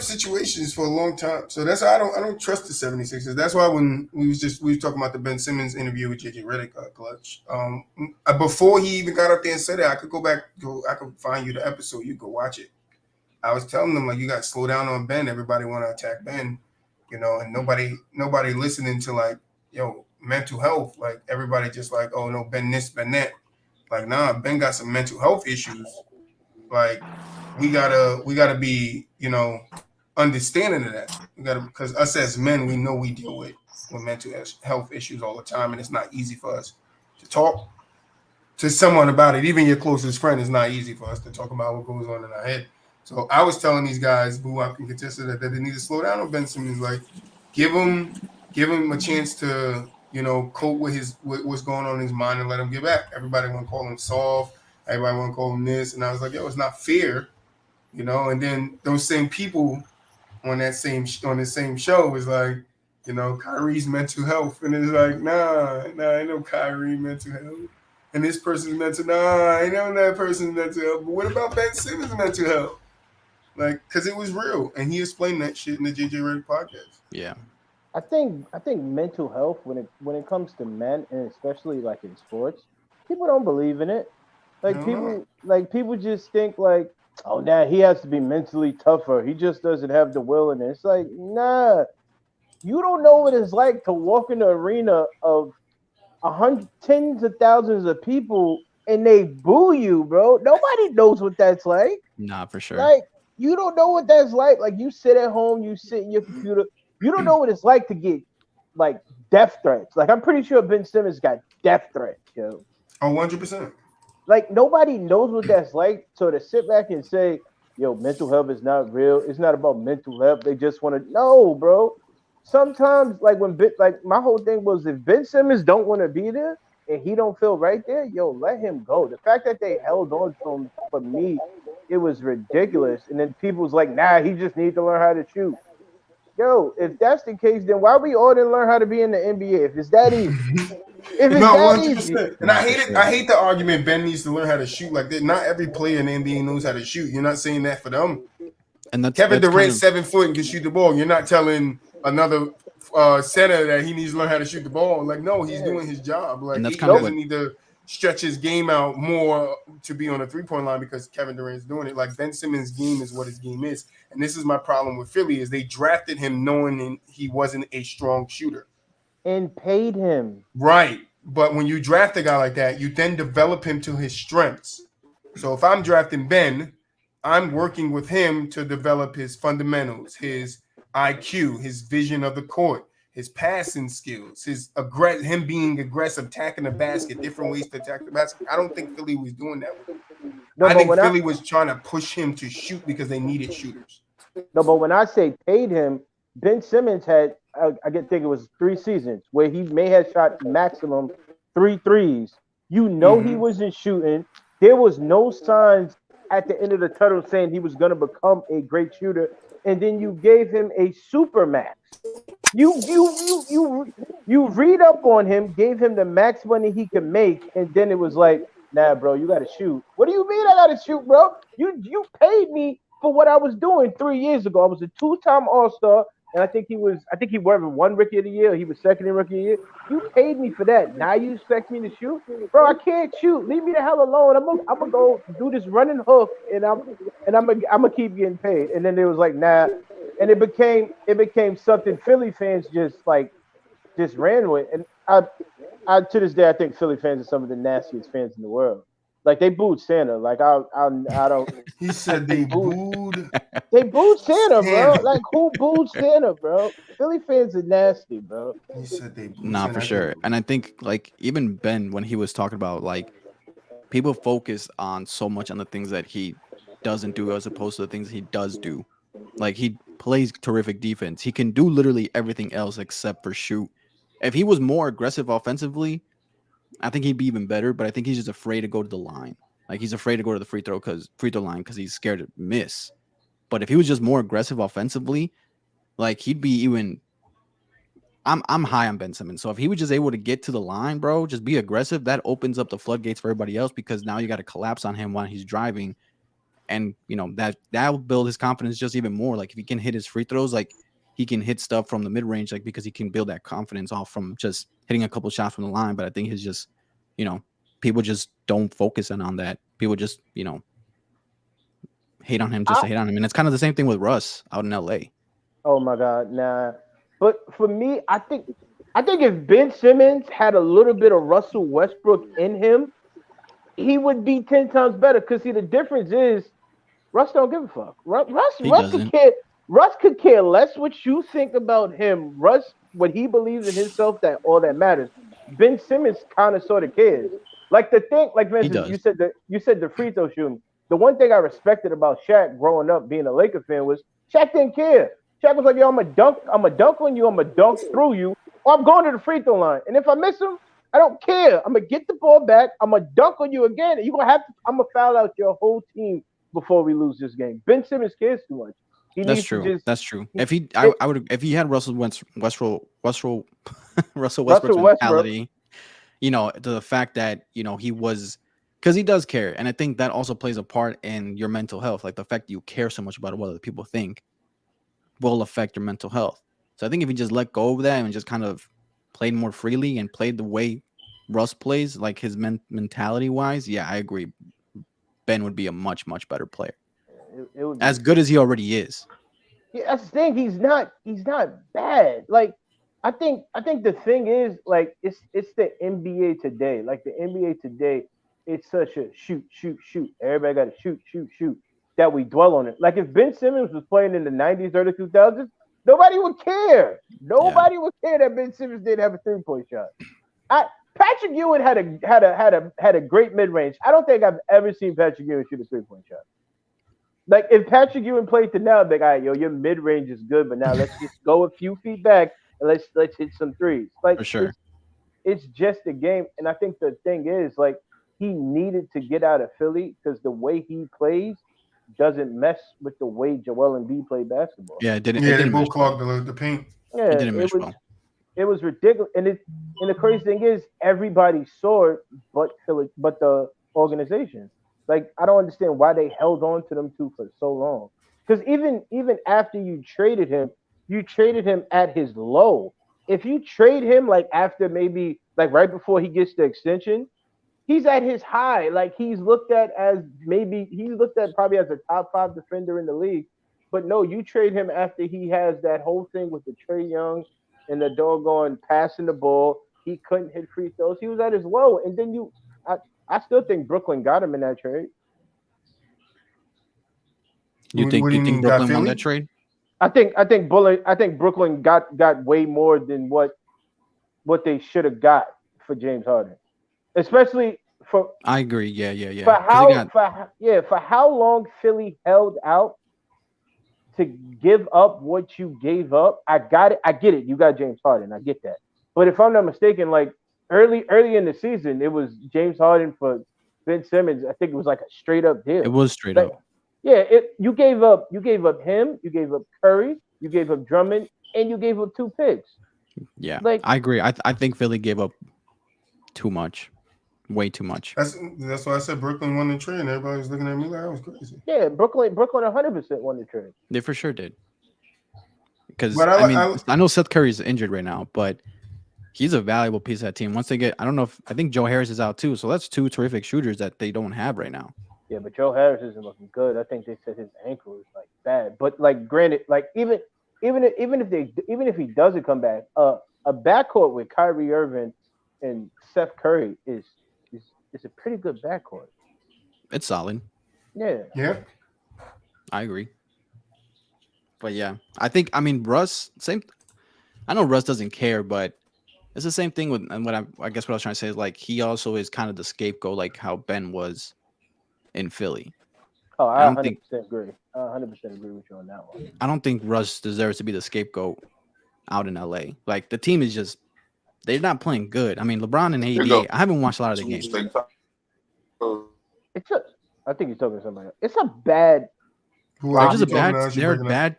up situations for a long time. So that's why I don't trust the 76ers. That's why when we were talking about the Ben Simmons interview with JJ Redick, Clutch. Before he even got up there and said it, I could I could find you the episode. You go watch it. I was telling them like you got to slow down on Ben. Everybody want to attack Ben, and nobody listening to like mental health. Like everybody just like, oh no, Ben this, Ben that. Like nah, Ben got some mental health issues. Like we gotta be understanding of that. We gotta, because us as men, we know we deal with mental health issues all the time, and it's not easy for us to talk to someone about it. Even your closest friend, is not easy for us to talk about what goes on in our head. So I was telling these guys who I can contest that they need to slow down on Ben Simmons. Like give him a chance to cope with what's going on in his mind and let him get back. Everybody want to call him soft. Everybody want to call him this, and I was like, yo, it's not fair. And then those same people on the same show was like, Kyrie's mental health, and it's like, nah, I know Kyrie mental health, and this person's mental, nah, I know that person's mental health, but what about Ben Simmons' mental health? Like, because it was real, and he explained that shit in the JJ Redick podcast. Yeah, I think mental health when it comes to men, and especially like in sports, people don't believe in it. People just think like, oh, now he has to be mentally tougher. He just doesn't have the will in it. It's like, nah, you don't know what it's like to walk in the arena of tens of thousands of people and they boo you, bro. Nobody knows what that's like. nah, for sure. Like, you don't know what that's like. Like, you sit at home, you sit in your computer. You don't know what it's like to get like death threats. Like, I'm pretty sure Ben Simmons got death threats, yo. 100%. Like, nobody knows what that's like. So to sit back and say, yo, mental health is not real. It's not about mental health. They just want to know, bro. Sometimes, like my whole thing was, if Ben Simmons don't want to be there and he don't feel right there, yo, let him go. The fact that they held on to him, for me, it was ridiculous. And then people was like, nah, he just needs to learn how to shoot. Yo, if that's the case, then why we all didn't learn how to be in the NBA? If it's that easy. If it's No, that 100%. easy. And I hate it. I hate the argument Ben needs to learn how to shoot like that. Not every player in the NBA knows how to shoot. You're not saying that for them. And Kevin Durant's 7 foot and can shoot the ball. You're not telling another center that he needs to learn how to shoot the ball. Like, no, he's doing his job. Like, he doesn't need to stretch his game out more to be on the 3-point line because Kevin Durant's doing it. Like, Ben Simmons' game is what his game is. And this is my problem with Philly, is they drafted him knowing he wasn't a strong shooter. And paid him. Right. But when you draft a guy like that, you then develop him to his strengths. So if I'm drafting Ben, I'm working with him to develop his fundamentals, his IQ, his vision of the court, his passing skills, him being aggressive, attacking the basket, different ways to attack the basket. I don't think Philly was doing that with him. I think Philly was trying to push him to shoot because they needed shooters. No, but when I say paid him, Ben Simmons had, I think it was 3 seasons where he may have shot maximum 3 threes. He wasn't shooting. There was no signs at the end of the tunnel saying he was going to become a great shooter. And then you gave him a super max. You read up on him, gave him the max money he could make, and then it was like, nah, bro, you got to shoot. What do you mean I got to shoot, bro? You paid me for what I was doing 3 years ago. I was a 2-time All-Star, and I think he won 1 Rookie of the Year. He was second in Rookie of the Year. You paid me for that. Now you expect me to shoot, bro? I can't shoot. Leave me the hell alone. I'm gonna go do this running hook, and I'm gonna keep getting paid. And then it was like, nah, and it became something Philly fans just ran with. And I to this day I think Philly fans are some of the nastiest fans in the world. Like, they booed Santa. Like, I don't. He said they booed. They booed Santa, bro. Like, who booed Santa, bro? Philly fans are nasty, bro. He said they booed. Nah, for sure. And I think, like, even Ben, when he was talking about, like, people focus on so much on the things that he doesn't do as opposed to the things he does do. Like, he plays terrific defense. He can do literally everything else except for shoot. If he was more aggressive offensively, I think he'd be even better, but I think he's just afraid to go to the line. Like, he's afraid to go to the free throw line because he's scared to miss. But if he was just more aggressive offensively, like, he'd be even. I'm high on Ben Simmons, so if he was just able to get to the line, bro, just be aggressive, that opens up the floodgates for everybody else because now you got to collapse on him while he's driving, and that'll build his confidence just even more. Like if he can hit his free throws, like he can hit stuff from the mid range, like because he can build that confidence off from just hitting a couple shots from the line. But I think he's just, people just don't focus on that. People just, hate on him just to hate on him, and it's kind of the same thing with Russ out in LA. Oh my God, nah. But for me, I think if Ben Simmons had a little bit of Russell Westbrook in him, he would be 10 times better. Because see, the difference is Russ don't give a fuck. Russ could care less what you think about him. Russ, what he believes in himself, that all that matters. Ben Simmons kind of sort of cares. Like the thing, like for instance, you said the free throw shooting. The one thing I respected about Shaq growing up being a Laker fan was Shaq didn't care. Shaq was like, yo, I'm a dunk on you, I'm a dunk through you, or I'm going to the free throw line. And if I miss him, I don't care. I'm gonna get the ball back. I'm gonna dunk on you again. And I'm gonna foul out your whole team before we lose this game. Ben Simmons cares too much. That's true. That's true. If he had Russell Westbrook's mentality, to the fact that he was, because he does care, and I think that also plays a part in your mental health. Like the fact that you care so much about what other people think will affect your mental health. So I think if you just let go of that and just kind of played more freely and played the way Russ plays, like his mentality wise, yeah, I agree. Ben would be a much, much better player. It would be as good as he already is. Yeah, that's the thing. He's not bad. Like I think the thing is, like, it's the NBA today. Like the NBA today, it's such a shoot. Everybody got to shoot that we dwell on it. Like if Ben Simmons was playing in the 90s, early 2000s, nobody would care. Nobody would care that Ben Simmons didn't have a 3-point shot. Patrick Ewing had a great mid range. I don't think I've ever seen Patrick Ewing shoot a 3-point shot. Like if Patrick Ewing played to now, they're like, all right, yo, your mid range is good, but now let's just go a few feet back and let's hit some threes. Like for sure, it's just a game. And I think the thing is, like, he needed to get out of Philly because the way he plays doesn't mess with the way Joel Embiid played basketball. Yeah, it didn't. Yeah, they both clogged the paint. Yeah, it was ridiculous. And the crazy thing is, everybody saw it, but the organization. Like, I don't understand why they held on to them two for so long. Because even after you traded him at his low. If you trade him like after maybe like right before he gets the extension, he's at his high. Like he's looked at probably as a top 5 defender in the league. But no, you trade him after he has that whole thing with the Trae Young and the doggone passing the ball. He couldn't hit free throws. He was at his low. And then I still think Brooklyn got him in that trade. You think Brooklyn won that trade? I think Brooklyn got way more than what they should have got for James Harden, especially for. I agree. Yeah. For how long Philly held out to give up what you gave up. I got it. I get it. You got James Harden. I get that. But if I'm not mistaken, like early in the season, it was James Harden for Ben Simmons. I think it was like a straight up deal. It was straight up. Yeah, you gave up him, you gave up Curry, you gave up Drummond, and you gave up 2 picks. Yeah, like, I agree. I think Philly gave up too much, way too much. That's why I said Brooklyn won the trade, and everybody was looking at me like I was crazy. Yeah, Brooklyn 100% won the trade. They for sure did. Because I know Seth Curry's injured right now, but he's a valuable piece of that team. Once they get, I think Joe Harris is out too, so that's 2 terrific shooters that they don't have right now. Yeah, but Joe Harris isn't looking good. I think they said his ankle is like bad. But like, granted, like even if he doesn't come back, a backcourt with Kyrie Irving and Seth Curry is a pretty good backcourt. It's solid. Yeah. I agree. But yeah, Russ. Same. I know Russ doesn't care, but it's the same thing with. And I guess what I was trying to say is like he also is kind of the scapegoat, like how Ben was in Philly. Oh, I 100% agree. I 100% agree with you on that one. I don't think Russ deserves to be the scapegoat out in LA. Like the team is just they're not playing good. I mean, LeBron and AD. I haven't watched a lot of the games. I think you're talking to somebody else. It's a bad.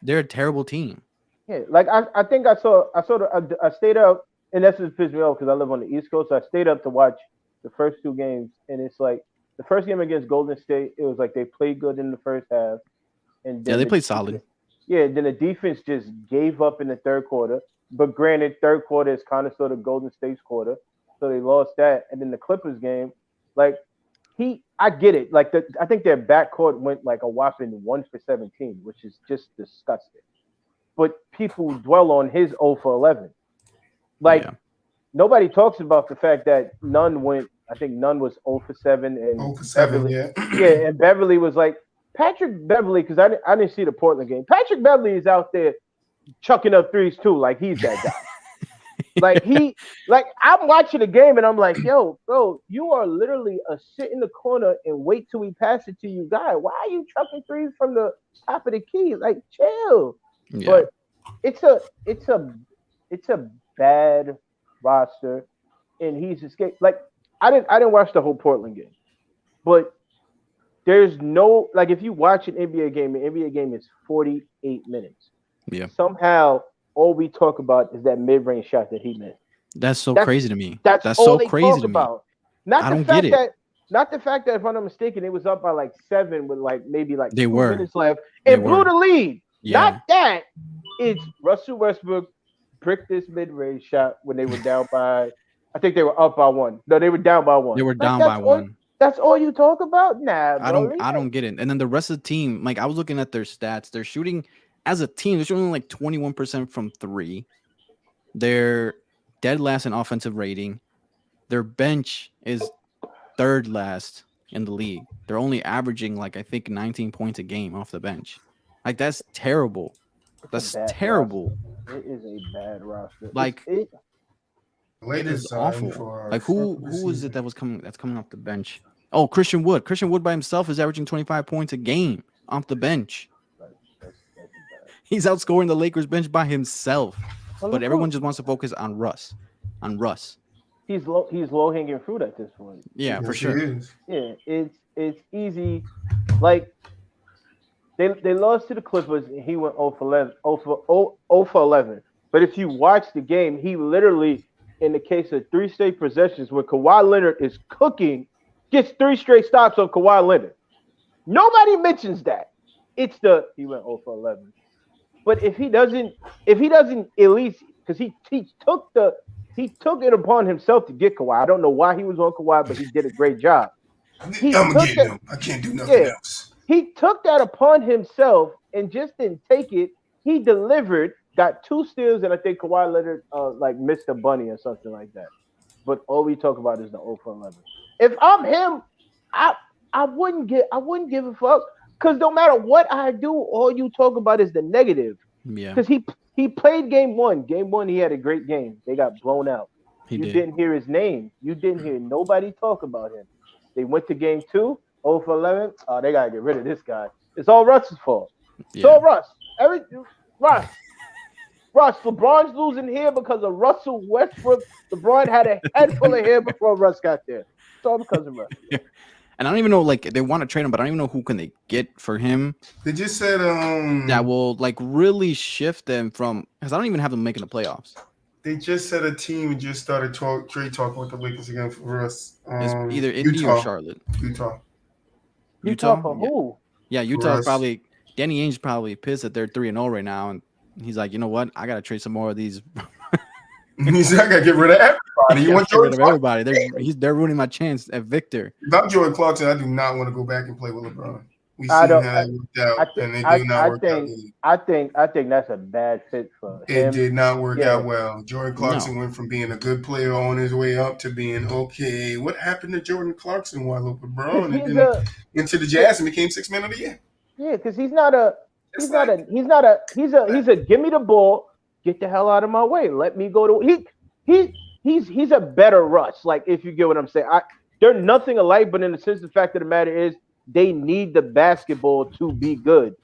They're a terrible team. Yeah, like I think I stayed up, and that's just pissed me off because I live on the East Coast. So I stayed up to watch the first 2 games, and it's like the first game against Golden State, it was like they played good in the first half, and Yeah, then they the played defense- solid. Yeah, then the defense just gave up in the third quarter. But granted, third quarter is kind of sort of Golden State's quarter, so they lost that. And then the Clippers game, like I get it. Like I think their backcourt went like a whopping 1 for 17, which is just disgusting. But people dwell on his 0 for 11. Like Yeah. nobody talks about the fact that Nunn went. I think Nunn was 0 for 7, and 0 for 7, Beverly, yeah. yeah, and Beverly was like Patrick Beverly, because I didn't see the Portland game. Patrick Beverly is out there chucking up threes too, like he's that guy. Like I'm watching the game and I'm like, yo, bro, you are literally a sit in the corner and wait till we pass it to you guy. Why are you chucking threes from the top of the key? Like chill. Yeah. But it's a bad roster, and he's escaped. Like I didn't watch the whole Portland game, but there's no, like, if you watch an NBA game is 48 minutes. Yeah. Somehow all we talk about is that mid-range shot that he missed. That's crazy to me. That's all so they crazy talk to me. about. Not I the don't fact get it. that not the fact that, if I'm not mistaken, it was up by like 7 with like maybe like They 2 were. minutes left They and blew were. the lead. Yeah. Not that. It's Russell Westbrook bricked this mid-range shot when they were down by, I think they were up by 1. No, they were down by 1. They were Like, down that's by all- 1. That's all you talk about? Nah, bro. I don't get it. And then the rest of the team, like I was looking at their stats, they're shooting as a team, they're shooting like 21% from 3. They're dead last in offensive rating. Their bench is third last in the league. They're only averaging like I think 19 points a game off the bench. Like that's terrible. That's bad terrible. roster. It is a bad roster. Like it it is signed awful. for Like who is it that's coming off the bench? Oh, Christian Wood. Christian Wood by himself is averaging 25 points a game off the bench. that's bad. He's outscoring the Lakers bench by himself. Well, But look everyone who- just wants to focus on Russ. he's low hanging fruit at this point. Yeah, for Yes, sure. he is. Yeah, it's easy. Like they lost to the Clippers and he went 0 for 11, 0 for 11. But if you watch the game, he literally, in the case of 3 straight possessions where Kawhi Leonard is cooking, gets 3 straight stops on Kawhi Leonard. Nobody mentions that. It's he went 0 for 11. But if he doesn't at least, because he took it upon himself to get Kawhi. I don't know why he was on Kawhi, but he did a great job. I'm He gonna took get it- him. I can't do nothing Yeah. else. He took that upon himself and just didn't take it. He delivered, got 2 steals, and I think Kawhi Leonard like missed a bunny or something like that. But all we talk about is the 0 for 11. If I'm him, I wouldn't give a fuck, because no matter what I do, all you talk about is the negative. Yeah, Because he played game 1. Game 1, he had a great game. They got blown out. he You did. didn't hear his name. You didn't hear nobody talk about him. They went to game 2, 0 for 11. Oh, they gotta get rid of this guy. It's all Russ's fault. It's all Russ. Russ. LeBron's losing here because of Russell Westbrook. LeBron had a head full of hair before Russ got there. It's all because of Russ. And I don't even know, like, they want to trade him, but I don't even know who can they get for him They just said that will, like, really shift them from, because I don't even have them making the playoffs. they just said a team just started trade talking with the Lakers again for us. It's either Indy Utah. or Charlotte. Utah. Utah for who? Yeah, Utah's Russ. probably, Danny Ainge's probably pissed that they're 3-0 right now, and he's like, you know what? I got to trade some more of these. He said, I gotta get rid of everybody. You want Get rid Jordan of Clarkson? everybody. They're ruining my chance at Victor. If I'm Jordan Clarkson, I do not want to go back and play with LeBron. We I seen don't- how it worked out, and it I did not work out. I think that's a bad fit for him. It did not work Yeah. out well. Jordan Clarkson went from being a good player on his way up to being okay. What happened to Jordan Clarkson while LeBron and He's then into the Jazz and became 6 man of the year? because he's a give me the ball, get the hell out of my way, let me go to he's a better Russ. Like, if you get what I'm saying, they're nothing alike, but in the sense, the fact of the matter is they need the basketball to be good.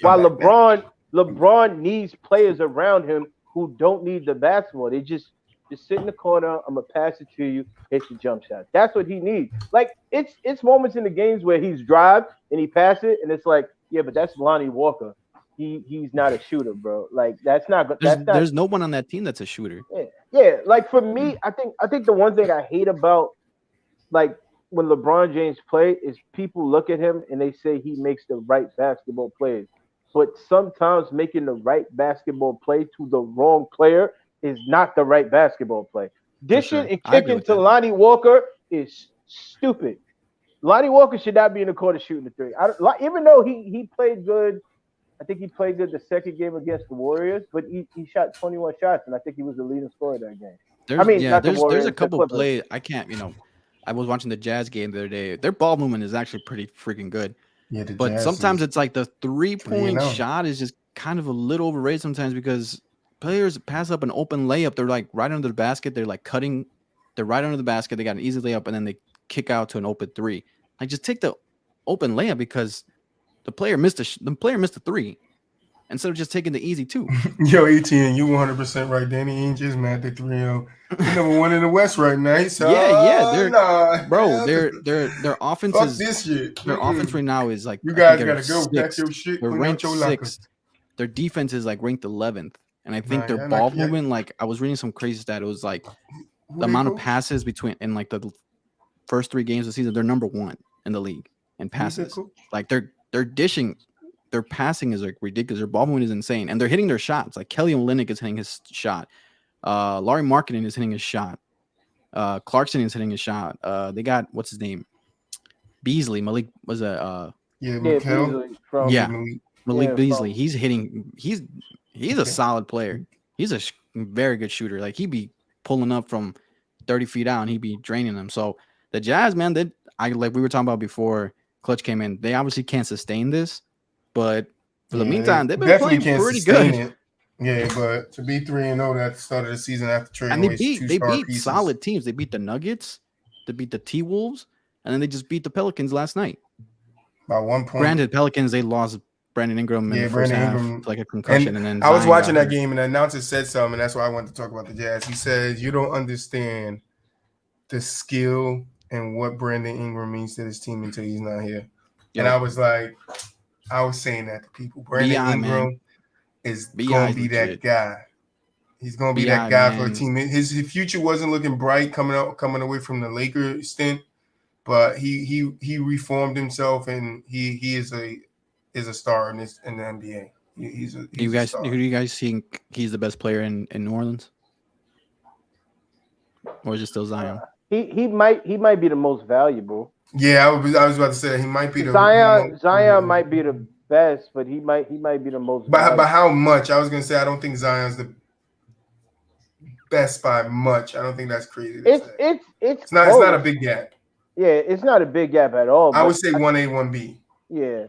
While LeBron needs players around him who don't need the basketball. They just sit in the corner. I'm gonna pass it to you, hit the jump shot. That's what he needs. Like, it's moments in the games where he's drive and he pass it, and it's like, yeah, but that's Lonnie Walker. He's not a shooter, bro. Like, that's not good. There's no one on that team that's a shooter. Yeah. Like, for me, I think the one thing I hate about, like, when LeBron James play is people look at him and they say he makes the right basketball plays. But sometimes making the right basketball play to the wrong player is not the right basketball play. For Dishing sure. and I agree kicking with to that. Lonnie Walker is stupid. Lonnie Walker should not be in the corner shooting the three. Even though he played good, I think he played good the second game against the Warriors, but he shot 21 shots, and I think he was the leading scorer that game. I mean, not the There's a Warriors, the couple Clippers. plays I can't, I was watching the Jazz game the other day. Their ball movement is actually pretty freaking good. Yeah, the But Jazz sometimes is it's like the 3-point 3-0. shot is just kind of a little overrated sometimes because players pass up an open layup. They're like right under the basket. They're like cutting. They're right under the basket. They got an easy layup, and then they kick out to an open three. Like just take the open layup because the player missed a three instead of just taking the easy two. Yo, ATN, you 100% right. Danny Ainge is mad at 3-0. He's number one in the West right now. He's They're nah, bro. hell, Their offense fuck is this shit. their offense right now is like You I guys think gotta they're go pack sixth. your shit. They're Clean ranked out your locker. sixth. Their defense is like ranked 11th, and I think Nah, their yeah, ball yeah. movement. Like I was reading some crazy stat. It was like Who the they amount of coach? passes between in like the first 3 games of the season. They're number 1 in the league in Who's their passes. coach? Like they're dishing. Their passing is like ridiculous. Their ball movement is insane, and they're hitting their shots. Like Kelly Olynyk is hitting his shot. Laurie Marketing is hitting his shot. Clarkson is hitting his shot. They got what's his name? Beasley. Malik was a Yeah, Yeah, Mikal. Beasley from Yeah. Malik. Malik Yeah, Beasley. from- He's hitting. He's a Okay. solid player. He's a very good shooter. Like he'd be pulling up from 30 feet out and he'd be draining them. So the Jazz, man, like we were talking about before Clutch came in. They obviously can't sustain this, but for the Yeah, meantime, they've been definitely playing can't pretty sustain good. it. Yeah, but to be 3-0 at the start of the season after trading And they away beat 2 star pieces. solid teams. They beat the Nuggets, they beat the T-Wolves, and then they just beat the Pelicans last night. By 1 point. Granted, Pelicans, they lost Brandon Ingram in the first Brandon half Ingram. to like a concussion, and then I was Zion watching got that hurt. game, and the announcer said something, and that's why I wanted to talk about the Jazz. He says, "You don't understand the skill and what Brandon Ingram means to this team until he's not here." Yo. And I was saying that to people. Brandon B.I., Ingram man. is B.I. going is to be that legit. guy. He's going to be B.I., that guy for man. a team. His future wasn't looking bright coming away from the Lakers stint, but he reformed himself, and he is a star in the NBA. He's a star. Who do you guys think he's the best player in New Orleans? Or is it still Zion? he might be the most valuable. Yeah, I was about to say he might be the Zion might be the best, but he might be the most. By how much? I was gonna say I don't think Zion's the best by much. I don't think that's crazy. It's not a big gap. Yeah, it's not a big gap at all. I would say 1A, 1B. Yeah.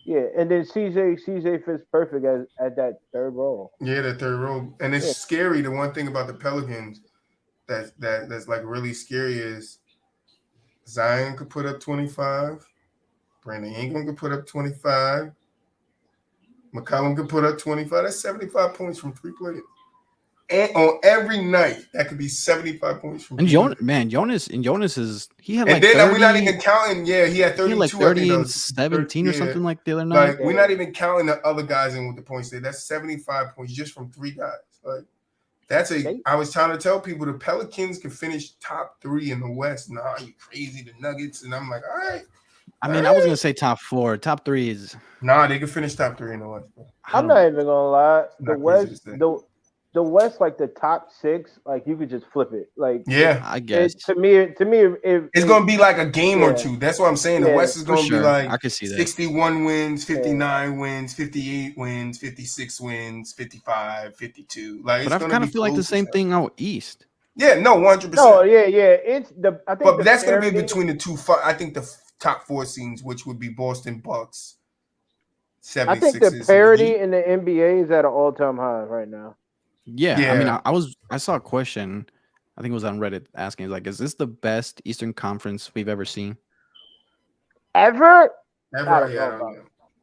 Yeah, and then CJ fits perfect at that third role. Yeah, the third row, and it's scary. The one thing about the Pelicans that's like really scary is Zion could put up 25, Brandon Ingram could put up 25, McCollum could put up 25. That's 75 points from 3 players. And on every night, that could be 75 points from. And Jonas is he had and like then 30, we're not even counting. Yeah, he had 32. he had like 30 I think, and 17 or something like the other night. Like we're not even counting the other guys in with the points there. That's 75 points just from 3 guys. Like that's I was trying to tell people the Pelicans can finish top 3 in the West. Nah, you crazy, the Nuggets, and I'm like, all right. I mean, I was gonna say top 4. Top 3 is they can finish top 3 in the West. Bro. I'm not even gonna lie. The West, like the top 6, like you could just flip it. Like I guess to me, it's gonna be like a game or two. That's what I'm saying. The West is gonna be like I could see that. 61 wins, 59 wins, 58 wins, 56 wins, 55, 52. Like, but I kind of feel like the same thing out east. Yeah, no, 100%. No, yeah. It's the. I think, but that's gonna be between the two. I think the top 4 seeds, which would be Boston Bucks. 76ers, I think the parity in the NBA is at an all-time high right now. Yeah. I mean, I saw a question, I think it was on Reddit asking, like, is this the best Eastern Conference we've ever seen? Ever?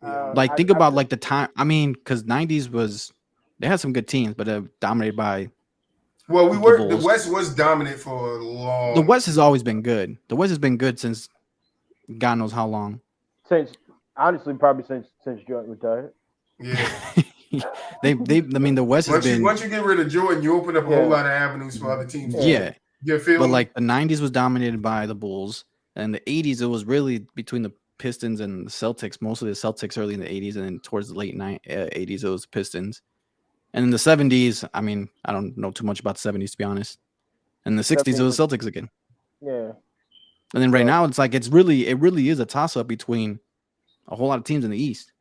Like, think about like the time. I mean, because 90s they had some good teams, but dominated by. Well, the West was dominant for a long. The West has always been good. The West has been good since God knows how long. Honestly, probably since Jordan retired. Yeah. I mean, the West has been. Once you get rid of Jordan, you open up a whole lot of avenues for other teams. Yeah. You feel? But like the 90s was dominated by the Bulls, And in the 80s, it was really between the Pistons and the Celtics. Mostly the Celtics early in the 80s, and then towards the late 80s, it was Pistons. And in the 70s, I mean, I don't know too much about the 70s to be honest. In the 60s, it was Celtics again. Yeah. And then right now, it's like it really is a toss up between a whole lot of teams in the East.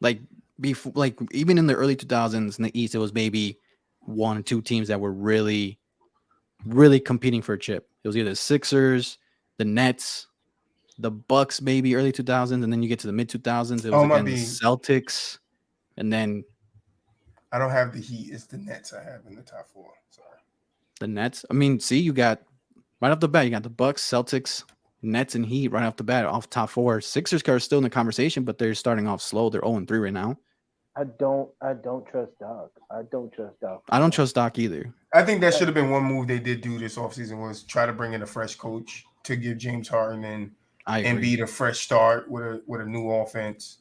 Like before, like even in the early 2000s in the East, it was maybe one or two teams that were really competing for a chip. It was either the Sixers, the Nets, the Bucks, maybe early 2000s, and then you get to the mid 2000s. It was again the Celtics, and then I don't have the Heat. It's the Nets I have in the top 4. Sorry. The Nets. I mean, see, you got right off the bat, you got the Bucks, Celtics, Nets, and Heat right off the bat, off top 4. Sixers are still in the conversation, but they're starting off slow. They're 0-3 right now. I don't trust Doc. I don't trust Doc either. I think that should have been one move they did do this offseason was try to bring in a fresh coach to give James Harden and Embiid a fresh start with a new offense.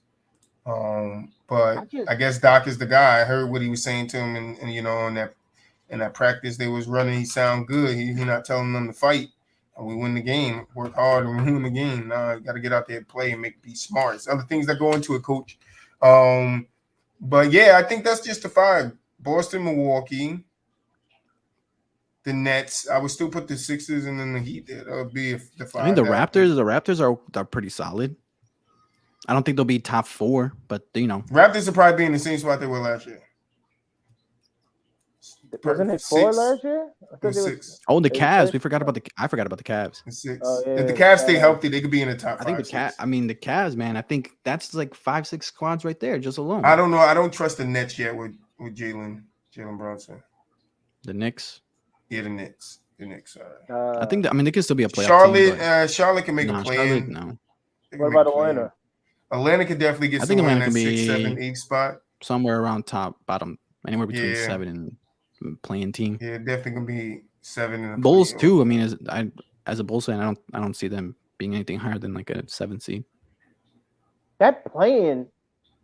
But I guess Doc is the guy. I heard what he was saying to him, and you know, in that practice they was running, he sound good. He not telling them to fight, and we win the game. Work hard and we win the game. Nah, you got to get out there and play and be smart. It's other things that go into a coach. But yeah, I think that's just the 5. Boston, Milwaukee, the Nets. I would still put the Sixers and then the Heat there. That would be the 5. I mean, the Raptors are pretty solid. I don't think they'll be top 4, but you know, Raptors will probably be in the same spot they were last year. Wasn't it 4 last year? I thought it was 6. Oh, the Cavs. I forgot about the Cavs. 6. If the Cavs stay healthy, they could be in the top 5. I think the Cavs, man. I think that's like 5-6 squads right there, just alone. I don't know. I don't trust the Nets yet with Jalen Brunson. The Knicks. Yeah, the Knicks. I think. They can still be a playoff team. Charlotte can make a play. No. What about Atlanta? Atlanta could definitely get somewhere in that 6, 7, 8 spot. Somewhere around bottom, anywhere between 7 and playing team. Yeah, definitely gonna be 7. And Bulls too. I mean, as a Bulls fan, I don't see them being anything higher than like a 7 seed. That playing,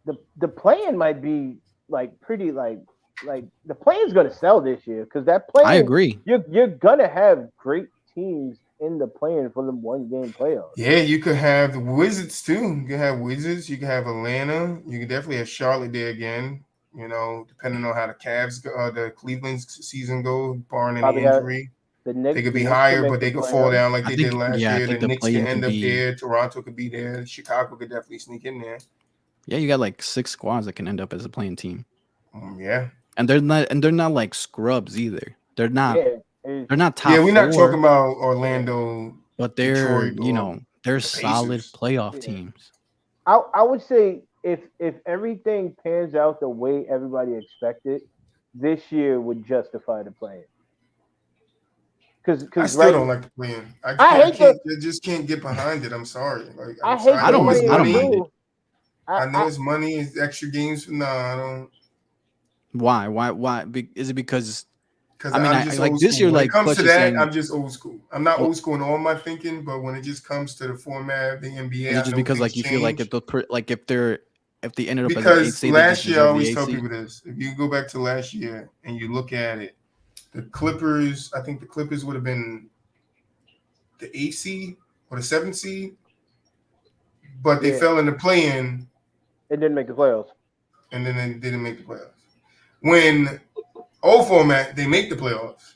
the playing might be like pretty like the playing's gonna sell this year because that playing. I agree. You're gonna have great teams in the playing for the 1-game playoffs. Yeah, you could have the Wizards too. You could have Wizards. You could have Atlanta. You could definitely have Charlotte there again. You know, depending on how the Cavs, the Cleveland's season goes, barring any injury. They could be higher, but they could fall down like they did last year. The Knicks could end up there. Toronto could be there. Chicago could definitely sneak in there. Yeah, you got like 6 squads that can end up as a playing team. Yeah, and they're not like scrubs either. They're not. Yeah. They're not top. Yeah, we're not 4, talking about Orlando, but they're Detroit, they're solid playoff teams. I would say if everything pans out the way everybody expected, this year would justify the play-in. Because I still don't like the play-in. I just can't get behind it. I'm sorry. Like I don't mind it. I know it's money, it's extra games. No, I don't. Why? Is it because? I'm just like this year, when like it comes to that, I'm just old school. I'm not old school in all my thinking, but when it just comes to the format, the NBA, is it just because like you feel like if they ended up because as an 8 seed, last year I always tell people this. If you go back to last year and you look at it, the Clippers, I think the Clippers would have been the 8th seed or the 7th seed, but they fell in the play-in. It didn't make the playoffs, and then they didn't make the playoffs. When old format, they make the playoffs.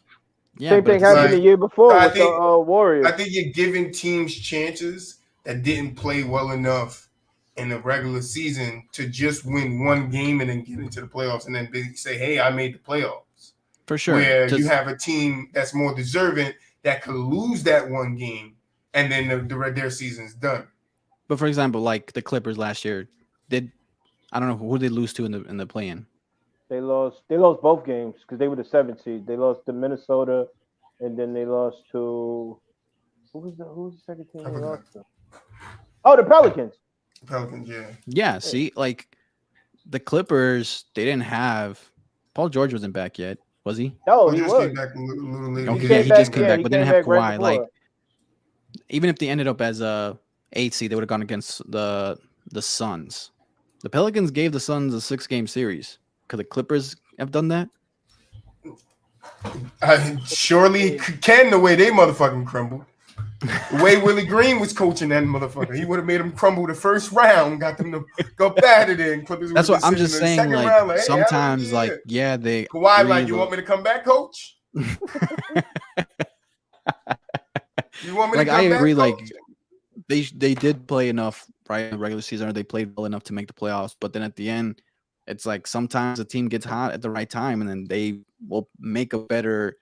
Yeah, same thing happened the year before with the Warriors. I think you're giving teams chances that didn't play well enough in the regular season to just win one game and then get into the playoffs and then say, hey, I made the playoffs. For sure. Where you have a team that's more deserving that could lose that one game and then their season's done. But for example, like the Clippers last year, I don't know who they lose to in the play-in. They lost both games because they were the 7th seed. They lost to Minnesota, and then they lost to who was the second team they lost to? Oh, the Pelicans. Yeah. Yeah. See, like the Clippers, they didn't have Paul George wasn't back yet, was he? No, he was. Came back a little later. Okay, he just came back, but they didn't have Kawhi. Right, like, even if they ended up as a 8 seed, they would have gone against the Suns. The Pelicans gave the Suns a 6-game series. Could the Clippers have done that? I surely can, the way they motherfucking crumble. The way Willie Green was coaching that motherfucker, he would have made them crumble the first round, got them to go bad it in. Clippers would That's have what been I'm sitting in just the saying. second Like round, like, hey, hell sometimes, like they Kawhi, like, you really want me to come back, coach? You want me to like I come back, agree. coach? Like they did play enough right in the regular season, or they played well enough to make the playoffs. But then at the end, it's like sometimes a team gets hot at the right time, and then they will make a better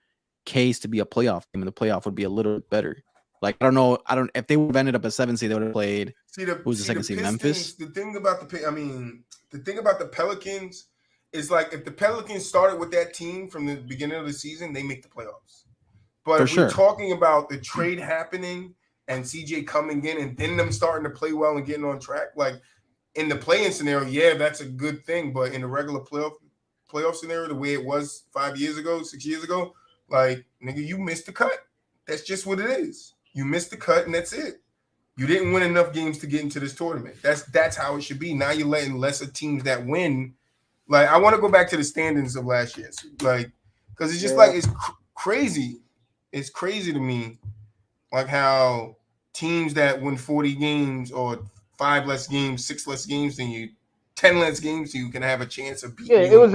case to be a playoff team, and the playoff would be a little bit better. Like I don't if they would have ended up at 7 seed, they would have played. Who was the second seed? Pistons. Memphis. The thing about the Pelicans is like if the Pelicans started with that team from the beginning of the season, they make the playoffs. But For if sure. we're talking about the trade happening and CJ coming in and then them starting to play well and getting on track, like in the play-in scenario, yeah, that's a good thing. But in the regular playoff scenario, the way it was 5 years ago, 6 years ago, like nigga, you missed the cut. That's just what it is. You missed the cut, and that's it. You didn't win enough games to get into this tournament. That's how it should be. Now you're letting lesser teams that win. Like I want to go back to the standings of last year, like because it's just like it's crazy. It's crazy to me, like how teams that win 40 games or 5 less games, 6 less games than you, 10 less games than you can have a chance of beating. Yeah, it was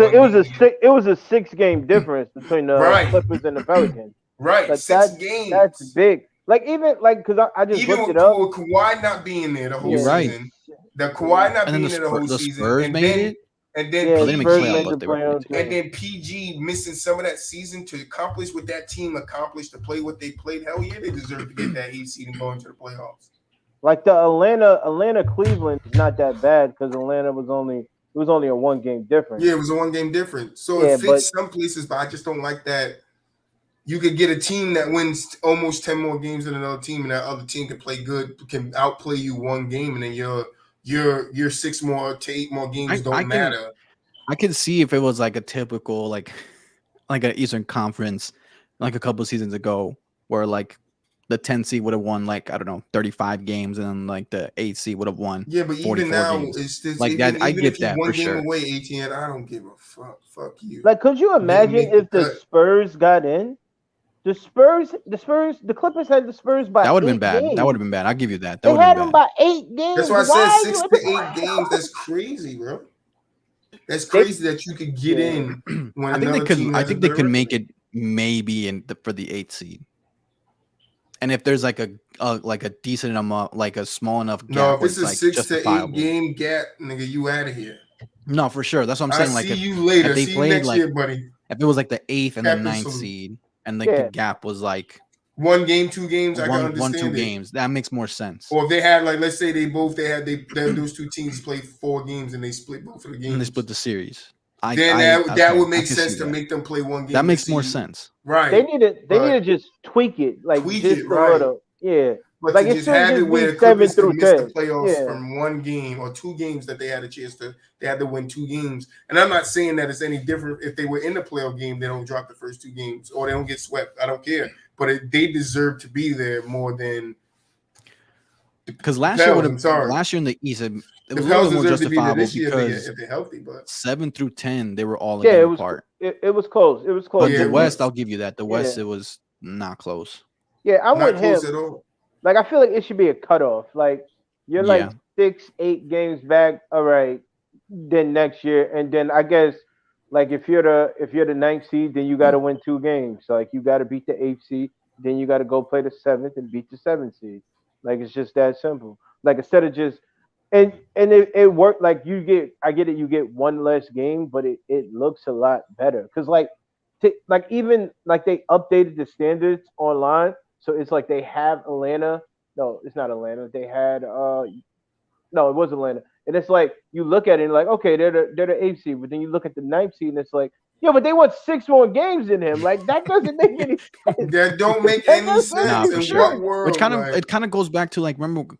a 6-game difference between the Clippers and the Pelicans. Right, like 6 games. That's big. Like even like because I just even looked it up. With Kawhi not being there the whole season, right. The Kawhi not being there the whole the season, Spurs and made then, it. And then yeah, they Spurs made made the playoffs. And then PG missing some of that season to accomplish what that team accomplished to play what they played. Hell yeah, they deserve to get that 8 seed and go into the playoffs. Like the Atlanta Cleveland is not that bad because Atlanta was only a 1-game difference. Yeah, it was a 1-game difference. So it fits some places, but I just don't like that. You could get a team that wins almost 10 more games than another team, and that other team can play good, can outplay you 1 game, and then your 6 more to 8 more games don't matter. I could see if it was like a typical like an Eastern Conference, like a couple of seasons ago, where like the 10 seed would have won like I don't know 35 games, and then like the 8 seed would have won. Yeah, but even now, games. It's just, like even, that. I get that one for game sure. away, 18. I don't give a fuck. Fuck you. Like, could you imagine if the Spurs got in? The Clippers had the Spurs by that would have been 8 bad. games. That would have been bad. I'll give you that. They had them by 8 games. That's why I said 6 to 8 games. That's crazy, bro. That's crazy that you could get in when I think they could. I think they could make it maybe for the 8 seed. And if there's like a decent amount, like a small enough gap. No, if it's a like 6 to 8 game gap, nigga, you out of here. No, for sure. That's what I'm saying. I'll like see you later. If they see played, you next like, year, buddy. If it was like the 8th and the 9th seed, and like the gap was like 1 game, 2 games, I can understand 1-2 games. That makes more sense. Or if they had, like, let's say those 2 teams played 4 games and they split both of the games. And they split the series. That would make sense to make them play 1 game. That makes more sense. Right. They need to just tweak it. Like tweak just it, right. Yeah. But like to just have it where the Clippers could miss the playoffs from 1 game or 2 games that they had a chance to, they had to win 2 games. And I'm not saying that it's any different if they were in the playoff game, they don't drop the first 2 games or they don't get swept. I don't care. But they deserve to be there more than because last year in the East, it was a little more justifiable because if they're healthy, but 7 through 10 they were all a game apart. It was close. It was close. But the West, I'll give you that. The West, it was not close. Yeah, I'm not with close him. At all. Like I feel like it should be a cutoff. Like you're like 6-8 games back. All right, then next year, and then I guess like if you're the 9th seed, then you got to win 2 games. So like you got to beat the 8th seed, then you got to go play the 7th and beat the 7th seed. Like it's just that simple. Like instead of just and it worked. Like I get it. You get 1 less game, but it looks a lot better because like even like they updated the standards online. So it's like they have Atlanta. No, it's not Atlanta. They had no, it was Atlanta. And it's like you look at it and like, okay, they're the 8th seed, but then you look at the 9th seed and it's like, yeah, but they won 6 more games than him. Like that doesn't make any sense. That don't make any sense. Nah, for sure. World, which it kind of goes back to like remember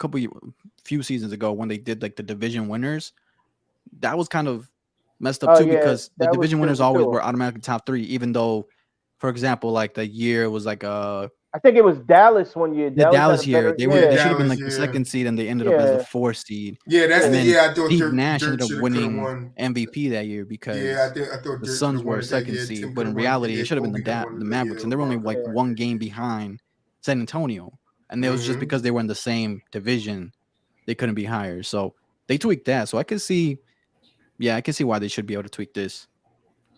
few seasons ago when they did like the division winners. That was kind of messed up too because the division winners always were automatically top 3, even though, for example, like the year was like I think it was Dallas one year. The Dallas year, they should have been like the 2nd seed, and they ended up as the 4th seed. Yeah, that's the year I thought Steve Nash ended up winning MVP that year because I thought the Suns were 2nd seed, but in reality, it should have been the Mavericks, and they were only like 1 game behind San Antonio and it was just because they were in the same division, they couldn't be higher. So they tweaked that. So I can see, I can see why they should be able to tweak this.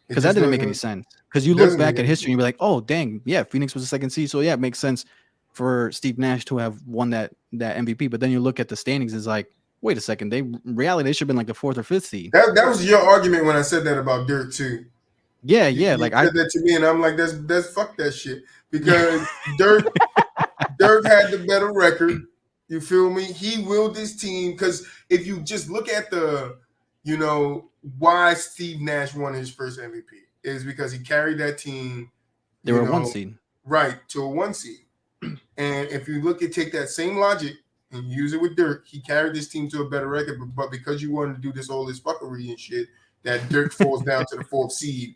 Because that didn't make any sense. Because you look back at history and you're like, oh, dang, yeah, Phoenix was the second seed. So, yeah, it makes sense for Steve Nash to have won that MVP. But then you look at the standings, it's like, wait a second. In reality, they should have been like the 4th or 5th seed. That was your argument when I said that about Dirk, too. Yeah. You like said that to me, and I'm like, that's fuck that shit. Because Dirk had the better record. You feel me? He willed his team. Because if you just look at the, why Steve Nash won his first MVP is because he carried that team. They were a 1 seed. Right, to a 1 seed. And if you take that same logic and use it with Dirk, he carried this team to a better record. But because you wanted to do all this fuckery and shit, that Dirk falls down to the 4th seed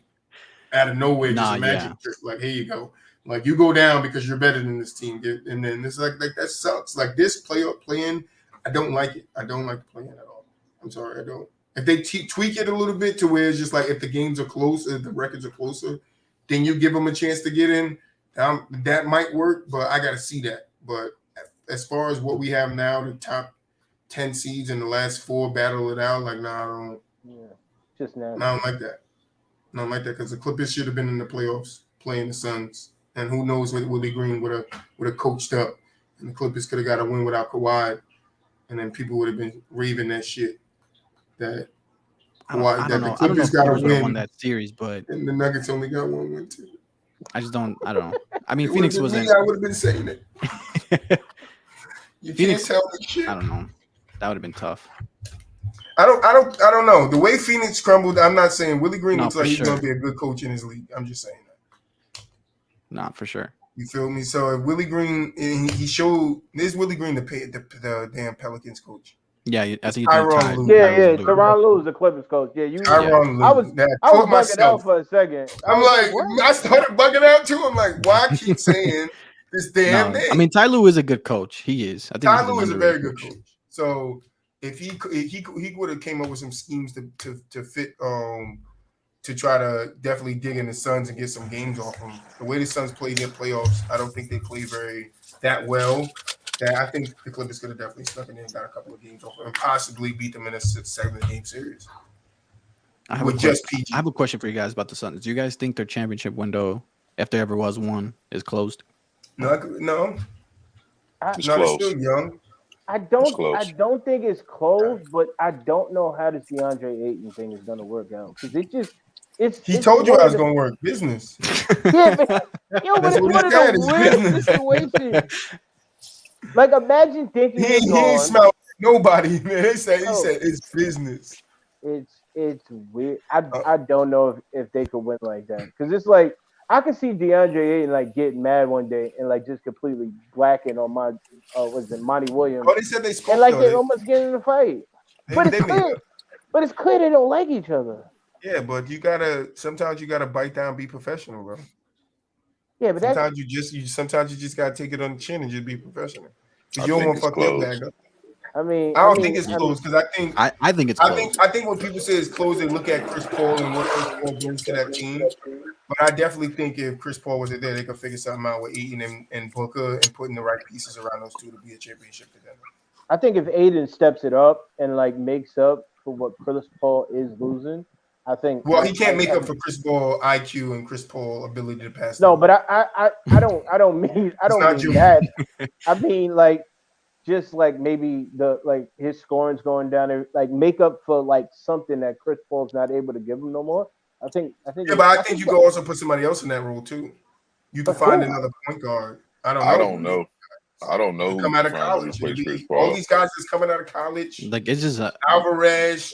out of nowhere, just a magic trick. Like, here you go. Like, you go down because you're better than this team. And then it's like that sucks. Like, this play-in, I don't like it. I don't like the play-in at all. I'm sorry, I don't. If they tweak it a little bit to where it's just like if the games are closer, the records are closer, then you give them a chance to get in. That might work, but I got to see that. But as far as what we have now, the top 10 seeds in the last 4 battle it out, like, I don't. Yeah, just now. I don't like that. I don't like that because the Clippers should have been in the playoffs playing the Suns, and who knows what Willie Green would have coached up, and the Clippers could have got a win without Kawhi, and then people would have been raving that shit. That I don't know. I don't know if the Clippers won that series, but and the Nuggets only got 1 win too. I don't know. I mean, Phoenix wasn't. I would have been saying it. You Phoenix, can't tell me shit. I don't know. That would have been tough. I don't know. The way Phoenix crumbled, I'm not saying Willie Green looks like he's going to be a good coach in his league. I'm just saying that. Not for sure. You feel me? So if Willie Green, he showed this Willie Green the damn Pelicans coach. Yeah, I think Tyronn Lue. Yeah, Tyronn Lue is the Clippers coach. Yeah, Tyronn Lue. I was bugging out for a second. I started bugging out too. I'm like, why I keep saying this damn thing? I mean, Ty Lue is a good coach. He is. I think Ty Lue is a very good coach. So if he would have came up with some schemes to fit to try to definitely dig in the Suns and get some games off them. The way the Suns played their playoffs, I don't think they played that well. That I think the Clippers could have definitely stuck in there and got a couple of games off and possibly beat them in a 7-game series. I have a question for you guys about the Suns. Do you guys think their championship window, if there ever was one, is closed? No. They're still young. I don't think it's closed, but I don't know how this DeAndre Ayton thing is going to work out because he told you how it's going to work. Business. Yeah, but it's one of the weird situations. Like, imagine thinking he ain't smelled nobody, man. He said it's business. It's weird. I don't know if they could win like that because it's like I could see DeAndre Ayton like getting mad one day and like just completely blacking on my Monty Williams. Oh, they said they spoke. And like they almost get in a fight. But it's clear they don't like each other. Yeah, but sometimes you gotta bite down, be professional, bro. Yeah, but sometimes you just gotta take it on the chin and just be professional. Because you don't want to fuck your bag up. I don't think it's closed because I think it's closed. I think when people say it's closed, they look at Chris Paul and what Chris Paul brings to that team. But I definitely think if Chris Paul wasn't there, they could figure something out with Ayton and Booker and putting the right pieces around those two to be a championship together. I think if Ayton steps it up and like makes up for what Chris Paul is losing, I think. Well, he can't make up for Chris Paul IQ and Chris Paul ability to pass. No, but I don't mean that. I mean like just like maybe his scoring's going down there, like make up for like something that Chris Paul's not able to give him no more. I think. Yeah, but I think you can also put somebody else in that role too. You can find another point guard. I don't know. Come out of college. All these guys is coming out of college. Like it's just Alvarez,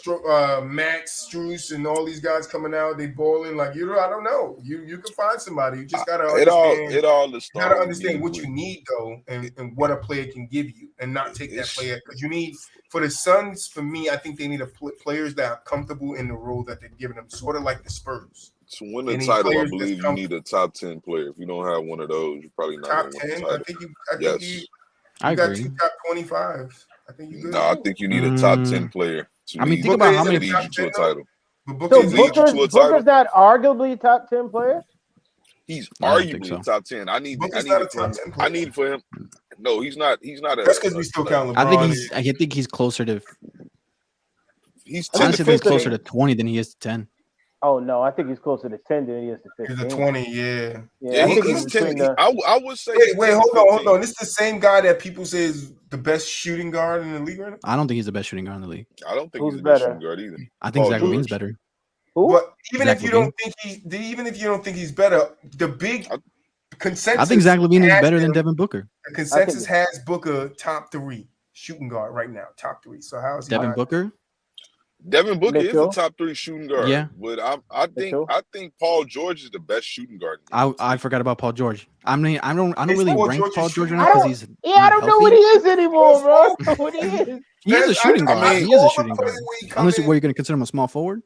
Max, Strus, and all these guys coming out. They balling like I don't know. You can find somebody. You just gotta understand what you need though, and what a player can give you, and not take that player because you need. For the Suns, for me, I think they need players that are comfortable in the role that they're giving them, sort of like the Spurs. To win the title, I believe you need a top 10 player. If you don't have one of those, you're probably not top 10. I think you got 2 top 25s. I think you good. No, I think you need a top 10 player. Think about how many lead you to a title. Booker's not arguably a top 10 player. He's arguably top 10. I need for him. No, he's not. He's not That's because we still count LeBron. I think he's closer to. He's Honestly, I think he's closer to 20 than he is to 10. Oh no, I think he's closer to 10 than he is to 15. He's a 20, yeah. Yeah, I think he's he's 10. between I would say. Wait, hold on. This is the same guy that people say is the best shooting guard in the league right now? I don't think he's the best shooting guard in the league. I don't think Who's he's the best better? shooting guard either. I think Paul Zach George. LaVine's better. Who? But even Zach if you LaVine. don't think he's better, the big consensus. I think Zach LaVine is better than him- Devin Booker. The consensus has Booker top 3 shooting guard right now, top 3. So how is he Devin not? Booker? Devin Booker Mitchell? is a top 3 shooting guard. Yeah. But I Mitchell? think Paul George is the best shooting guard. I forgot about Paul George. I mean, I don't Is really Paul rank George a Paul George shooting right now guard? because he's I don't know what he is anymore, bro. I don't know what he is. He is a shooting guard. I He is a all shooting the guard. places where he come Unless in, where you're going to consider him a small forward.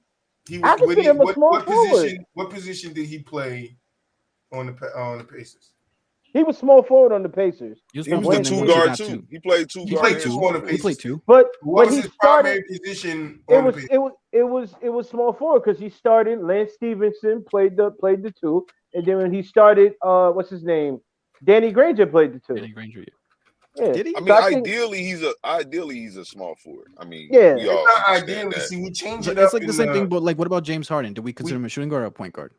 he I was, consider him a small forward. What position did he play on the Pacers? He was small forward on the Pacers. He was He was small the forward, 2 and then guard got too. two. He played 2 He guard. played and 2 small on the forward. He played Pacers. two. But What when was he his started, primary position it on the was Pacers? it was small forward because he started. Lance Stevenson played the 2, and then when he started, what's his name? Danny Granger played the 2. Danny Granger. Yeah. Did he? I mean, So I think- ideally he's a small forward. I mean, Yeah. we It's all not understand ideally. that. See, we change But it up. it's like the in same thing, but like, what about James Harden? Do we consider him a shooting guard or a point guard?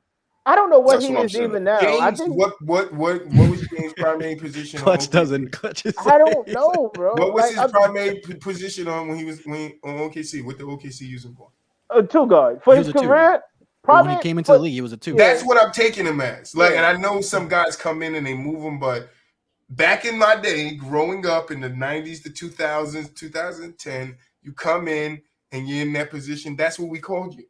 I don't know what That's he what I'm is saying. even now. I James, think what was James' primary position? Clutch on OKC? doesn't. Clutch is I don't know, bro. What was Like, his primary position on when he was on OKC? What the OKC using for? a 2 guard for He his was a 2. career. But Probably when he came into the league, he was a 2. That's what I'm taking him as. Like, Yeah. and I know some guys come in and they move them, but back in my day, growing up in the 90s to 2000s, 2010, you come in and you're in that position. That's what we called you.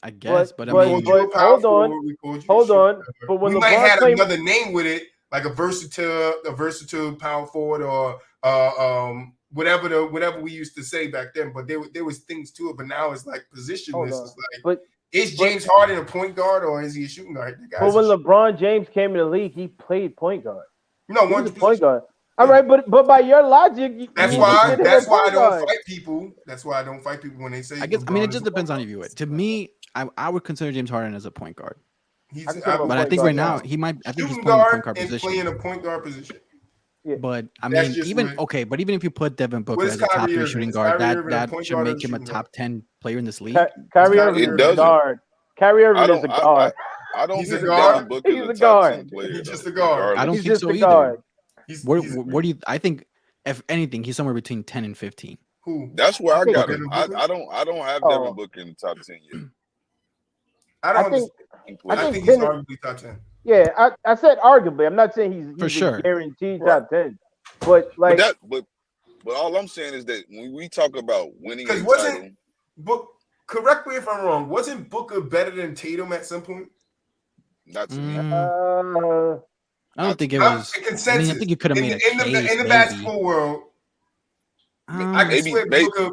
I guess, but I but- mean, We called you a power hold on. forward, we called you a Hold on. shooter. But when we might LeBron have played- another name with it, like a versatile power forward or whatever we used to say back then. But there was things to it. But now it's like positionless. Hold on. It's like, But is James Harden a point guard or is he a shooting guard? The guy's but when a shooter. LeBron James came in the league, he played point guard. No, He one was a point position. guard. All right, but by your logic, That's you why. consider him That's a why I point don't guard. fight people. That's why I don't fight people when they say. I guess. I mean, LeBron it is just a depends on point how you view guard. it. To me, I would consider James Harden as a point guard, He's I consider him a but I point think guard right now now. he might. I think he's shooting playing the guard point guard and position. playing a point guard position. But I That's mean, just even what- okay. But even if you put Devin Booker What is as a top Kyrie 3 Irving? shooting Is guard, Kyrie Irving a that point should guard or make a him a shooting top 10 player in this league. Kyrie It Irving is a doesn't. guard. Kyrie Irving is a I guard. He's a think guard? Devin Booker He's is a a top guard. 10 player. He's just though, a guard. regardless. I don't He's think just so a either. guard. Where do you? I think if anything, he's somewhere between 10 and 15. Who? That's where I think got Devin him. Booker? I don't have Oh. Devin Booker in the top 10 yet. I don't. I think- I think think he's 10 arguably top 10. Yeah, I said arguably. I'm not saying he's For a sure. guaranteed Right. top 10. But like, But all I'm saying is that when we talk about winning a 'Cause wasn't- title, Book. Correct me if I'm wrong. Wasn't Booker better than Tatum at some point? not to me. I don't think it I'm was. the I mean, consensus. I think you could have in made the, a in the, case. in the maybe. basketball world. I can Maybe- swear maybe- Booker.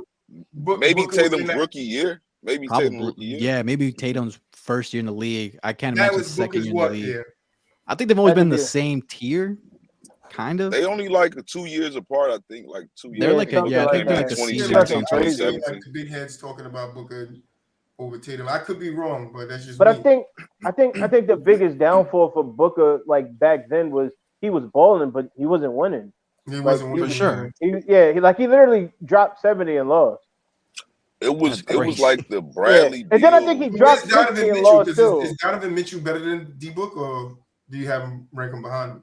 Maybe Booker was in Tatum's that- rookie year. Maybe Tatum's Probably, rookie year. yeah. Maybe Tatum's first year in the league. I can't That imagine was second Booker's year in the what? league. Yeah. I think they've always Second been the year. same tier, kind of. They only like 2 years apart, I think. Like 2 years. They're like a- something yeah, I like think they're that. like a Yeah, season like or something. I was 2017. like the big heads talking about Booker over Tatum. I could be wrong, but that's just. but me. I think the biggest downfall for Booker, like back then, was he was balling, but he wasn't winning. he wasn't like, winning. for sure. He literally dropped 70 and lost. It was That's like crazy. the Bradley. And then I Beal. think he Who dropped is Donovan 60 and Mitchell? lost too. Is Donovan Mitchell better than D Book, or do you have him rank him behind him?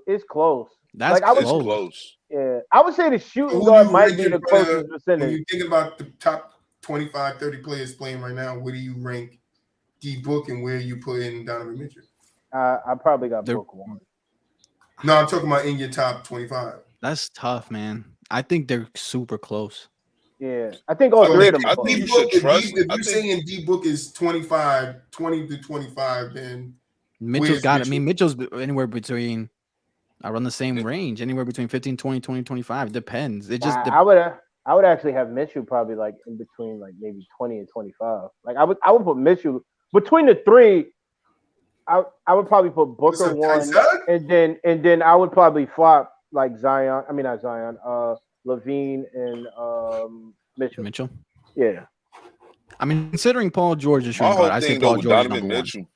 It's close. That's Like, I was It's close. close. Yeah, I would say the shooting Who guard you might rank be in the front of- closest When percentage. you think about the top 25, 30 players playing right now, where do you rank D Book and where you put in Donovan Mitchell? I probably got They're- Booker one. No, I'm talking about in your top 25. That's tough, man. I think they're super close. Yeah, I think all I three of think- them. I close. think D you Book, should trust- if I you're think- saying D Book is 25, 20 to 25, then Mitchell's Where's got. I Mitchell? mean, Mitchell's anywhere between. Around the same range, anywhere between 15, 20, 20, 25. It depends. It just. I would actually have Mitchell probably like in between like maybe 20 and 25. Like I would put Mitchell between the three. I would probably put what's Booker up, one, Tyson? and then I would probably flop like Zion. I mean not Zion. Levine and Mitchell. Mitchell. Yeah. I mean, considering Paul George is My shooting whole guard, I say thing Paul though with George is Donovan number one. Mitchell.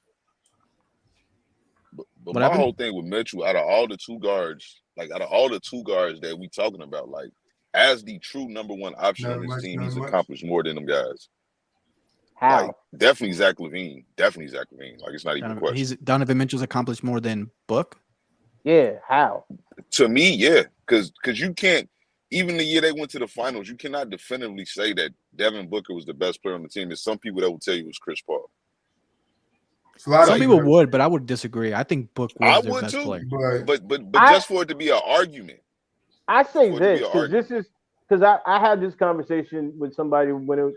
But What my happened? whole thing with Mitchell, out of all the two guards that we talking about, like as the true number one option on this team, he's accomplished more than them guys. How? Like definitely Zach LaVine. Like it's not even a question. Donovan Mitchell's accomplished more than Book. Yeah, how? To me, yeah, because you can't. Even the year they went to the finals, you cannot definitively say that Devin Booker was the best player on the team. There's some people that will tell you it was Chris Paul. Some people would, but I would disagree. I think Book was their best player. But just for it to be an argument. I say this because I had this conversation with somebody when it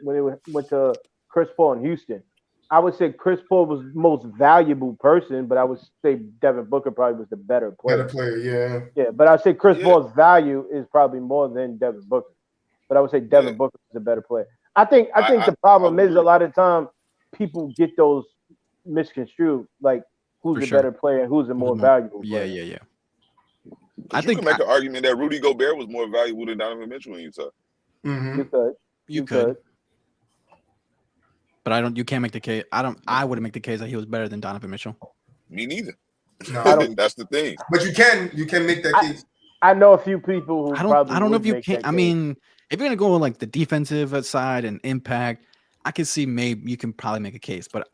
went to Chris Paul in Houston. I would say Chris Paul was the most valuable person, but I would say Devin Booker probably was the better player. Yeah. Yeah, but I'd say Chris Paul's value is probably more than Devin Booker. But I would say Devin Booker is a better player. I think the problem is a lot of time people get those misconstrued, like who's the better player and who's the more valuable player. Yeah. I think you can make an argument that Rudy Gobert was more valuable than Donovan Mitchell in Utah. Mm-hmm. You could. But you can't make the case. I wouldn't make the case that he was better than Donovan Mitchell. Me neither. No, that's the thing. But you can make that case. I know a few people who I don't know if you can. I mean, if you're gonna go with like the defensive side and impact, I can see maybe you can probably make a case. But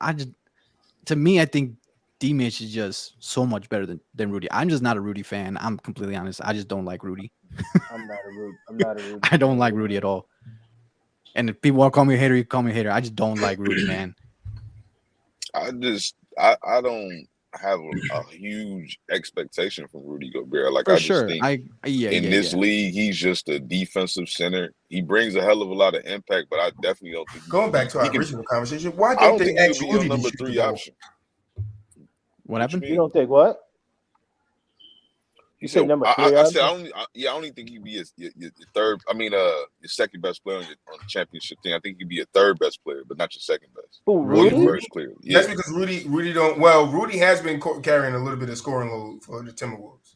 to me, I think D-Mitch is just so much better than Rudy. I'm just not a Rudy fan. I'm completely honest. I just don't like Rudy. I'm not a Rudy. I don't like Rudy at all. And if people want to call me a hater, you call me a hater. I just don't like Rudy, man. I don't have a huge expectation from Rudy Gobert. Like I just think in this league, he's just a defensive center. He brings a hell of a lot of impact, but I definitely don't think going back to our original conversation. Why don't they think he would be your number 3 option? What happened? You don't think what? He said number 3. I only think he'd be your third. I mean, your second best player on the championship team. I think he'd be your third best player, but not your second best. Who, Rudy? First, clearly. Yeah. That's because Rudy don't. Well, Rudy has been carrying a little bit of scoring load for the Timberwolves.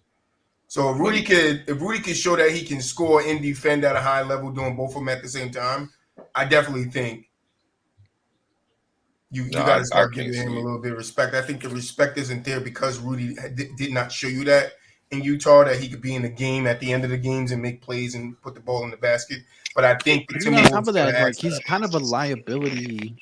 So if Rudy could show that he can score and defend at a high level, doing both of them at the same time, I definitely think you got to start giving him a little bit of respect. I think the respect isn't there because Rudy did not show you that in Utah, that he could be in the game at the end of the games and make plays and put the ball in the basket. But I think the Timberwolves, on top of that, like he's kind of a liability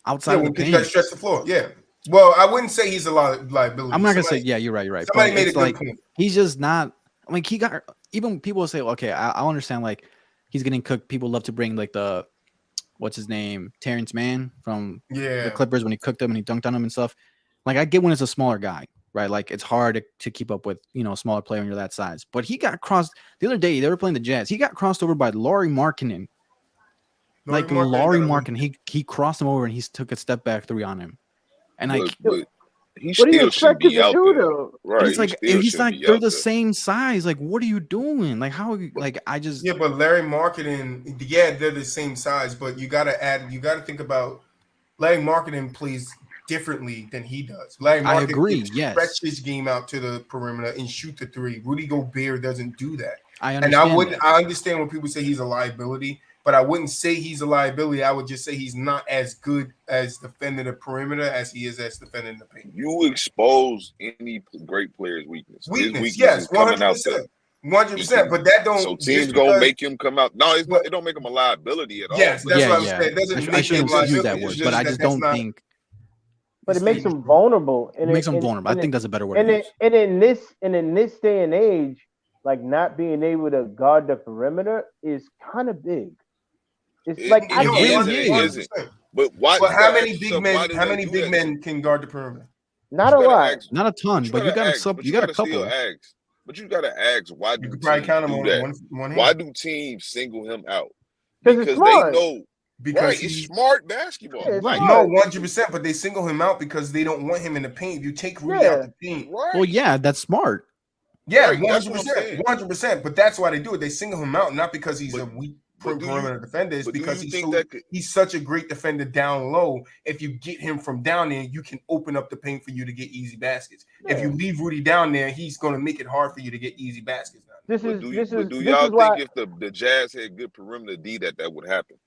outside of the paint. Stretch the floor. Yeah. Well, I wouldn't say he's a liability. I'm not gonna say. Yeah, you're right. You're right. Somebody made a good point. He's just not. Like he got. Even people will say, okay, I understand. Like he's getting cooked. People love to bring like the what's his name, Terrence Mann from the Clippers when he cooked him and he dunked on him and stuff. Like I get when it's a smaller guy. Right, like it's hard to keep up with, a smaller player when you're that size. But he got crossed the other day. They were playing the Jazz. He got crossed over by Lauri Markkanen. Lauri Markkanen, he crossed him over and he took a step back 3 on him. And he still should be out there. Right, he's like they're the same size. Like, what are you doing? Like, how? Like, I just but Lauri Markkanen, they're the same size. But you gotta think about Lauri Markkanen plays differently than he does. I agree. Yes, stretch his game out to the perimeter and shoot the 3. Rudy Gobert doesn't do that. I understand. I understand when people say he's a liability, but I wouldn't say he's a liability. I would just say he's not as good as defending the perimeter as he is as defending the paint. You expose any great player's weakness. Yes, 100%. 100%, but that don't. So teams gonna make him come out. No, it don't make him a liability at all. Yes, that's what I'm saying. It doesn't make him use that word, but I just don't think. But it makes him vulnerable. I think that's a better word. And in this day and age, like not being able to guard the perimeter is kind of big. It's like I isn't. But why? But how many big men? How many big men can guard the perimeter? Not a lot. Not a ton, but you got a couple. But you got to ask why do you probably count him on one hand. Why do teams single him out? Because they know. Because he's smart basketball. Yeah, right. No, 100%, but they single him out because they don't want him in the paint. If you take Rudy out the paint. Right. Well, yeah, that's smart. Yeah, 100%. 100%. But that's why they do it. They single him out, not because he's a weak perimeter defender. It's because he's such a great defender down low. If you get him from down there, you can open up the paint for you to get easy baskets. Yeah. If you leave Rudy down there, he's going to make it hard for you to get easy baskets. Do y'all think if the Jazz had good perimeter D that would happen?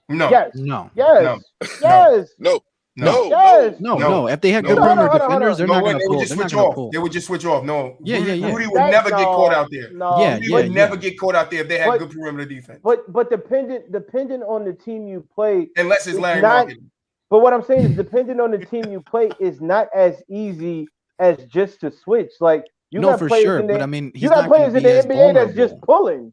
No. Yes. No. Yes. No. Yes. No. No. If they had good perimeter defenders, they're not going to pull. They would just switch off. They would just switch off. No. Yeah. Rudy would never get caught out there. Rudy would never get caught out there if they had good perimeter defense. But depending on the team you play, unless it's Larry Marketing. But what I'm saying is, depending on the team you play, is not as easy as just to switch. Like you got for players sure. in the, But I mean, you got players in the NBA that's just pulling.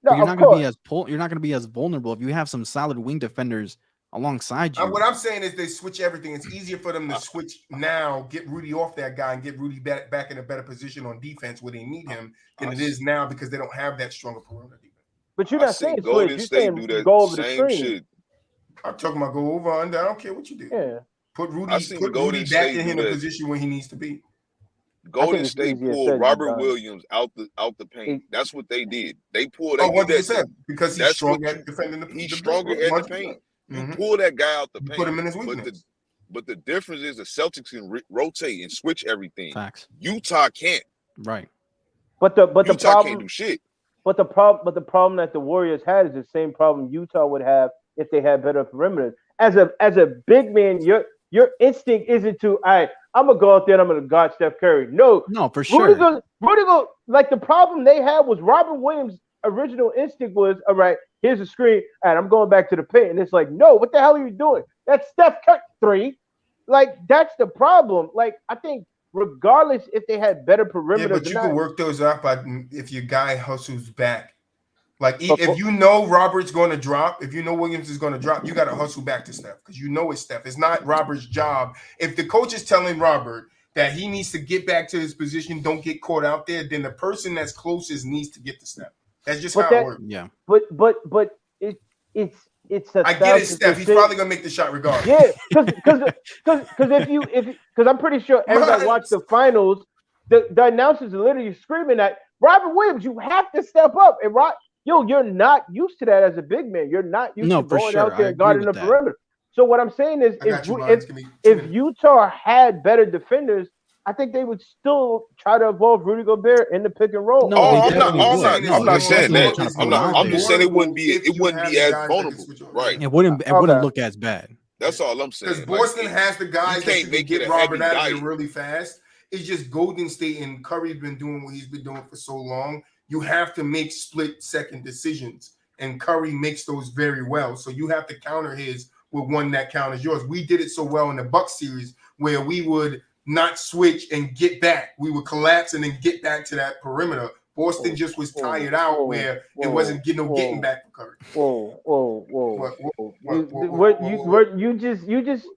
No, you're not going to be as You're not going to be as vulnerable if you have some solid wing defenders alongside you. What I'm saying is they switch everything. It's easier for them to switch now, get Rudy off that guy, and get Rudy back in a better position on defense where they need him than it is now because they don't have that stronger perimeter defense. But you're not saying switch. You're saying go over the screen. Shit. I'm talking about go over, under. I don't care what you do. Yeah. Put Rudy back in a position where he needs to be. Golden State pulled Robert Williams out the paint. That's what they did. They pulled. 100% because he's strong at defending the paint. He's stronger at the paint. You pull that guy out the paint. Put him in his weakness. But the difference is the Celtics can rotate and switch everything. Facts. Utah can't. Right. But the problem can't do shit. But the problem that the Warriors had is the same problem Utah would have if they had better perimeter. As a big man, your instinct isn't to, I'm gonna go out there and I'm gonna guard Steph Curry. No, for sure. Rudy go like the problem they had was Robert Williams' original instinct was, all right, here's a screen, and I'm going back to the paint. And it's like, no, what the hell are you doing? That's Steph Curry 3. Like, that's the problem. Like, I think regardless if they had better perimeter. Yeah, but you can work those out by if your guy hustles back. Like, if you know Robert's going to drop, if you know Williams is going to drop, you got to hustle back to Steph because you know it's Steph. It's not Robert's job. If the coach is telling Robert that he needs to get back to his position, don't get caught out there, then the person that's closest needs to get to Steph. That's just how it works. Yeah. But it's a. I get it, Steph. He's probably gonna make the shot regardless. Yeah, because I'm pretty sure everybody watched the finals. The announcers are literally screaming at Robert Williams. You have to step up, and you're not used to that as a big man. You're not used to going out there and guarding the perimeter. So what I'm saying is, if Utah had better defenders, I think they would still try to evolve Rudy Gobert in the pick and roll. I'm not saying that. I'm just saying it wouldn't be as vulnerable. Right. It wouldn't look as bad. That's all I'm saying. Because Boston has the guys that can get Robert out of there really fast. It's just Golden State and Curry's been doing what he's been doing for so long. You have to make split-second decisions, and Curry makes those very well. So you have to counter his with one that counters yours. We did it so well in the Bucks series where we would not switch and get back. We would collapse and then get back to that perimeter. Boston just was tired out where it wasn't getting back for Curry.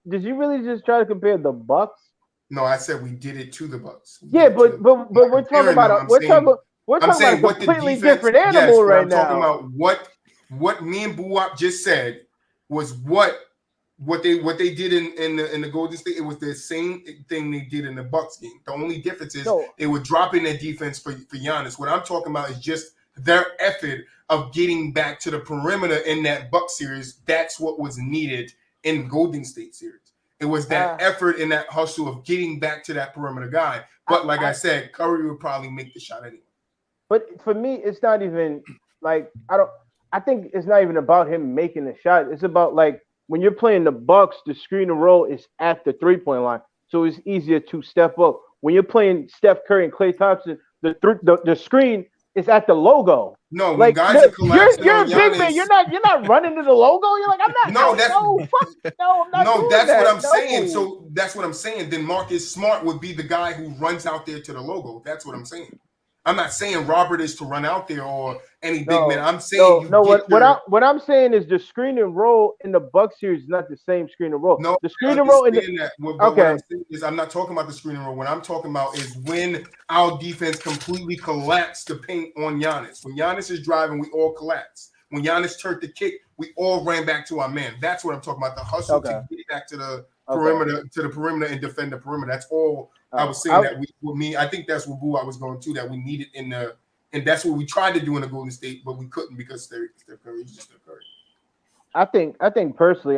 Did you really just try to compare the Bucks? No, I said we did it to the Bucks. Yeah, but we're talking about a completely different animal right now. I'm talking about what me and Buwap just said was what they did in the Golden State. It was the same thing they did in the Bucks game. The only difference is they were dropping their defense for Giannis. What I'm talking about is just their effort of getting back to the perimeter in that Bucks series. That's what was needed in Golden State series. It was that effort and that hustle of getting back to that perimeter guy. But like I said, Curry would probably make the shot anyway. But for me, it's not even like I think it's not even about him making the shot. It's about like when you're playing the Bucks, the screen and roll is at the 3-point line, so it's easier to step up. When you're playing Steph Curry and Klay Thompson, the screen is at the logo. No, like guys are collapsing. You're a big man. You're not running to the logo. You're like, I'm not. I'm not. No, that's what I'm saying. So that's what I'm saying. Then Marcus Smart would be the guy who runs out there to the logo. That's what I'm saying. I'm not saying Robert is to run out there or any big man. I'm saying what I'm saying is the screen and roll in the Bucks series is not the same screen and roll. No, the screen and roll What I'm saying is I'm not talking about the screen and roll. What I'm talking about is when our defense completely collapsed the paint on Giannis. When Giannis is driving, we all collapse. When Giannis turned the kick, we all ran back to our man. That's what I'm talking about. The hustle to get back to the perimeter and defend the perimeter. That's all I was saying. I think that's what I was going to. That we needed and that's what we tried to do in the Golden State, but we couldn't because Steph Curry is just Steph Curry. I think personally,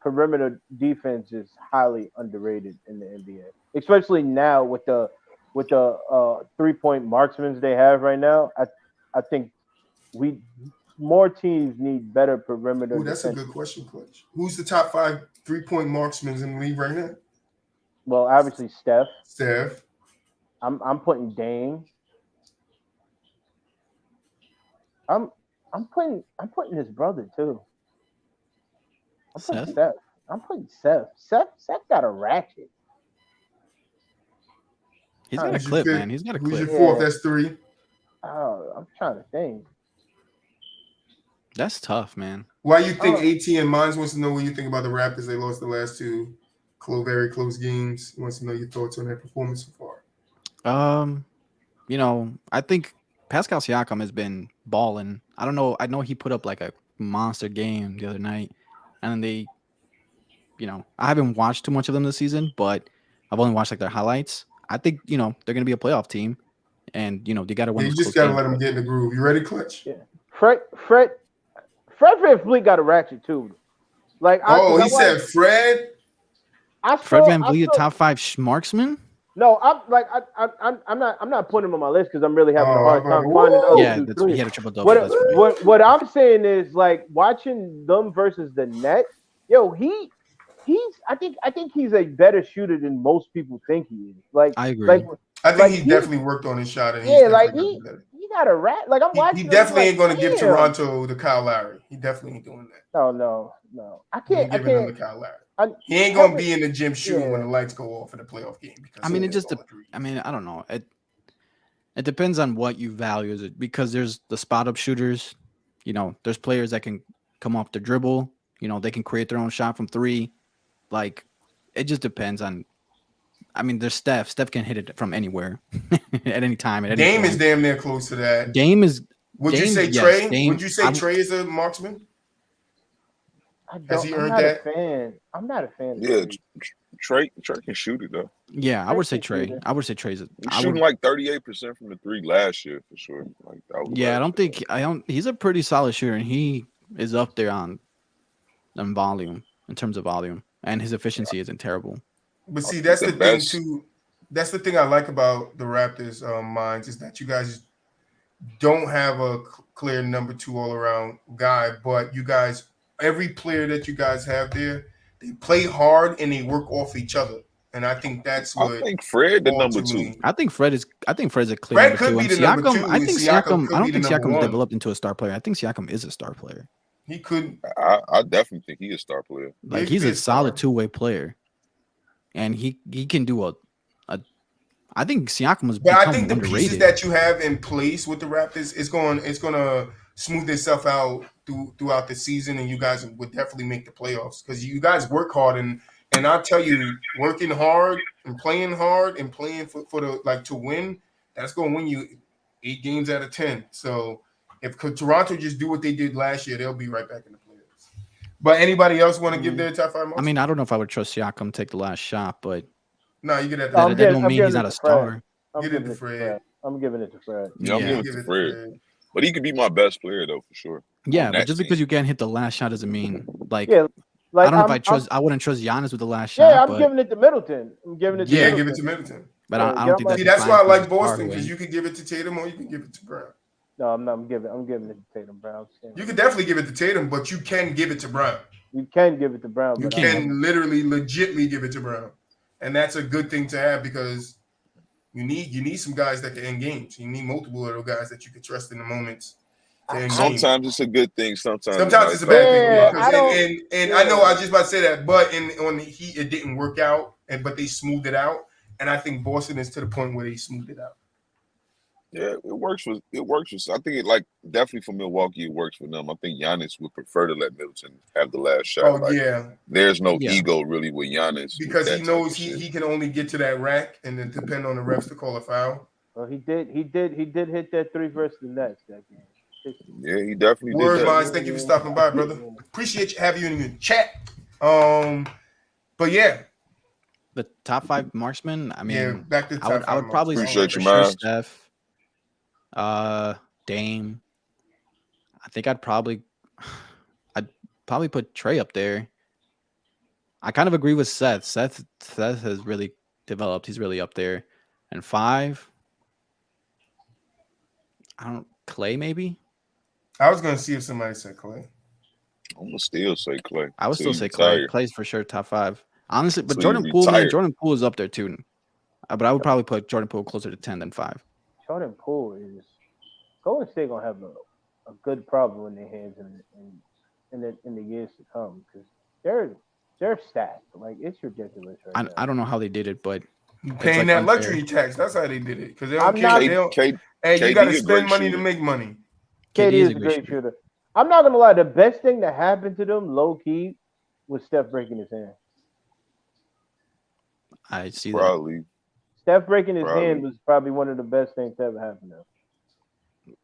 perimeter defense is highly underrated in the NBA, especially now with the 3-point marksmen they have right now. I think more teams need better perimeter. That's a good question, Coach. Who's the top 5 3-point marksmen in the league right now? Well, obviously Steph. Steph. I'm putting Dame. I'm putting his brother too. I'm putting Seth? Seth. I'm putting Seth. Seth got a ratchet. He's got a clip, man. He's got a clip. Who's your fourth? That's 3. Oh, I'm trying to think. That's tough, man. Why you think AT and Mines wants to know what you think about the Raptors? They lost the last 2 very close games. He wants to know your thoughts on their performance so far. You know, I think Pascal Siakam has been balling. I don't know. I know he put up like a monster game the other night, and they, you know, I haven't watched too much of them this season, but I've only watched like their highlights. I think, you know, they're going to be a playoff team, and, you know, they got to win. You just got to let them get in the groove. You ready, Clutch? Yeah. Fred VanVleet got a ratchet too. Like, he said Fred. Fred VanVleet, a top 5 marksman. No, I'm not putting him on my list because I'm really having a hard time finding. He had a triple double. What I'm saying is, like, watching them versus the Nets. Yo, I think he's a better shooter than most people think he is. Like, I agree. I think he definitely worked on his shot. And he got a rat. Like, I'm watching. He definitely ain't going to give Toronto the Kyle Lowry. He definitely ain't doing that. No. I can't. Giving him the Kyle Lowry. He ain't going to be in the gym shooting when the lights go off in the playoff game. Because I mean, I don't know. It depends on what you value, because there's the spot up shooters. You know, there's players that can come off the dribble. You know, they can create their own shot from 3. Like, it just depends on. I mean, there's Steph. Steph can hit it from anywhere at any time. At any Dame point. is damn near close to that. Dame is. Would you say Trey? Would you say Trey is a marksman? Has he earned that? I'm not a fan. Yeah, Trey can shoot it though. Yeah, I would say Trey. I would say Trey's. He's shooting like 38% from the 3 last year for sure. Like, I don't. He's a pretty solid shooter, and he is up there on volume in terms of volume, and his efficiency isn't terrible. But see, that's the thing too. That's the thing I like about the Raptors' minds is that you guys don't have a clear number 2 all around guy, but you guys, every player that you guys have there, they play hard and they work off each other. And I think that's what I think Fred the number 2. I think Fred's a clear Fred number could 2. be the number 2. I think Siakam. I don't think Siakam 1. developed into a star player. I think Siakam is a star player. He could. I definitely think he's a star player. Like, he's a solid 2-way player, and he can do a. I think Siakam was. But I think the underrated. pieces that you have in place with the Raptors it's going to smooth itself out throughout the season, and you guys would definitely make the playoffs because you guys work hard and I'll tell you, working hard and playing for the to win, that's going to win you 8 games out of 10. So if Toronto just do what they did last year, they'll be right back in the playoffs. But anybody else want to give their top 5 marks? I mean, I don't know if I would trust Siakam to take the last shot, but no, you get that. That don't mean he's not a star. I'm giving it to Fred. I'm giving it to Fred. Yeah, I'm giving it to Fred. But he could be my best player though, for sure. Yeah, but just because you can't hit the last shot doesn't mean I don't know I wouldn't trust Giannis with the last shot. Yeah, I'm giving it to Middleton. Give it to Middleton. But I don't think that's. See, that's why I like Boston, because you could give it to Tatum or you can give it to Brown. No, I'm giving it to Tatum, Brown. You could definitely give it to Tatum, but you can give it to Brown. You can give it to Brown. You can literally, legitly give it to Brown, and that's a good thing to have because you need some guys that can end games. You need multiple of those guys that you can trust in the moments. Sometimes it's a good thing. Sometimes it's a bad thing. And I know I was just about to say that, but on the Heat it didn't work out, but they smoothed it out. And I think Boston is to the point where they smoothed it out. Yeah, it works. I think it definitely for Milwaukee it works for them. I think Giannis would prefer to let Middleton have the last shot. Oh yeah. There's no ego really with Giannis because he knows he can only get to that rack and then depend on the refs to call a foul. Well, he did hit that 3 versus the Nets that game. Yeah, he definitely did. Word lines. Thank you for stopping by, brother. Appreciate you having you in your chat. But yeah. The top 5 marksmen. I mean, back to the top I would probably appreciate you, man. Steph, Dame. I think I'd probably put Trey up there. I kind of agree with Seth. Seth has really developed. He's really up there. And 5, Clay maybe. I was gonna see if somebody said Clay. I'm gonna still say Clay. I would still say Clay. Clay's for sure top 5. Honestly, but Jordan Poole, man, Jordan Poole is up there too. But I would probably put Jordan Poole closer to 10 than 5. Jordan Poole is Golden State gonna have a good problem in their hands in the years to come because they're stacked. Like it's ridiculous right now. I don't know how they did it, but paying that luxury tax. That's how they did it because they don't care. Hey, you got to spend money to make money. KD is a great shooter. I'm not gonna lie. The best thing that happened to them, low key, was Steph breaking his hand. I see probably. that. Steph breaking his hand was probably one of the best things to ever happen to him.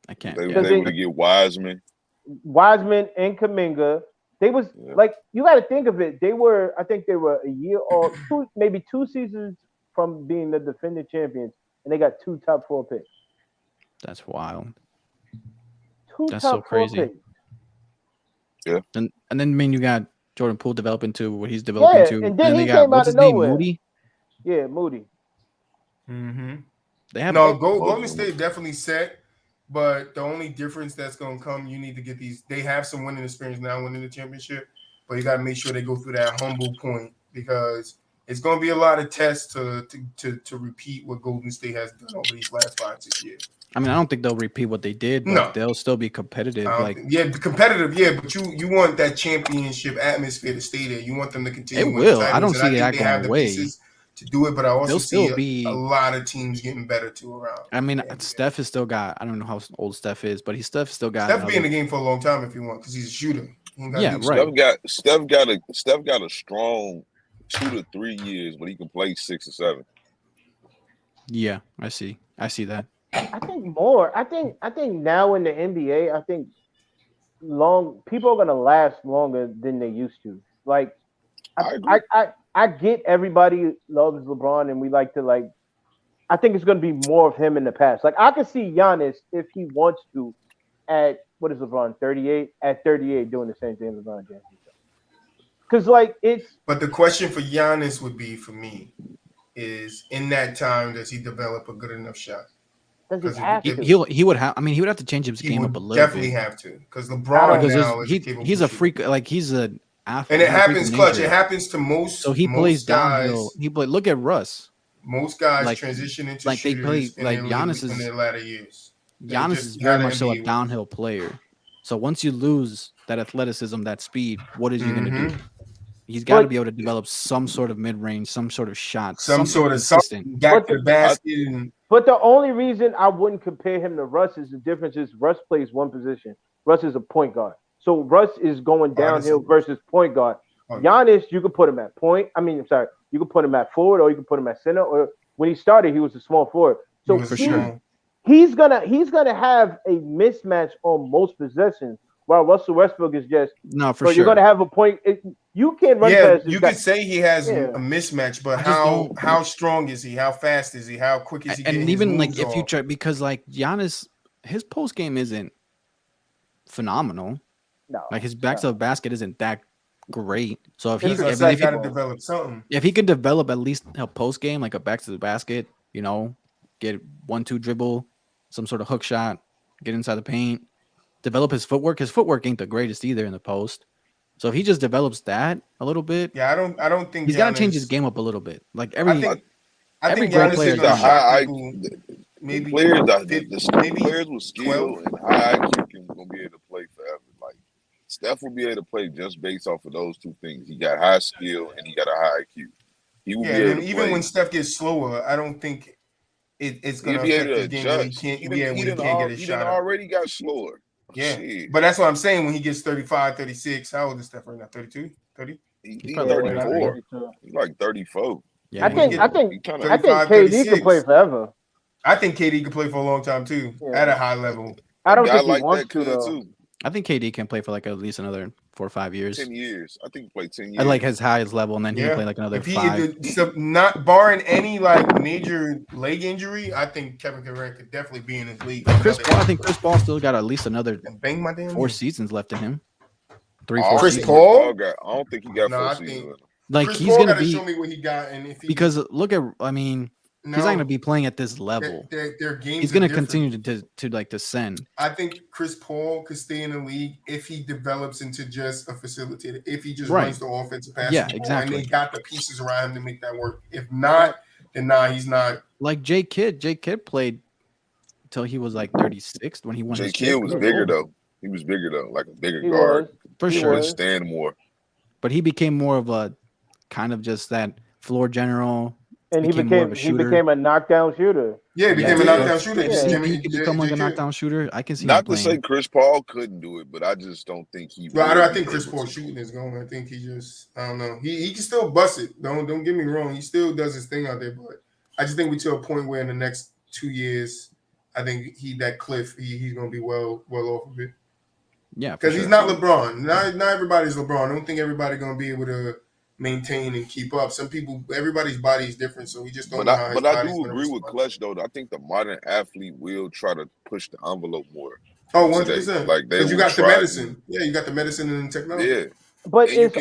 I can't. They were able to get Wiseman and Kuminga. They was like you got to think of it. I think they were a year or maybe 2 seasons from being the defending champions, and they got 2 top 4 picks. That's wild. 2 That's top so crazy. 4 picks. Yeah. And then you got Jordan Poole developing to what he's developing to. And then he got, came out of nowhere. Moody? Yeah, Moody. Mm-hmm. They have Golden State definitely set, but the only difference that's going to come, you need to get these. They have some winning experience now, winning the championship, but you got to make sure they go through that humble point because it's going to be a lot of tests to repeat what Golden State has done over these last 5-6 years. I mean, I don't think they'll repeat what they did, but they'll still be competitive. Competitive, but you want that championship atmosphere to stay there. You want them to continue. It will. I don't see that going away. To do it, but I also see a lot of teams getting better too around. I mean, Steph has still got. I don't know how old Steph is, but Steph still got. Steph be in the game for a long time if you want, because he's a shooter. Yeah, right. Steph got a strong 2 to 3 years, but he can play 6 or 7. Yeah, I see that. I think more. I think now in the NBA, I think people are gonna last longer than they used to. Like, I get everybody loves LeBron and we like to I think it's gonna be more of him in the past. Like I could see Giannis if he wants to at what is LeBron 38 at 38 doing the same thing LeBron James. Because But the question for Giannis would be for me is in that time does he develop a good enough shot? Does he have to? He would have. I mean, he would have to change his game up a little. Definitely bit. Have to because LeBron now is he's a freak. Like he's an athlete, and it happens clutch. It happens to most. So he plays downhill. Look at Russ. Most guys transition into they play like Giannis in their latter years. Giannis is very much so a downhill player. So once you lose that athleticism, that speed, what is he going to do? He's got to be able to develop some sort of mid-range, some sort of shot, something back to the basket. But the only reason I wouldn't compare him to Russ is the difference is Russ plays one position. Russ is a point guard. So Russ is going downhill versus point guard. Giannis, you could put him at point. You could put him at forward or you could put him at center. Or when he started, he was a small forward. So he's gonna have a mismatch on most possessions. While Russell Westbrook is just sure. You're gonna have a point. You can't run past. You could say he has a mismatch, but how strong is he? How fast is he? How quick is he? And even if you try, because Giannis, his post game isn't phenomenal. No, his back to the basket isn't that great. So if he got to develop something, if he could develop at least a post game like a back to the basket, get 1-2 dribble, some sort of hook shot, get inside the paint. Develop his footwork. His footwork ain't the greatest either in the post. So if he just develops that a little bit, I don't think he's got to change his game up a little bit. Like every great player, the high maybe players with skill and high IQ gonna be able to play forever. Like Steph will be able to play just based off of those 2 things. He got high skill and he got a high IQ. He will be able to even when Steph gets slower, I don't think it's gonna affect his game. He can't get his shot. He already got slower. Yeah, but that's what I'm saying. When he gets 35, 36, how old is Steph right now? 32, 30? He's 34. He's like 34. Yeah, I think KD can play forever. I think KD can play for a long time too, at a high level. I don't think he wants to too. I think KD can play for at least another 4 or 5 years. 10 years. I think he played 10 years. At his highest level, and then he can play another 5. Not barring any major leg injury, I think Kevin Durant could definitely be in his league. I think Chris Paul still got at least another 4 seasons left in him. 3-4 Chris seasons. Paul? I don't think he got 4 seasons. Like Chris he's Paul gonna gotta show me what he got, and if because look at he's not going to be playing at this level. Their games he's going to continue to send. I think Chris Paul could stay in the league if he develops into just a facilitator. If he just runs the offensive passing ball, exactly. And they got the pieces around him to make that work. If not, then he's not. Like J Kidd played until he was like 36 when he won. J Kidd was bigger though. He was bigger though, like a bigger guard. For sure. Stand more. But he became more of a kind of just that floor general. And he became a knockdown shooter. Yeah, he became a knockdown shooter. He could become like a knockdown shooter. I can see. Not to say Chris Paul couldn't do it, but I just don't think he. Well, I think Chris Paul shooting is going. I think I don't know. He can still bust it. Don't get me wrong. He still does his thing out there, but I just think we're to a point where in the next 2 years, I think that cliff. He's going to be well off of it. Yeah, because he's not LeBron. Not everybody's LeBron. I don't think everybody's going to be able to maintain and keep up. Some people, everybody's body is different, so we just don't know how his But I do agree with Clutch, though. I think the modern athlete will try to push the envelope more. Oh, 100%. Like because you got the medicine. You got the medicine and technology. Yeah. But it's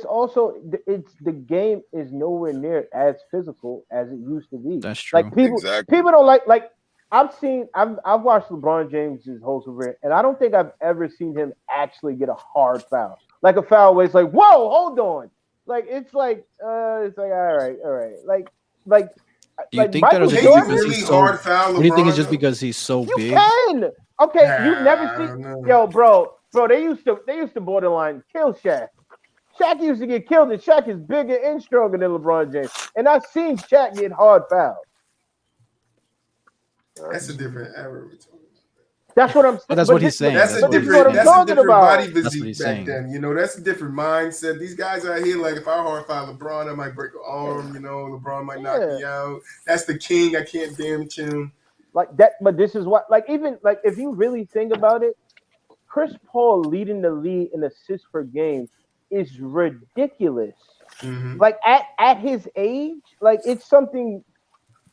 also the game is nowhere near as physical as it used to be. That's true. Like people don't like I've watched LeBron James's whole career, and I don't think I've ever seen him actually get a hard foul. Like a foul where it's like, whoa, hold on. Like it's like all right. Do you think that is because he's so hard foul? What do you think it's just because he's so big? You you've never seen yo, bro. They used to borderline kill Shaq. Shaq used to get killed, and Shaq is bigger and stronger than LeBron James. And I've seen Shaq get hard fouls. That's a different era. That's what I'm saying. But that's what he's saying. That's a different body physique back then. You know, that's a different mindset. These guys out here, like if I hard foul LeBron, I might break an arm. You know, LeBron might knock me out. That's the king. I can't damage him. Like that. But this is what, like, even like if you really think about it, Chris Paul leading the league in assists per game is ridiculous. Mm-hmm. Like at his age, like it's something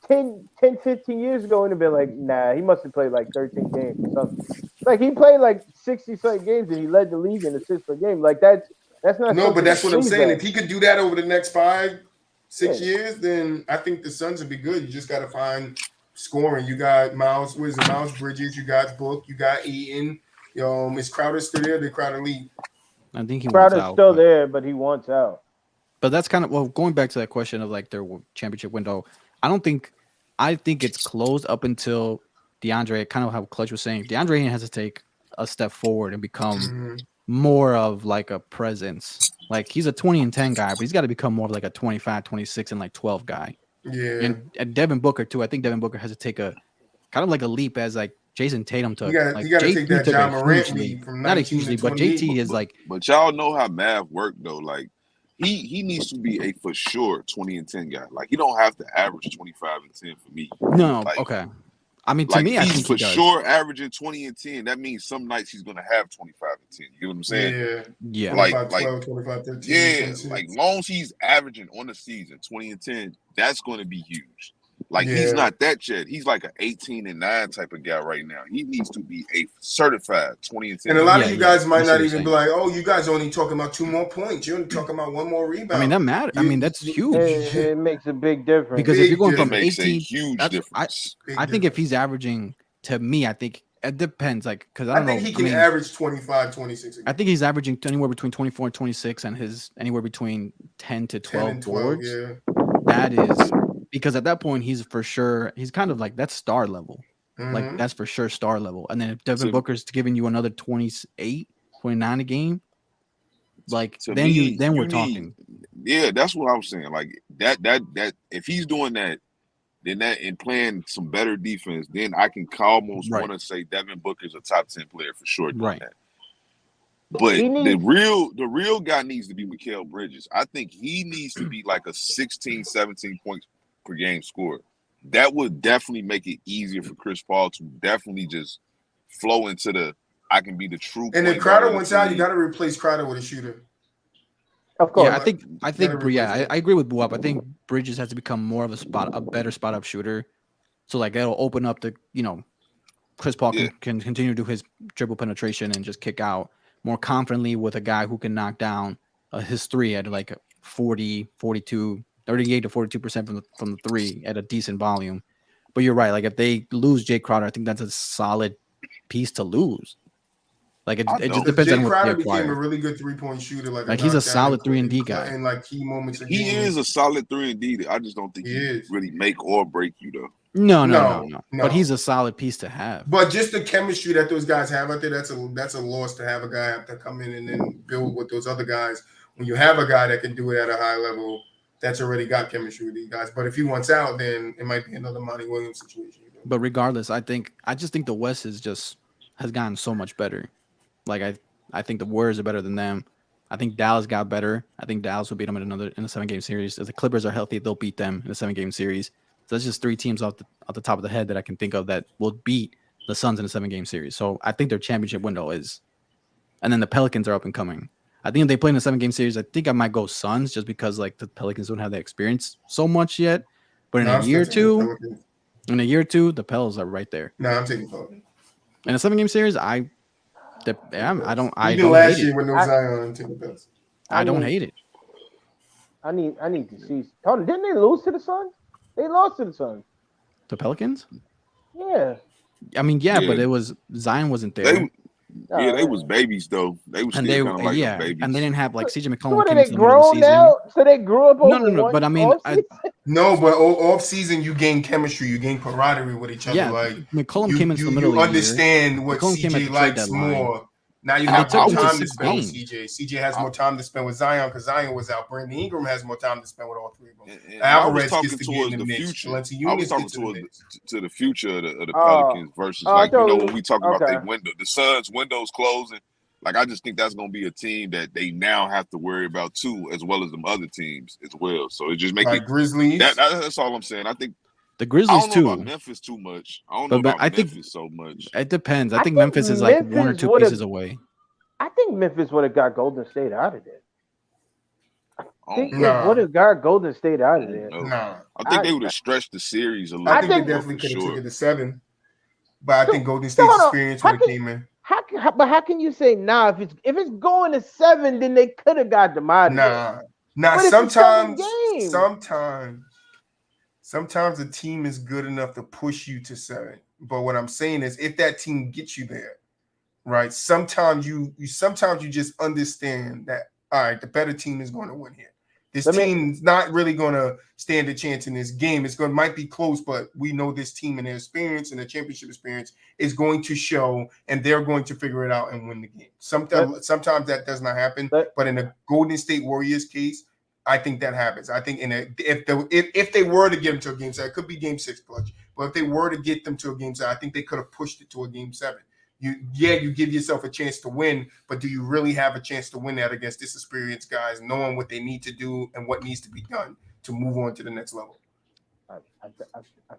10, 15 years ago, and have been like, nah, he must have played like 13 games or something. Like he played like 60-something games and he led the league in assists per game. Like that's not. No, but that's what I'm saying. If he could do that over the next 5-6 years, then I think the Suns would be good. You just got to find scoring. You got Miles Bridges. You got Book. You got Eaton. Is Crowder still there? Did Crowder leave? I think Crowder's still there, but he wants out. But that's kind of going back to that question of like their championship window. I think it's closed up until DeAndre, kind of how Clutch was saying. DeAndre has to take a step forward and become more of like a presence. Like he's a 20 and 10 guy, but he's got to become more of like a 25, 26 and like 12 guy. Yeah. And Devin Booker too. I think Devin Booker has to take a kind of like a leap as like Jason Tatum took. You got to take that John Morant leap from 19 not a huge leap, but JT is like. But y'all know how math work though. Like he needs to be a for sure 20 and 10 guy. Like he don't have to average 25 and 10 for me. No, like, okay. I mean, to me, I think for sure averaging 20 and 10. That means some nights he's gonna have 25 and 10. You know what I'm saying? Yeah. 25, 12, 25, 13. Yeah, 26. like long as he's averaging on the season 20 and 10, that's gonna be huge. Like he's not that yet. He's like an 18 and 9 type of guy right now. He needs to be a certified 20 and 10. And a lot of you guys might not even be like, "Oh, you guys only talking about 2 more points. You're only talking about 1 more rebound." I mean, that matters. I mean, that's huge. It makes a big difference because if you're going from makes 18, a huge difference. I think if he's averaging, to me, I think it depends. Like, because I think he can average 25, 26. I think he's averaging anywhere between 24 and 26, and his anywhere between 10 to 12 boards. Yeah. That is. Because at that point, he's for sure, he's kind of like, that's star level. Mm-hmm. Like, that's for sure star level. And then if Devin Booker's giving you another 28, 29 a game, like, then we're talking. Yeah, that's what I was saying. Like, that if he's doing that, then that and playing some better defense, then I can almost want to say Devin Booker's a top 10 player for sure doing that. But the real guy needs to be Mikal Bridges. I think he needs to be like a 16, 17 points per game scorer. That would definitely make it easier for Chris Paul to definitely just flow into the I can be the true. And if Crowder went out, you got to replace Crowder with a shooter. Of course. Yeah, I think I agree with Buap. I think Bridges has to become more of a better spot up shooter. So like that'll open up the, Chris Paul can continue to do his dribble penetration and just kick out more confidently with a guy who can knock down his 3 at like 40, 42, 38 to 42% from the three at a decent volume. But you're right. Like if they lose Jay Crowder, I think that's a solid piece to lose. Like it just depends Jay on what Crowder they acquire. became a really good 3-point shooter, like he's a knockdown solid 3-and-D guy in like key moments of He games. is a solid 3-and-D. I just don't think he really make or break you though. No. But he's a solid piece to have. But just the chemistry that those guys have out there, that's a loss to have a guy have to come in and then build with those other guys. When you have a guy that can do it at a high level, that's already got chemistry with these guys. But if he wants out, then it might be another Monty Williams situation. But regardless, I just think the West has gotten so much better. Like I think the Warriors are better than them. I think Dallas got better. I think Dallas will beat them in a 7-game series. If the Clippers are healthy, they'll beat them in a 7-game series. So that's just 3 teams off the top of the head that I can think of that will beat the Suns in a 7-game series. So I think their championship window is, and then the Pelicans are up and coming. I think if they play in a 7-game series, I think I might go Suns just because like the Pelicans don't have that experience so much yet. But in a year or two, the Pels are right there. No, I'm taking Pelicans. In a 7-game series, I don't last year with no Zion, take the Pels. I don't hate it. I need to see. Didn't they lose to the Suns? They lost to the Suns. The Pelicans? Yeah. I mean, yeah, but it was Zion wasn't there. They was babies though. They was still kind of like babies. And they didn't have like CJ McCollum. So what, they grown now? So they grew up over No. But I mean, no, but off season you gain chemistry, you gain camaraderie with each other. Yeah, like McCollum came into the middle of the year. You understand what CJ likes more. Now you have more time to spend with CJ. CJ has more time to spend with Zion because Zion was out. Brandon Ingram has more time to spend with all 3 of them. Alvarez gets to get in the mix. I was talking to the future of the Pelicans versus when we talk about their window, the Suns' windows closing. Like I just think that's going to be a team that they now have to worry about too, as well as them other teams as well. So it just makes it Grizzlies. That's all I'm saying. I think the Grizzlies I don't know about Memphis too much. I don't know about Memphis so much. It depends. I think Memphis is like 1 or 2 pieces away. I think Memphis would have got Golden State out of there. I think they would have got Golden State out of there. No. I think they would have stretched the series a little. I think they definitely could have took it to 7. But I think Golden State's experience would have came in. How can you say if it's going to 7, then they could have got them out of there? Nah. Sometimes a team is good enough to push you to 7. But what I'm saying is, if that team gets you there, right? Sometimes you just understand that all right, the better team is going to win here. This team's not really going to stand a chance in this game. Might be close, but we know this team and their experience and their championship experience is going to show, and they're going to figure it out and win the game. Sometimes that does not happen, but in the Golden State Warriors case, I think that happens. I think if they were to get them to a game 7, it could be game 6 clutch, but if they were to get them to a game 7, I think they could have pushed it to a game 7. You give yourself a chance to win, but do you really have a chance to win that against this experienced guys, knowing what they need to do and what needs to be done to move on to the next level? I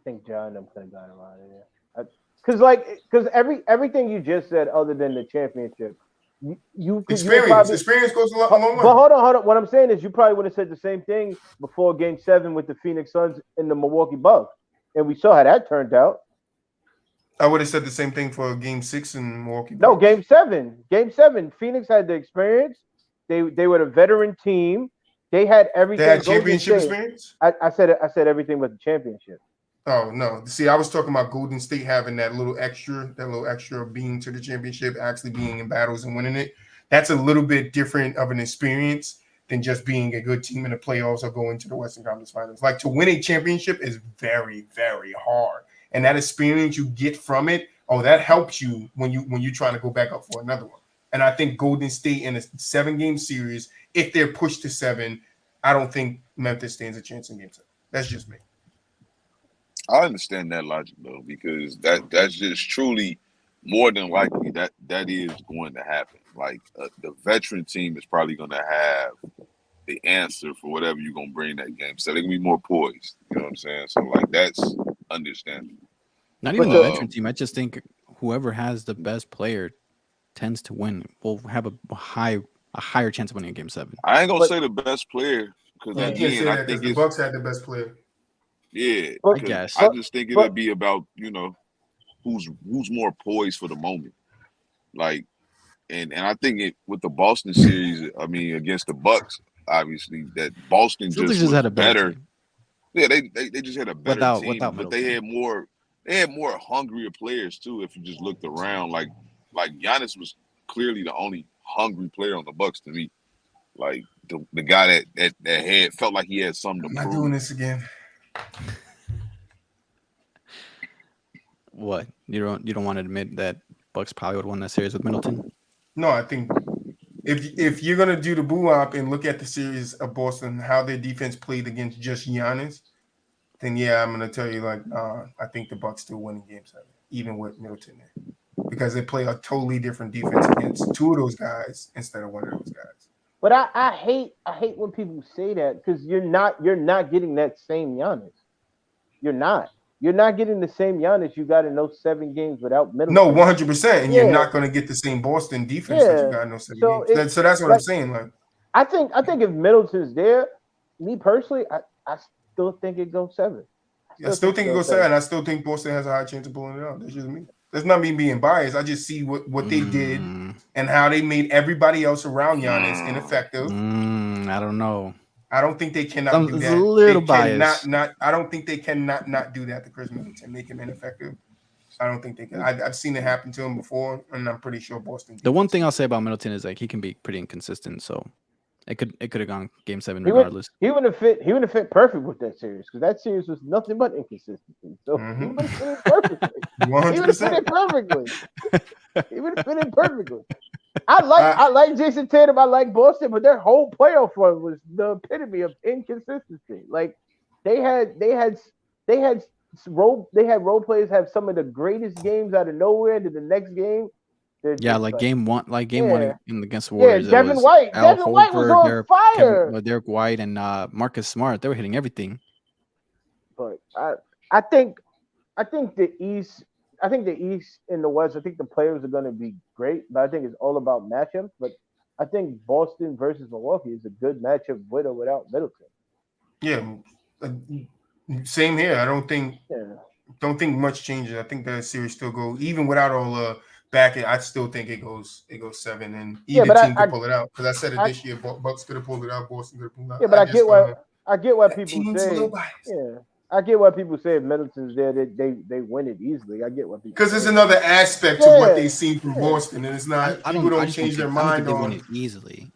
think John them could have got him out of there. Because everything you just said, other than the championship, experience goes a long way. But hold on. What I'm saying is, you probably would have said the same thing before Game 7 with the Phoenix Suns and the Milwaukee Bucks, and we saw how that turned out. I would have said the same thing for Game 6 in Milwaukee. No, Game 7. Game 7. Phoenix had the experience. They were a veteran team. They had everything. They had championship experience? I said everything but the championship. Oh no! See, I was talking about Golden State having that little extra being to the championship, actually being in battles and winning it. That's a little bit different of an experience than just being a good team in the playoffs or going to the Western Conference Finals. Like, to win a championship is very, very hard. And that experience you get from it, that helps you when you're trying to go back up for another one. And I think Golden State in a 7-game series, if they're pushed to 7, I don't think Memphis stands a chance in Game 7. That's just me. I understand that logic though, because that's just truly more than likely that is going to happen. Like the veteran team is probably going to have the answer for whatever you're going to bring that game. So they're going to be more poised. You know what I'm saying? So like that's understandable. Not even the veteran team. I just think whoever has the best player tends to win. Will have a higher chance of winning a Game 7. I ain't gonna say the best player because again, I think the Bucks had the best player. Yeah, I guess. I just think it'll be about who's more poised for the moment. Like, and I think with the Boston series, I mean against the Bucks, obviously, that Boston Celtics just had was a better better. team. Yeah, they just had a better team, without but they had more hungrier players too. If you just looked around, like Giannis was clearly the only hungry player on the Bucks to me. Like the guy that had felt like he had something to I'm not prove. doing this again. What? You don't want to admit that Bucks probably would have won that series with Middleton? No, I think if you're gonna do the boo up and look at the series of Boston, how their defense played against just Giannis, then yeah, I'm gonna tell you like I think the Bucks still winning Game 7, even with Middleton there, because they play a totally different defense against two of those guys instead of one of those guys. But I hate when people say that because you're not getting that same Giannis. You're not getting the same Giannis you got in those 7 games without Middleton. No, 100%, and you're not going to get the same Boston defense that you got in those 7 games. So that's what I'm saying. Like, I think if Middleton's there, me personally, I still think it goes 7. I still think it goes 7. I still think Boston has a high chance of pulling it out. That's just me. That's not me being biased. I just see what they did and how they made everybody else around Giannis ineffective. I don't know. I don't think they cannot do that. A little biased. I don't think they cannot not do that to Chris Middleton, make him ineffective. I don't think they can. I've seen it happen to him before, and I'm pretty sure Boston. The one thing I'll say about Middleton is like he can be pretty inconsistent, so it could have gone Game 7 regardless. He would have fit perfect with that series because that series was nothing but inconsistency. So he would have fit in perfectly. 100%. He would have fit in perfectly. He would have fit in perfectly. I like Jason Tatum. I like Boston, but their whole playoff run was the epitome of inconsistency. Like they had role players have some of the greatest games out of nowhere to the next game. Yeah, like game one against the Warriors. Yeah, Devin White was on fire. Derek White and Marcus Smart, they were hitting everything. But I think the East and the West, I think the players are going to be great, but I think it's all about matchups. But I think Boston versus Milwaukee is a good matchup with or without Middleton. Yeah, same here. I don't think much changes. I think that series still go even without all back. I still think it goes 7, and either team can pull it out. Because I said it this year, Bucks could have pulled it out, Boston could have pulled it out. Yeah, but I get why people say. Yeah. I get why people say if Middleton's there, they win it easily. I get why people. Because there's another aspect to what they see from Boston, and it's not. People don't change their mind on. They win it easily.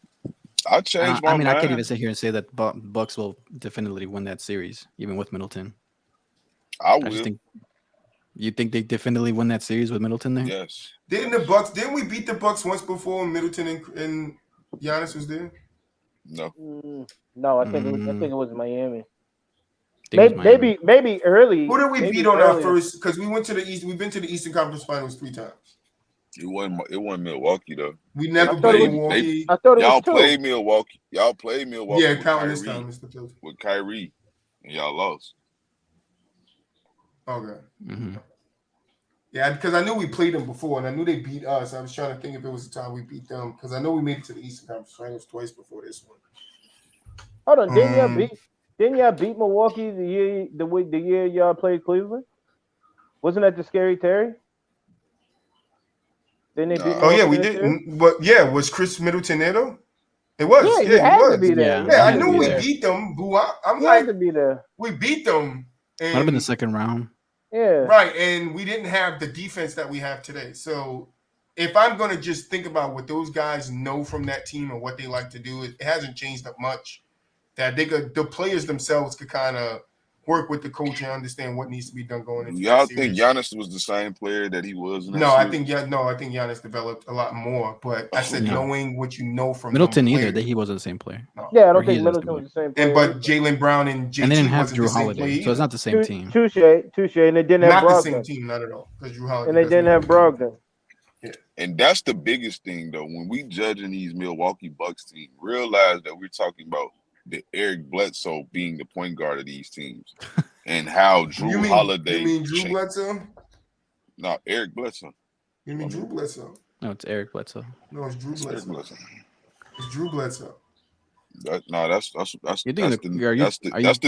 I changed my mind. I can't even sit here and say that Bucks will definitively win that series, even with Middleton. I will. You think they definitively win that series with Middleton there? Yes. Didn't we beat the Bucks once before when Middleton and Giannis was there? No. No, I think it was Miami. Maybe early. Who did we beat on our first? Because we went to the East. We've been to the Eastern Conference Finals 3 times. It wasn't Milwaukee though. We never played Milwaukee. I thought y'all played Milwaukee. Y'all played Milwaukee. Yeah, counting this time, Mr. Pills. With Kyrie, and y'all lost. Okay. Mm-hmm. Yeah, because I knew we played them before, and I knew they beat us. I was trying to think if it was the time we beat them, because I know we made it to the Eastern Conference Finals twice before this one. Hold on, didn't y'all beat Milwaukee the year y'all played Cleveland? Wasn't that the Scary Terry? Didn't they beat Milwaukee? Oh yeah, we did. But yeah, was Chris Middleton there though? It was. Yeah, he had to be there. Yeah, I knew we beat them. I'm like, to be there. We beat them. Might have been the second round. Yeah. Right, and we didn't have the defense that we have today. So if I'm going to just think about what those guys know from that team and what they like to do, it hasn't changed that much. That the players themselves could kind of work with the coach and understand what needs to be done going into. Y'all think Giannis was the same player that he was? I think Giannis developed a lot more. But I said knowing what you know from Middleton either, that he wasn't the same player. No. Yeah, I don't think Middleton was the same player. But Jaylen Brown and JT they didn't have Drew Holiday, Holiday, so it's not the same team. Touche, and they didn't have Brogdon. Not the same team, not at all. Because Drew Holiday and they didn't have Brogdon. Yeah. And that's the biggest thing, though. When we judging these Milwaukee Bucks teams, realize that we're talking about the Eric Bledsoe being the point guard of these teams, and how Drew Holiday. You mean Drew Bledsoe? No, Eric Bledsoe. You mean Drew Bledsoe? No, it's Eric Bledsoe. No, it's Drew Bledsoe. It's Drew Bledsoe. That's the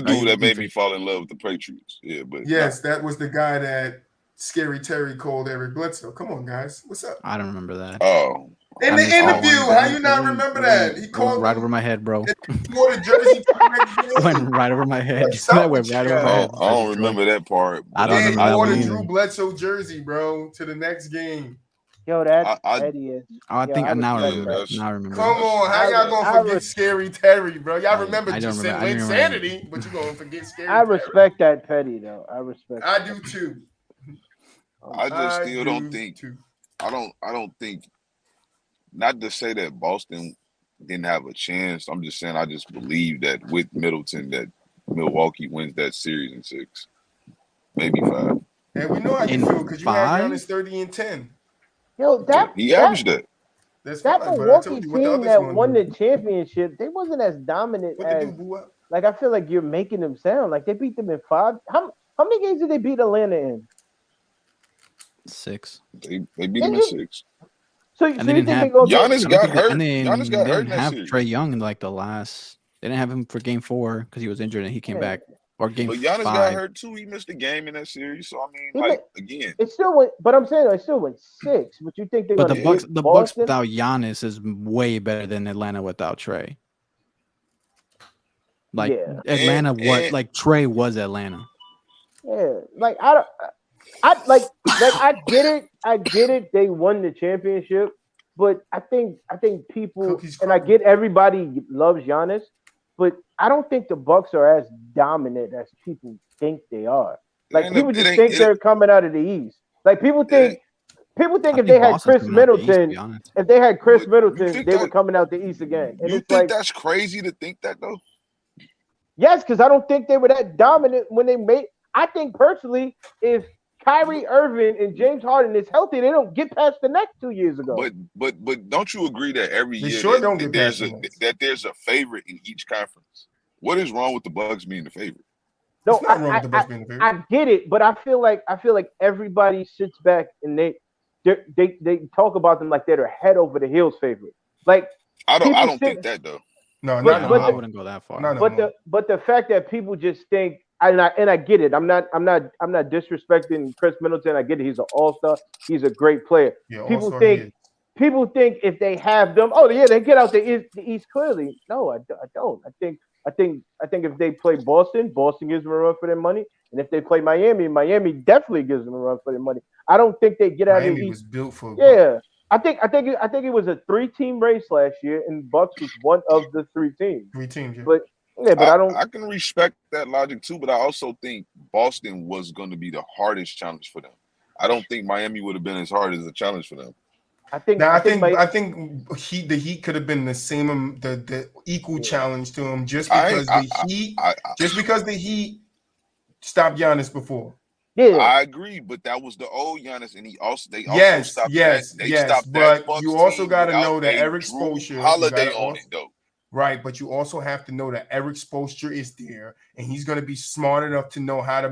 dude that made me fall in love with the Patriots. Yeah, but that was the guy that Scary Terry called Eric Bledsoe. Come on, guys, what's up? I don't remember that. Oh, In the interview, how you not remember that? He called right over my head, bro. He wore the jersey for the next game. Went right over my head. What's up with right you over my head. I don't remember that part. I don't remember he that wore one the either. Drew Bledsoe jersey, bro, to the next game. Yo, that's petty. I think now I remember. Come on, how y'all gonna forget Scary Terry, bro? Y'all remember just Insanity, but you gonna forget Scary Terry. I respect that petty though. I respect. I do too. I just still don't think. I don't think. Not to say that Boston didn't have a chance. I'm just saying I just believe that with Middleton that Milwaukee wins that series in 6, maybe 5. And we know how you feel because you had Giannis 30 and 10. Yo, he averaged that. That's that fine, Milwaukee team that won the championship, they wasn't as dominant as. Like I feel like you're making them sound like they beat them in 5. How many games did they beat Atlanta in? 6. They beat them in 6. So and they didn't have Giannis got hurt. Giannis got hurt. They didn't have Trae Young in like the last. They didn't have him for game 4 because he was injured and he came back. Or game 5. But Giannis got hurt too. He missed a game in that series. So I mean, again, it still went. But I'm saying it still went 6. But you think they're going to the Bucks without Giannis is way better than Atlanta without Trae. Like Atlanta, like Trae was Atlanta. Yeah, like I get it. I get it. They won the championship, but I think people and I get everybody loves Giannis, but I don't think the Bucks are as dominant as people think they are. Like people just think they're coming out of the East. Like people think if they had Chris Middleton, they were coming out the East again. And you think that's crazy to think that though? Yes, because I don't think they were that dominant when they made. I think personally, if Kyrie Irving and James Harden is healthy, they don't get past the next 2 years ago. But don't you agree that every year there's a favorite in each conference? What is wrong with the Bucks being the favorite? No, I get it, but I feel like everybody sits back and they talk about them like they're head over the heels favorite. Like I don't think that though. No, I wouldn't go that far. But the fact that people just think, and I get it. I'm not disrespecting Chris Middleton. I get it. He's an all-star. He's a great player. Yeah, people think if they have them, they get out the East clearly. No, I don't. I think if they play Boston gives them a run for their money, and if they play Miami definitely gives them a run for their money. I don't think they get out of the East. Miami was built for. Yeah. I think it was a 3-team race last year, and Bucks was one of the 3 teams. 3 teams, yeah. But I don't. I can respect that logic too, but I also think Boston was going to be the hardest challenge for them. I don't think Miami would have been as hard as a challenge for them. I think the Heat could have been the same, the equal challenge to him just because the Heat stopped Giannis before. Yeah, I agree, but that was the old Giannis, and they also stopped. But you also got to know that Eric Spoelstra holiday on it though. Right, but you also have to know that Eric Spoelstra is there, and he's going to be smart enough to know how to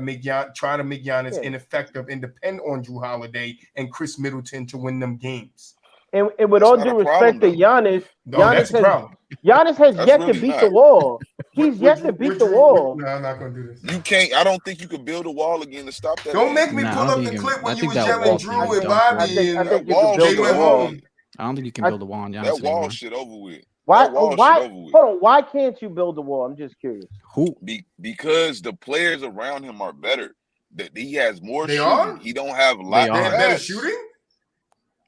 try to make Giannis ineffective and depend on Drew Holiday and Chris Middleton to win them games. And with all due respect to Giannis, Giannis has yet to beat the wall. He's yet to beat the wall. No, I'm not going to do this. You can't. I don't think you can build a wall again to stop that. Don't make me pull up the clip when you was yelling Drew and Bobby and Jalen Home. I don't think you can build a wall on Giannis. That wall shit over with. Why? Hold on. Why can't you build a wall? I'm just curious. Who? Because the players around him are better. That he has more shooting. Are? He don't have a lot. They have better shooting.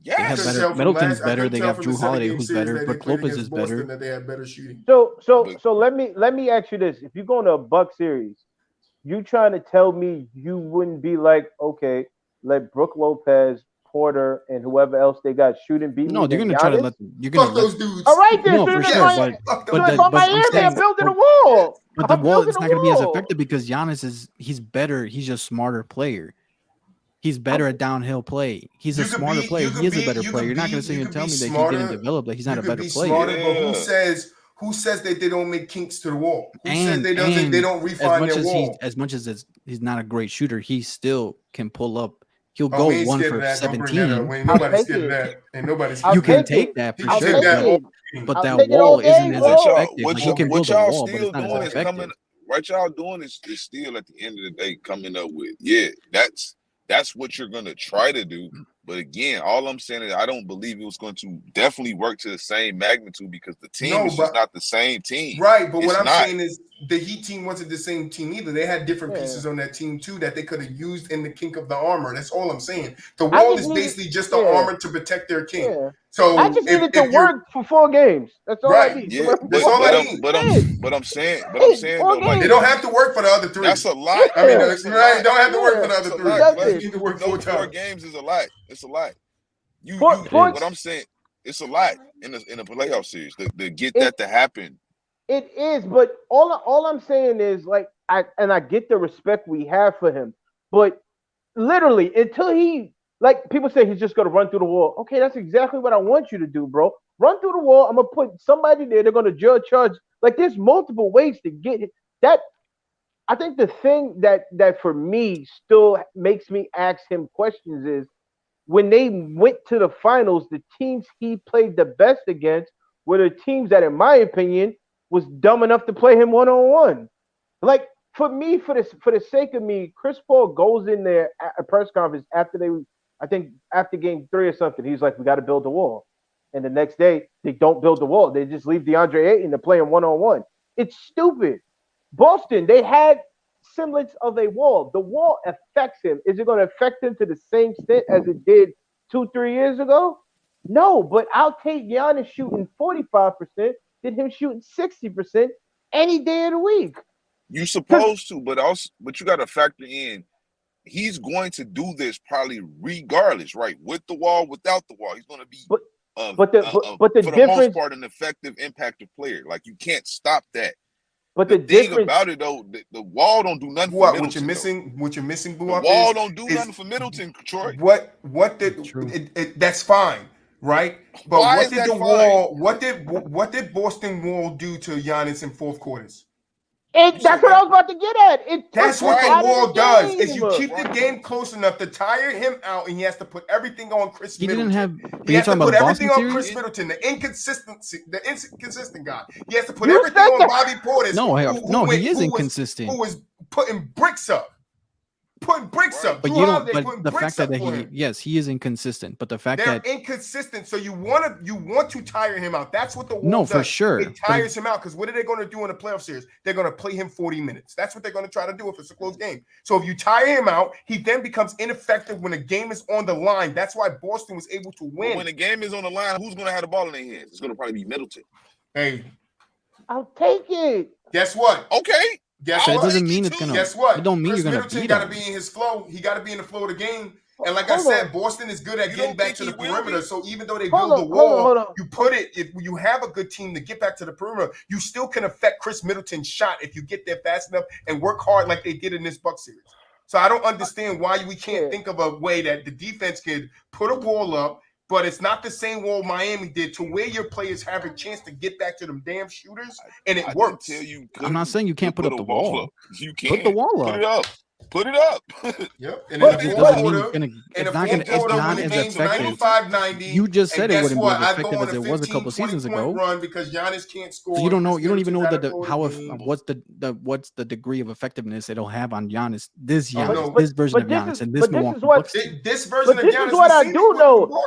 Yeah, Middleton's better. They got Drew Holiday, who's better, but Lopez is better. That they have better shooting. So let me ask you this: if you go into a Buck series, you trying to tell me you wouldn't be like, okay, let Brook Lopez, Porter, and whoever else they got shooting beat me? No, you're gonna try to let those dudes. All right, then. No, for sure. But Miami, they're building a wall. But the wall is not gonna be as effective because Giannis he's better. He's just a smarter player. He's better at downhill play. He's a smarter player. He is a better player. You're not going to sit here and tell me that he didn't develop. Like he's not a better player. Smarter, but who says that they don't make kinks to the wall? Who says they don't refine their wall? As much as he's not a great shooter, he still can pull up. He'll go 1 for 17. Ain't nobody scared of that. Ain't nobody scared. You can take that for sure. But that wall isn't as effective. Like you can build a wall, but it's not as effective. What y'all doing is still at the end of the day coming up with, that's what you're gonna try to do, But again, all I'm saying is I don't believe it was going to definitely work to the same magnitude because the team is just not the same team. Right, but it's what I'm not. saying is the Heat team wasn't the same team either. They had different pieces on that team too that they could have used in the kink of the armor. That's all I'm saying. The wall is basically just the armor to protect their king. Yeah. So I just needed to work for 4 games. That's all I need. Yeah, that's all I need. But I'm saying though, like they don't have to work for the other 3. That's a lot. I mean, they don't have to work for the other 3. They need to work 4 games is a lot. It's a lot. What I'm saying, it's a lot in a playoff series to get that to happen. It is, but all I'm saying is like I get the respect we have for him, but literally until he like people say he's just gonna run through the wall. Okay, that's exactly what I want you to do, bro. Run through the wall. I'm gonna put somebody there. They're gonna charge. Like there's multiple ways to get it. That I think the thing that for me still makes me ask him questions is when they went to the finals, the teams he played the best against were the teams that, in my opinion, was dumb enough to play him one-on-one. Like for me, for the sake of me, Chris Paul goes in there at a press conference after game 3 or something. He's like, we got to build the wall. And the next day, they don't build the wall. They just leave DeAndre Ayton to play him one-on-one. It's stupid. Boston, they had semblance of a wall. The wall affects him. Is it going to affect him to the same extent as it did 2-3 years ago? No, but I'll take Giannis shooting 45% than him shooting 60% any day of the week. You supposed to, but you got to factor in he's going to do this probably regardless, right? With the wall, without the wall, he's going to be. But the for the most part, an effective, impactful player. Like you can't stop that. But the thing about it though, the wall don't do nothing for Middleton. What you're missing, Boo, the wall don't do nothing for Middleton, Troy. That's fine, right? But Why what did the wall? What did Boston Wall do to Giannis in fourth quarters? That's what I was about to get at. That's what the wall does. Is you keep the game close enough to tire him out, and he has to put everything on Chris Middleton. He has to put everything on Chris Middleton, the inconsistent guy. He has to put everything on Bobby Portis. He is inconsistent. Who was putting bricks up. But you don't. But the fact that he is inconsistent. But the fact they're inconsistent, so you want to tire him out. That's what the wall does. For sure. It tires him out because what are they going to do in a playoff series? They're going to play him 40 minutes. That's what they're going to try to do if it's a close game. So if you tire him out, he then becomes ineffective when the game is on the line. That's why Boston was able to win. But when the game is on the line, who's going to have the ball in their hands? It's going to probably be Middleton. Hey, I'll take it. Guess what? Okay. Guess what? It doesn't mean it's gonna. Guess what? It don't mean Chris you're gonna Middleton beat got to him. be in his flow. He got to be in the flow of the game. And like I said, Boston is good at getting back to the perimeter. So even though they build the wall, you put it. If you have a good team to get back to the perimeter, you still can affect Chris Middleton's shot if you get there fast enough and work hard like they did in this Bucks series. So I don't understand why we can't think of a way that the defense could put a wall up. But it's not the same wall Miami did to where your players have a chance to get back to them damn shooters, and it works. I'm not saying you can't put up the wall. You can put the wall up. Put it up. Yep. And in the fourth quarter, it's not as effective. 95-90. You just said it wouldn't be as effective as it was a couple seasons ago. Run because Giannis can't score. So you don't know. You don't even know what's the degree of effectiveness it'll have on Giannis. This version of Giannis and this Milwaukee Bucks. This version of Giannis. This is what I do know.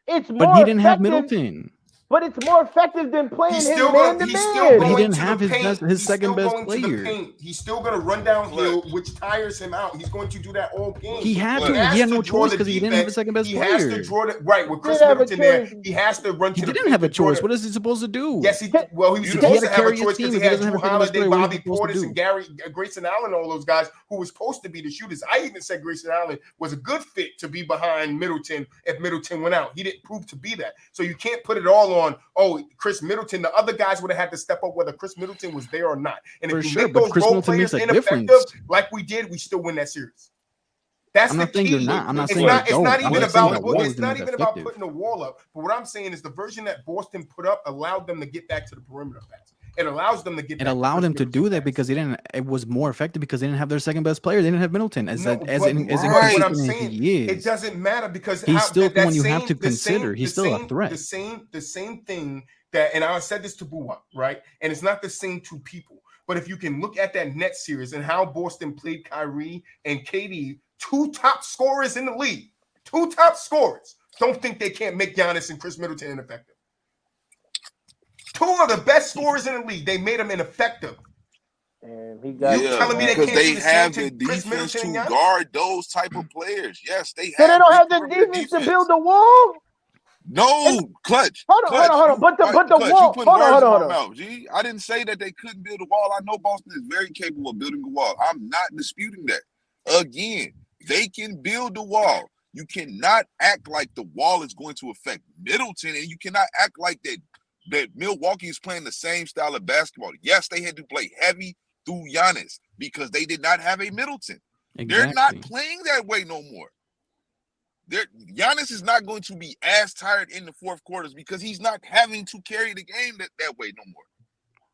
It's more. But he didn't have Middleton. But it's more effective than playing him man-to-man. But he didn't have his second best player. He's still going to run downhill, which tires him out. He's going to do that all game. He had to. He had no choice because he didn't have a second best player. He has to draw the right with Chris Middleton there. He has to run. He didn't have a choice. What is he supposed to do? Yes, he did. Well, he was supposed to have a choice because he had Drew Holiday, Bobby Portis, and Grayson Allen, all those guys who were supposed to be the shooters. I even said Grayson Allen was a good fit to be behind Middleton if Middleton went out. He didn't prove to be that. So you can't put it all on, Chris Middleton. The other guys would have had to step up whether Chris Middleton was there or not. And if you make those role players ineffective like we did, we still win that series. That's the key. I'm not saying it's not even about putting a wall up. But what I'm saying is the version that Boston put up allowed them to get back to the perimeter fast. It allows them to get. It allowed them to do that because they didn't. It was more effective because they didn't have their second best player. They didn't have Middleton what I'm saying, it doesn't matter because he's still the one you have to consider. He's still a threat. The same thing that, and I said this to Boo-Wop, right? And it's not the same two people. But if you can look at that Nets series and how Boston played Kyrie and KD, two top scorers in the league. 2 top scorers don't think they can't make Giannis and Chris Middleton ineffective. 2 of the best scorers in the league, they made them ineffective. And he got telling me because they have the Chris defense Middleton to guard those type of players. Yes, they have. So they don't have the defense to build the wall. No, Clutch. Hold on. But the wall. You put words in my mouth, G. I didn't say that they couldn't build a wall. I know Boston is very capable of building a wall. I'm not disputing that. Again, they can build a wall. You cannot act like the wall is going to affect Middleton, and you cannot act like that Milwaukee is playing the same style of basketball. Yes, they had to play heavy through Giannis because they did not have a Middleton. Exactly. They're not playing that way no more. Giannis is not going to be as tired in the fourth quarters because he's not having to carry the game that way no more.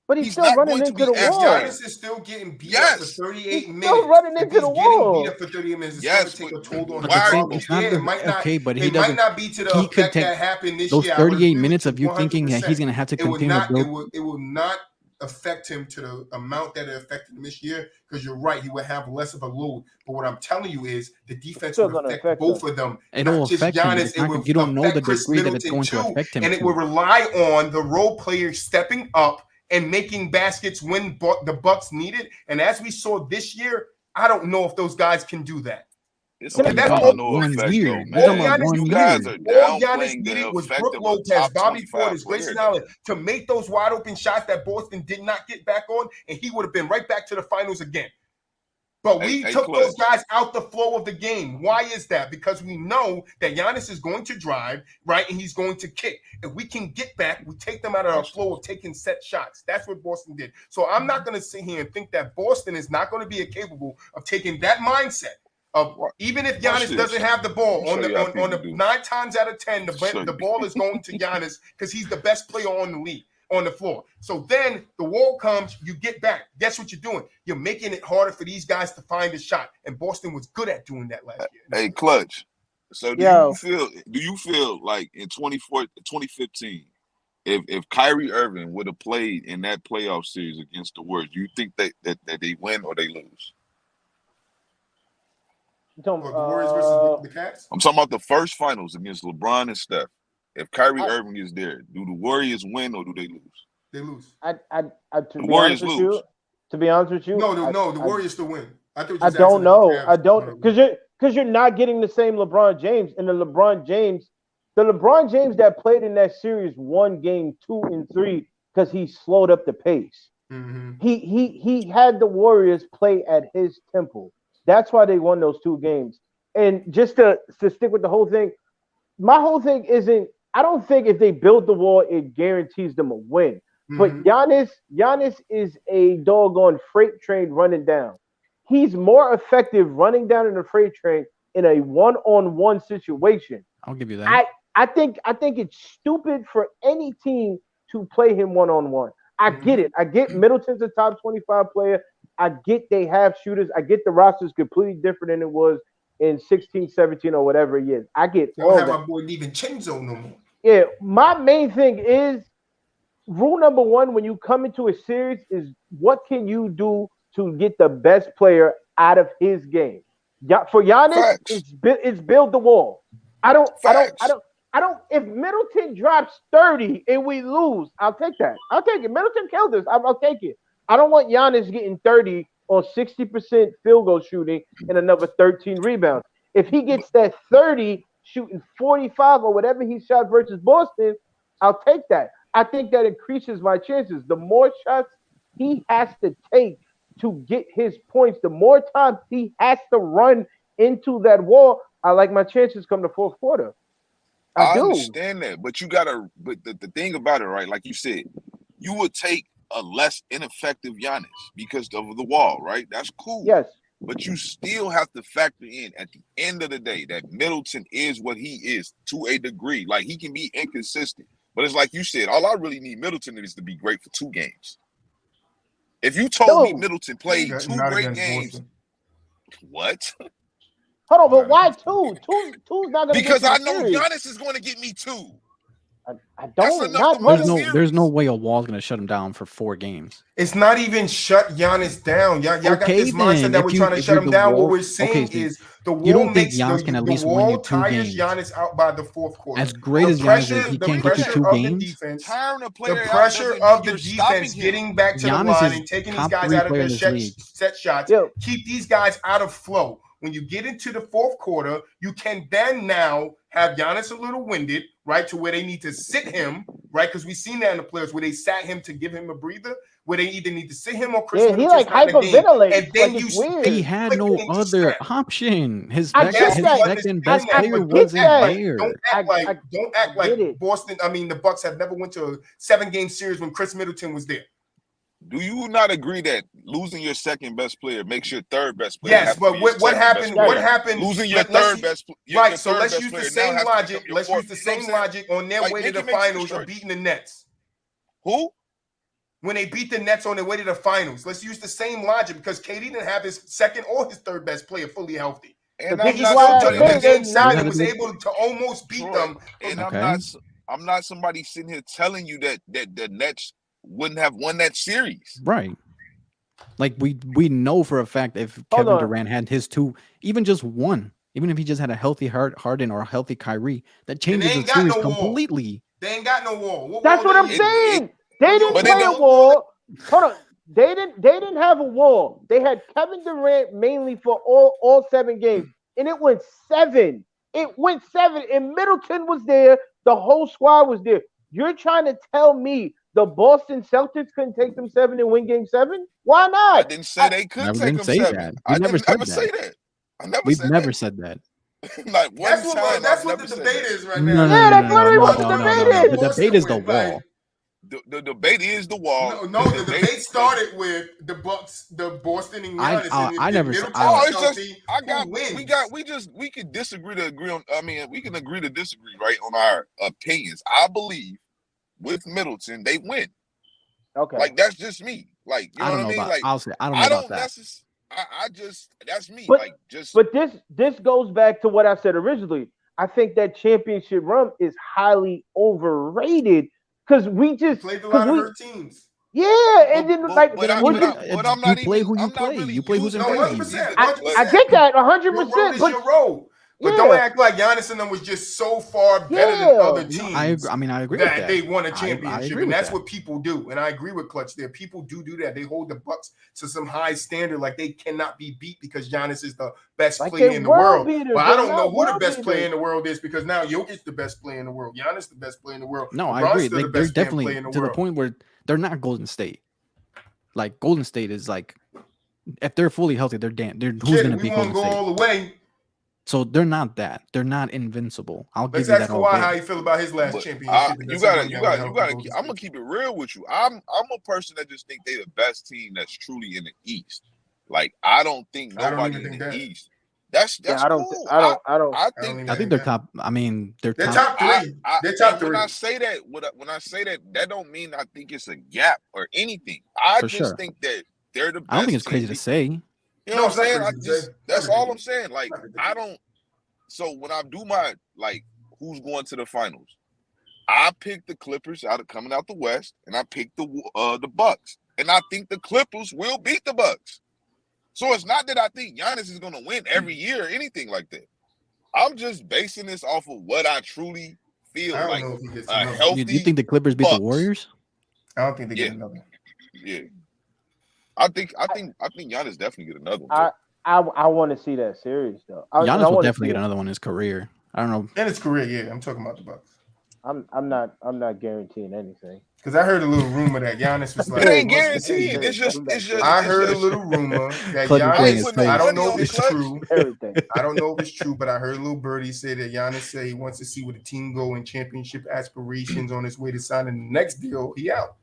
But he's still running into the wall. Giannis is still getting beat up for 38 minutes. Still running into the wall. Beat up for 38 minutes. It's going to take a toll on his it might not be to the effect that happened this year. Those 38 minutes of you thinking that he's going to have to continue to build. It will not affect him to the amount that it affected him this year, because you're right, he would have less of a load. But what I'm telling you is the defense will affect both of them. It'll affect Giannis. Him. You don't know the degree that it's going to affect him. And it will rely on the role players stepping up and making baskets when the Bucks need it. And as we saw this year, I don't know if those guys can do that. It's okay. One year. You guys are downplaying the was effect Brooke of Lopez, Bobby Portis, Grayson Allen to make those wide open shots that Boston did not get back on, and he would have been right back to the finals again. But we took those guys out the flow of the game. Why is that? Because we know that Giannis is going to drive, right, and he's going to kick. If we can get back, we take them out of our flow of taking set shots. That's what Boston did. So I'm not going to sit here and think that Boston is not going to be capable of taking that mindset. Even if Giannis doesn't have the ball on the 9 times out of 10, the ball is going to Giannis because he's the best player on the league, on the floor. So then the wall comes, you get back. Guess what you're doing? You're making it harder for these guys to find a shot. And Boston was good at doing that last year. Hey, Clutch. So do you feel like in 2015, if Kyrie Irving would have played in that playoff series against the Warriors, do you think that they win or they lose? The Warriors versus the Cats? I'm talking about the first finals against LeBron and Steph. If Kyrie Irving is there, do the Warriors win or do they lose? They lose. The Warriors lose. To be honest with you, no, the Warriors still win. I don't know. I don't, because you're not getting the same LeBron James, and the LeBron James that played in that series won game 2 and 3 because he slowed up the pace. Mm-hmm. He had the Warriors play at his tempo. That's why they won those 2 games. And just to stick with the whole thing, my whole thing isn't, I don't think if they build the wall, it guarantees them a win. Mm-hmm. But Giannis is a doggone freight train running down. He's more effective running down in a freight train in a one-on-one situation. I'll give you that. I think it's stupid for any team to play him one-on-one. I get it. I get Middleton's a top 25 player. I get they have shooters. I get the roster's completely different than it was in 16, 17, or whatever it is. I get all that. Don't have my boy DiVincenzo no more. Yeah, my main thing is rule number 1 when you come into a series is what can you do to get the best player out of his game. For Giannis, it's build the wall. I don't. If Middleton drops 30 and we lose, I'll take that. I'll take it. Middleton killed us. I'll take it. I don't want Giannis getting 30 on 60% field goal shooting and another 13 rebounds. If he gets that 30 shooting 45 or whatever he shot versus Boston, I'll take that. I think that increases my chances. The more shots he has to take to get his points, the more time he has to run into that wall, I like my chances come the fourth quarter. I understand that, but the thing about it, right, like you said, you would take a less ineffective Giannis because of the wall, right? That's cool. Yes. But you still have to factor in at the end of the day that Middleton is what he is to a degree. Like, he can be inconsistent. But it's like you said, all I really need Middleton is to be great for 2 games. If you told me Middleton played 2 great games, Boston. What? Hold on, but why 2? Two's not going to because I know Giannis is going to get me 2. I don't. Not there's no way a Wall's gonna shut him down for 4 games. It's not even shut Giannis down. Y'all got this mindset that we're trying to shut him down. What we're saying is the Wall makes the Wall tires Giannis out by the 4th quarter. As great as Giannis is, he can't get you 2 games. The pressure of the defense getting back to the line and taking these guys out of their set shots. Keep these guys out of flow. When you get into the 4th quarter, you can then now have Giannis a little winded, right, to where they need to sit him, right, because we've seen that in the players where they sat him to give him a breather, where they either need to sit him or Chris Middleton. He like hyperventilates. And then he had no other option. His second best player wasn't there. Don't act like Boston. I mean, the Bucks have never went to a 7-game series when Chris Middleton was there. Do you not agree that losing your second best player makes your third best player? Yes, but what happened? What happened? Losing your third best player. Right. So let's use the same logic. Let's use the same logic on their way to the finals of beating the Nets. Who? When they beat the Nets on their way to the finals, let's use the same logic because KD didn't have his second or his third best player fully healthy. And he still took the game 7 and was able to almost beat them. And I'm not somebody sitting here telling you that the Nets wouldn't have won that series. Right. Like we know for a fact if Kevin Durant had his 2, even just one, even if he just had a healthy Harden or a healthy Kyrie, that changes the series completely. They ain't got no wall. That's what I'm saying. They didn't play a wall. Hold on. They didn't have a wall. They had Kevin Durant mainly for all 7 games. And it went 7. And Middleton was there. The whole squad was there. You're trying to tell me the Boston Celtics couldn't take them 7 and win game 7? Why not? I didn't say they could take them 7. I never say that. We've never said that. Like that's what the debate is right now. Yeah, that's literally what the debate is. The debate is the wall. The debate is the wall. No, the debate started with the Bucks, the Boston and Giannis. I never said. We could disagree to agree on. I mean, we can agree to disagree, right, on our opinions. I believe with Middleton, they win. Okay, like that's just me. Like you know what I mean? Like I'll say I don't know about that. I just that's me. But this goes back to what I said originally. I think that championship run is highly overrated. Because we just played a lot of hurt teams. Yeah, and then you play who you play. You play who's in front of you. I get that 100%. It's your role. But don't act like Giannis and them was just so far better than other teams. I agree with that. They won a championship, and that's what people do. And I agree with Clutch there. People do that. They hold the Bucks to some high standard, like they cannot be beat because Giannis is the best player in the world. But I don't know who the best player in the world is because now Jokic's the best player in the world. Giannis the best player in the world. No, I agree. They're definitely to the point where they're not Golden State. Like Golden State is like, if they're fully healthy, they're who's going to be Golden State? All the way. So they're not that. They're not invincible. I'll give you that. Let's ask Kawhi how you feel about his last championship. You gotta. I'm gonna keep it real with you. I'm a person that just think they're the best team that's truly in the East. Like I don't think nobody in the East. That's cool. I think they're top. I mean, they're top 3. They're top 3. When I say that, that don't mean I think it's a gap or anything. I just think that they're the best. I don't think it's crazy to say. You know what I'm saying? That's all I'm saying. Like, so when I do my, like, who's going to the finals, I pick the Clippers coming out the West, and I pick the Bucks. And I think the Clippers will beat the Bucks. So it's not that I think Giannis is going to win every year or anything like that. I'm just basing this off of what I truly feel like. A healthy Do you think the Clippers beat the Warriors? I don't think they get another. Yeah. I think Giannis definitely get another one. I want to see that series though. Giannis will definitely get another one in his career. I don't know. In his career, yeah. I'm talking about the Bucks. I'm not guaranteeing anything. Because I heard a little rumor that Giannis was like, it ain't guaranteed. It's just. I heard a little rumor that Giannis. I don't know if it's true. I don't know if it's true, but I heard a little birdie say that Giannis say he wants to see where the team go in championship aspirations on his way to signing the next deal. He out.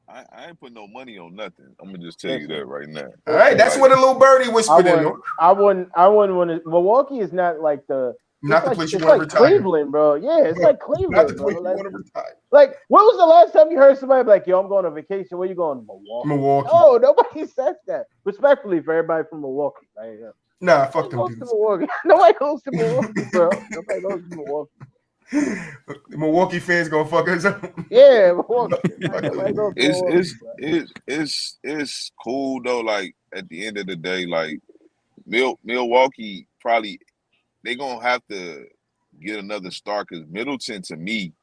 I ain't put no money on nothing. I'm gonna just tell you that right now. All right, that's what a little birdie whispered in. I wouldn't want to. Milwaukee is not like the. Not the place you want to retire. Cleveland, bro. Yeah, it's like Cleveland. Not the place you want to retire. Like, when was the last time you heard somebody be like, "Yo, I'm going on vacation"? Where you going? Milwaukee. Oh, nobody says that. Respectfully for everybody from Milwaukee. Like, nah, fuck them dudes. Nobody goes to Milwaukee, bro. Nobody goes to Milwaukee. Milwaukee fans gonna fuck us up. Yeah, Milwaukee. It's cool though. Like at the end of the day, like Milwaukee probably they gonna have to get another star because Middleton to me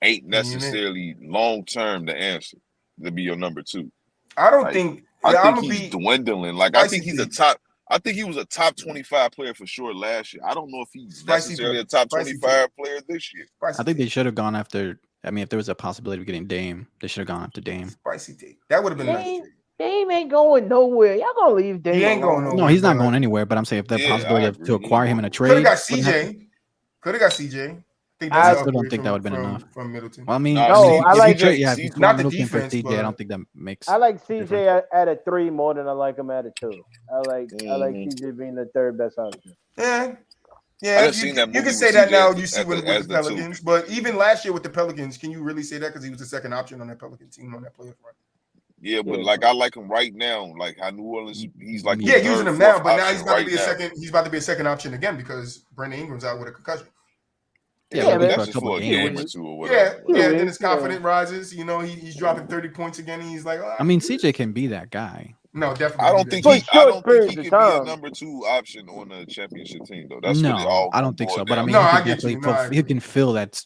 ain't necessarily long term the answer to be your number 2. I don't think. I think he's dwindling. Like I think he's a top. I think he was a top 25 player for sure last year. I don't know if he's necessarily a top 25 player this year. I think they should have gone after. I mean, if there was a possibility of getting Dame, they should have gone after Dame. Spicy take. That would have been nice. Dame ain't going nowhere. Y'all gonna leave Dame? He ain't going nowhere. No, he's not going anywhere. But I'm saying if the possibility to acquire him in a trade, could have got CJ. I still don't think that would have been enough from Middleton. Well, I mean, I like not the defense. For CJ, I don't think that makes. I like CJ at a 3 more than I like him at a 2. I like CJ being the third best option. Yeah. You can say that now. You see with the Pelicans, but even last year with the Pelicans, can you really say that because he was the second option on that Pelican team on that player front? Yeah, but like I like him right now. Like how New Orleans, he's like using him now, but now he's about to be a second. He's about to be a second option again because Brandon Ingram's out with a concussion. Yeah, that's just for a game or 2 or whatever. Yeah. Then his confidence rises. You know, he's dropping 30 points again. And he's like, I mean, CJ can be that guy. No, definitely. I don't think he can be a number 2 option on a championship team though. That's really all. I don't think so. But I mean, he can fill that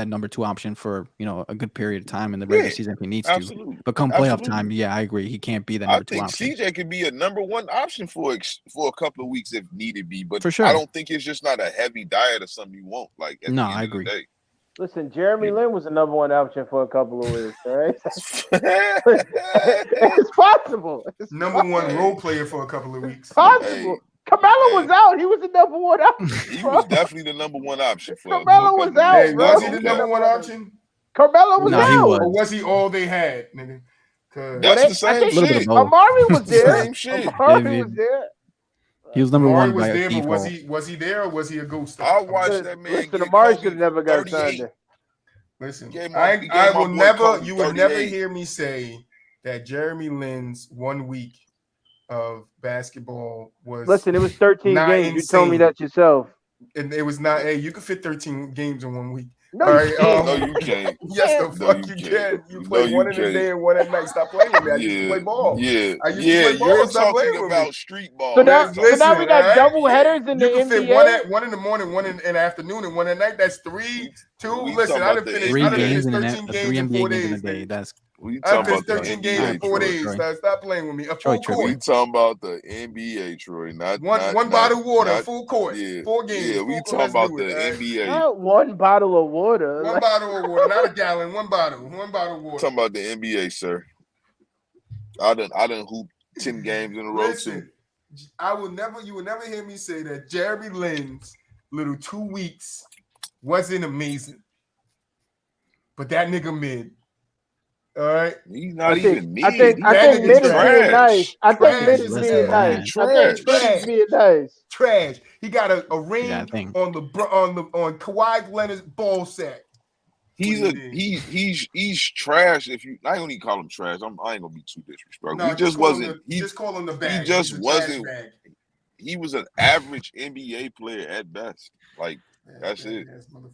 number 2 option for a good period of time in the regular season if he needs to. But come playoff time, I agree. He can't be that number 2 option. I think CJ could be a number 1 option for a couple of weeks if needed be. But for sure. I don't think it's just not a heavy diet or something you want. Like at the end I agree. Of the day. Listen, Jeremy Lin was the number 1 option for a couple of weeks, all right? It's possible. Number 1 role player for a couple of weeks. Possible. Hey, Carmelo was out. He was the number 1 option. He was definitely the number 1 option for Carmelo was out. Hey, was he the number 1 option? Carmelo was out. Or was he all they had, nigga? That's the same shit. Amari was there. Same shit. Amari was there. He was number 1 was by there, default. But was he there or was he a ghost? I watched that man. Listen, Amari should have never got signed there. Listen, I will never. You will never hear me say that Jeremy Lin's 1 week of basketball was. Listen, it was 13 games. You told me that yourself. And it was not. Hey, you could fit 13 games in 1 week. No, all right, no, you can't. Yes, the fuck you can. You play one in the day and one at night. Stop playing with me. I used to play ball. I used to play ball. You're talking about street ball. So now we got double headers in the NBA. You can fit one in the morning, one in the afternoon, and one at night. That's 3, 2. Listen, I done finished 13 games in 4 days. That's I finished 13 games in 4 days. Stop playing with me. A full court. We talking about the NBA, Troy. Not one bottle of water, full court. 4 games. Yeah, we talking about the NBA. Not 1 bottle of water. 1 bottle of water, not a gallon. 1 bottle. 1 bottle of water. Talking about the NBA, sir. I done hoop 10 games in a row too. You will never hear me say that Jeremy Lin's little 2 weeks wasn't amazing. But that nigga mid. All right. He's not even mid. I think mid is being nice. I think mid is being nice. Trash. He got a ring on Kawhi Leonard's ball sack. He's trash. If you, I don't even call him trash. I ain't gonna be too disrespectful. No, he just wasn't. Just call him the bag. He just wasn't. He was an average NBA player at best. Like. That's it.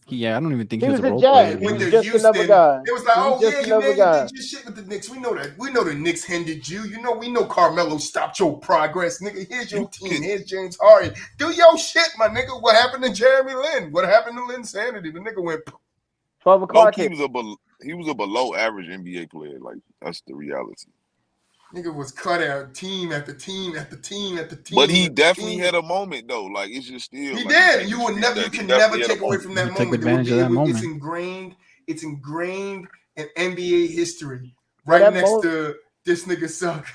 Yeah, I don't even think he was a role player. He was just another guy. It was like, you did your shit with the Knicks. We know that. We know the Knicks hindered you. We know Carmelo stopped your progress, nigga. Here's your team. Here's James Harden. Do your shit, my nigga. What happened to Jeremy Lin? What happened to Lin Sanity? The nigga went 12 o'clock. He was a below average NBA player. Like that's the reality. Nigga was cut out team after team after team after team. But he definitely had a moment though. Like it's just still. He did. You can never take away from that moment. Take advantage of that moment. It's ingrained in NBA history. Right next to this nigga suck.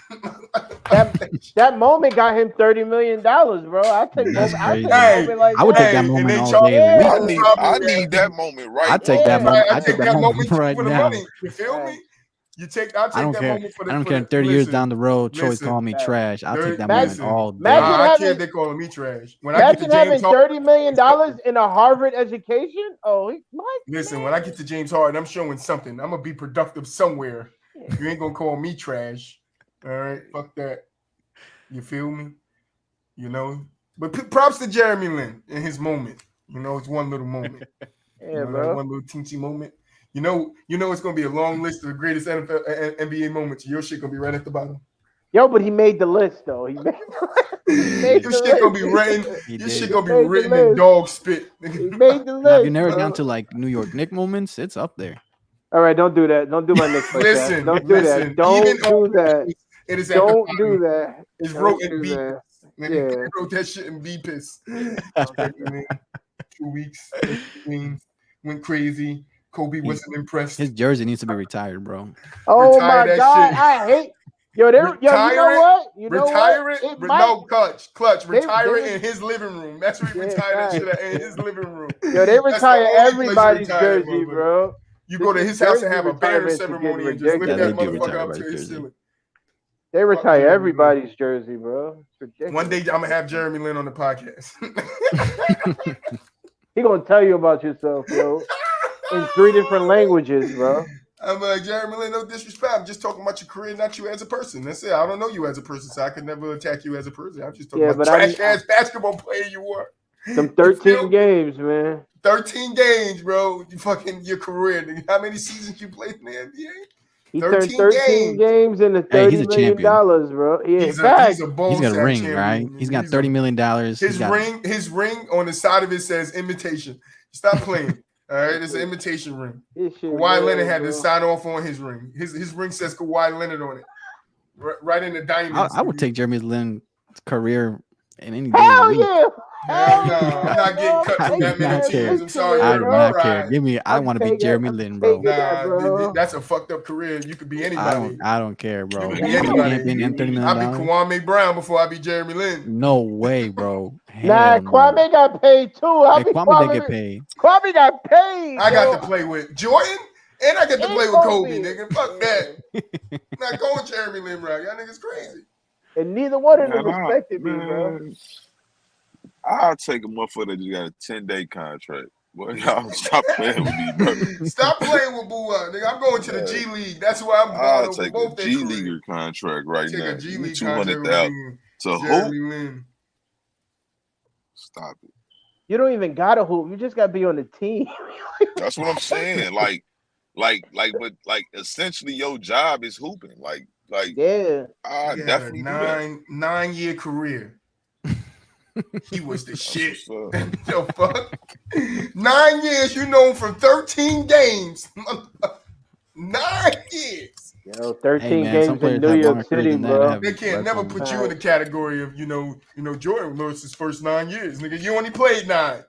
that moment got him $30 million, bro. I would take that moment all day. I need that moment right. I take that moment. I take that moment right now. You feel me? I'll take that moment for the. I don't care. 30 years down the road, Troy's calling me trash. I'll take that moment all day. I care they calling me trash. Imagine having $30 million in a Harvard education. Listen, when I get to James Harden, I'm showing something. I'm gonna be productive somewhere. You ain't gonna call me trash. All right, fuck that. You feel me? But props to Jeremy Lin in his moment. It's one little moment. Yeah, bro. One little teensy moment. You know, it's gonna be a long list of the greatest NFL, NBA moments. Your shit gonna be right at the bottom. Yo, but he made the list though. He made your shit gonna be written. Your shit gonna be written in dog spit. He made the list. Now, if you narrow it down to like New York Knicks moments, it's up there. All right, don't do that. Don't do my Knicks like that. Don't do that. Don't do that. It is don't do that. It's wrote in B. Yeah. wrote that shit in B piss. 2 weeks. Went crazy. Kobe wasn't impressed. His jersey needs to be retired, bro. Oh my god, shit. I hate. Yo, you know what? Retire it. No, clutch. Retire it in his living room. That's where he retired that shit in his living room. Yo, they retire everybody's jersey, bro. You go to his house and have a banner ceremony and just lift that motherfucker up to his ceiling. They retire everybody's jersey, bro. One day I'm gonna have Jeremy Lin on the podcast. He gonna tell you about yourself, yo, in 3 different languages, bro. I'm Jeremy Lin, no disrespect. I'm just talking about your career, not you as a person. That's it. I don't know you as a person, so I could never attack you as a person. I'm just talking about trash ass basketball player you were. Some 13 games, man. 13 games, bro. You fucking your career. How many seasons you played in the NBA? He turned 13 games into $30 million, bro. Yeah, he's a he's got a ring, champion. Right? He's got $30 million. His ring on the side of it says imitation. Stop playing. All right, it's an imitation ring. Kawhi Leonard had to sign off on his ring. His ring says Kawhi Leonard on it. Right in the diamond. I would take Jeremy Lin's career in any Hell yeah. Hell no, I'm not getting cut from that many teams. I'm sorry. I do not care. I want to be Jeremy Lin, bro. Nah, that's a fucked up career. You could be anybody. I don't care, bro. You could be anybody. I'll be Kwame Brown before I be Jeremy Lin. No way, bro. Nah, Kwame got paid too. Kwame did get paid. Kwame got paid. I got to play with Jordan and I got to play with Kobe, nigga. Fuck that. I'm not going Jeremy Lin, bro. Y'all niggas crazy. And neither one of them respected me, bro. I'll take a motherfucker that just got a 10-day contract. Boy, y'all stop playing with me, bro. Stop playing with Boo nigga. I'm going to the G League. That's why I'm going. I'll take a G Leaguer contract right now. Take a G League $200,000 to hoop. Stop it. You don't even gotta hoop. You just gotta be on the team. That's what I'm saying. But essentially your job is hooping. Yeah. I definitely 9-year career. He was the shit. The fuck? 9 years, you know him from 13 games. 9 years. Yo, 13 games in New York City, bro. They can't never put you in the category of, Jordan lost his first 9 years. Nigga, you only played 9.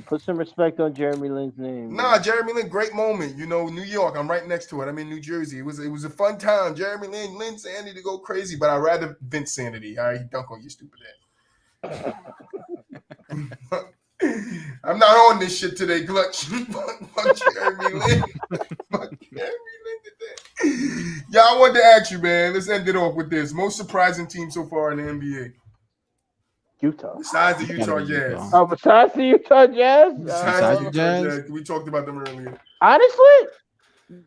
Put some respect on Jeremy Lin's name. Nah, Jeremy Lin, great moment. New York. I'm right next to it. I'm in New Jersey. It was a fun time. Jeremy Lin Sanity to go crazy, but I'd rather Vince Sanity. All right, he dunk on you, stupid ass. I'm not on this shit today, Clutch. Fuck Jeremy Lin. Fuck Jeremy Lin today. Yeah, I wanted to ask you, man. Let's end it off with this. Most surprising team so far in the NBA. Utah. Besides the Utah Jazz. Oh, besides the Utah Jazz? Besides the Jazz? We talked about them earlier. Honestly,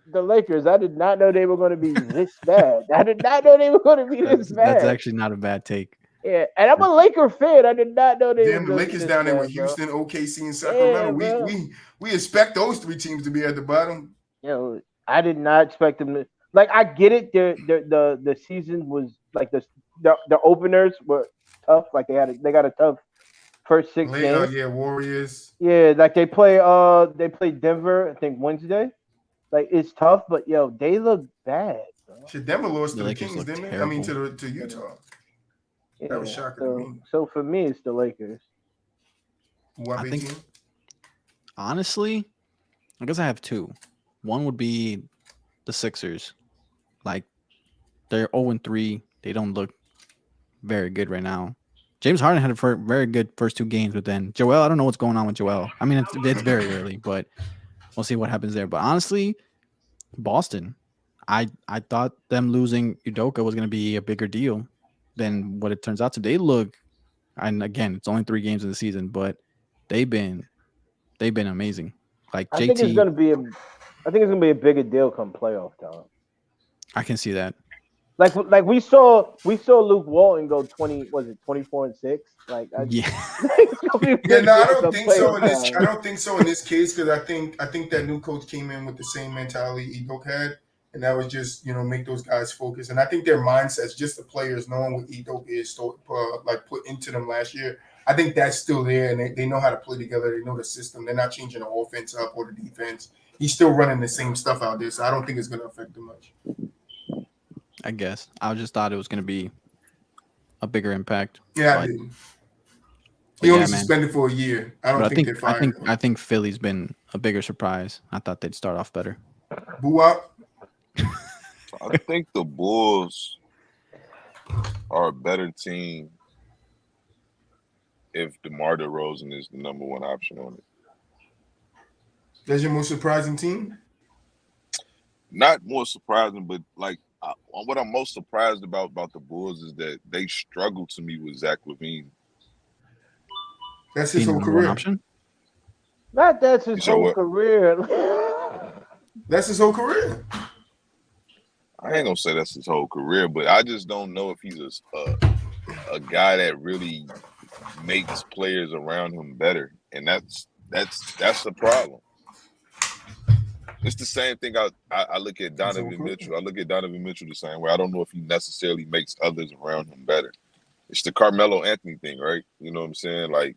the Lakers, I did not know they were going to be this bad. I did not know they were going to be this bad. That's actually not a bad take. Yeah, and I'm a Laker fan. I did not know they were the Lakers down there with Houston, OKC, and Sacramento. Yeah, we expect those 3 teams to be at the bottom. I did not expect them to. I get it. The season was the openers were tough. They got a tough first 6 games. Yeah, Warriors. Yeah, they play Denver, I think Wednesday. It's tough, but they look bad. Bro. Shit, Denver lost to the Kings, didn't they? I mean to Utah. Yeah, that was shocking to me. So for me, it's the Lakers. I think, honestly, I guess I have 2. One would be the Sixers. They're 0-3. They don't look very good right now. James Harden had a very good first 2 games, but then Joel, I don't know what's going on with Joel. I mean, it's very early, but we'll see what happens there. But honestly, Boston, I thought them losing Udoka was going to be a bigger deal than what it turns out to. They look, and again, it's only 3 games in the season, but they've been amazing. I think it's gonna be a bigger deal come playoff time. I can see that. Like we saw Luke Walton go 24-6. Like Yeah. Yeah, no, I don't think so in this. I don't think so in this case because I think that new coach came in with the same mentality Ego had, and that was just make those guys focus. And I think their mindsets, just the players knowing what Ego is, like put into them last year. I think that's still there, and they know how to play together. They know the system. They're not changing the offense up or the defense. He's still running the same stuff out there, so I don't think it's going to affect them much. I guess I just thought it was going to be a bigger impact. Yeah, I did. He only suspended for a year. I think they're fired. I think Philly's been a bigger surprise. I thought they'd start off better. Boo up. I think the Bulls are a better team if DeMar DeRozan is the number one option on it. That's your most surprising team? Not more surprising, but like what I'm most surprised about the Bulls is that they struggle to me with Zach LaVine. That's his whole career. Option? Not that's his whole career. That's his whole career. I ain't gonna say that's his whole career, but I just don't know if he's a guy that really makes players around him better, and that's the problem. It's the same thing. I look at Donovan Mitchell. I look at Donovan Mitchell the same way. I don't know if he necessarily makes others around him better. It's the Carmelo Anthony thing, right? You know what I'm saying? Like,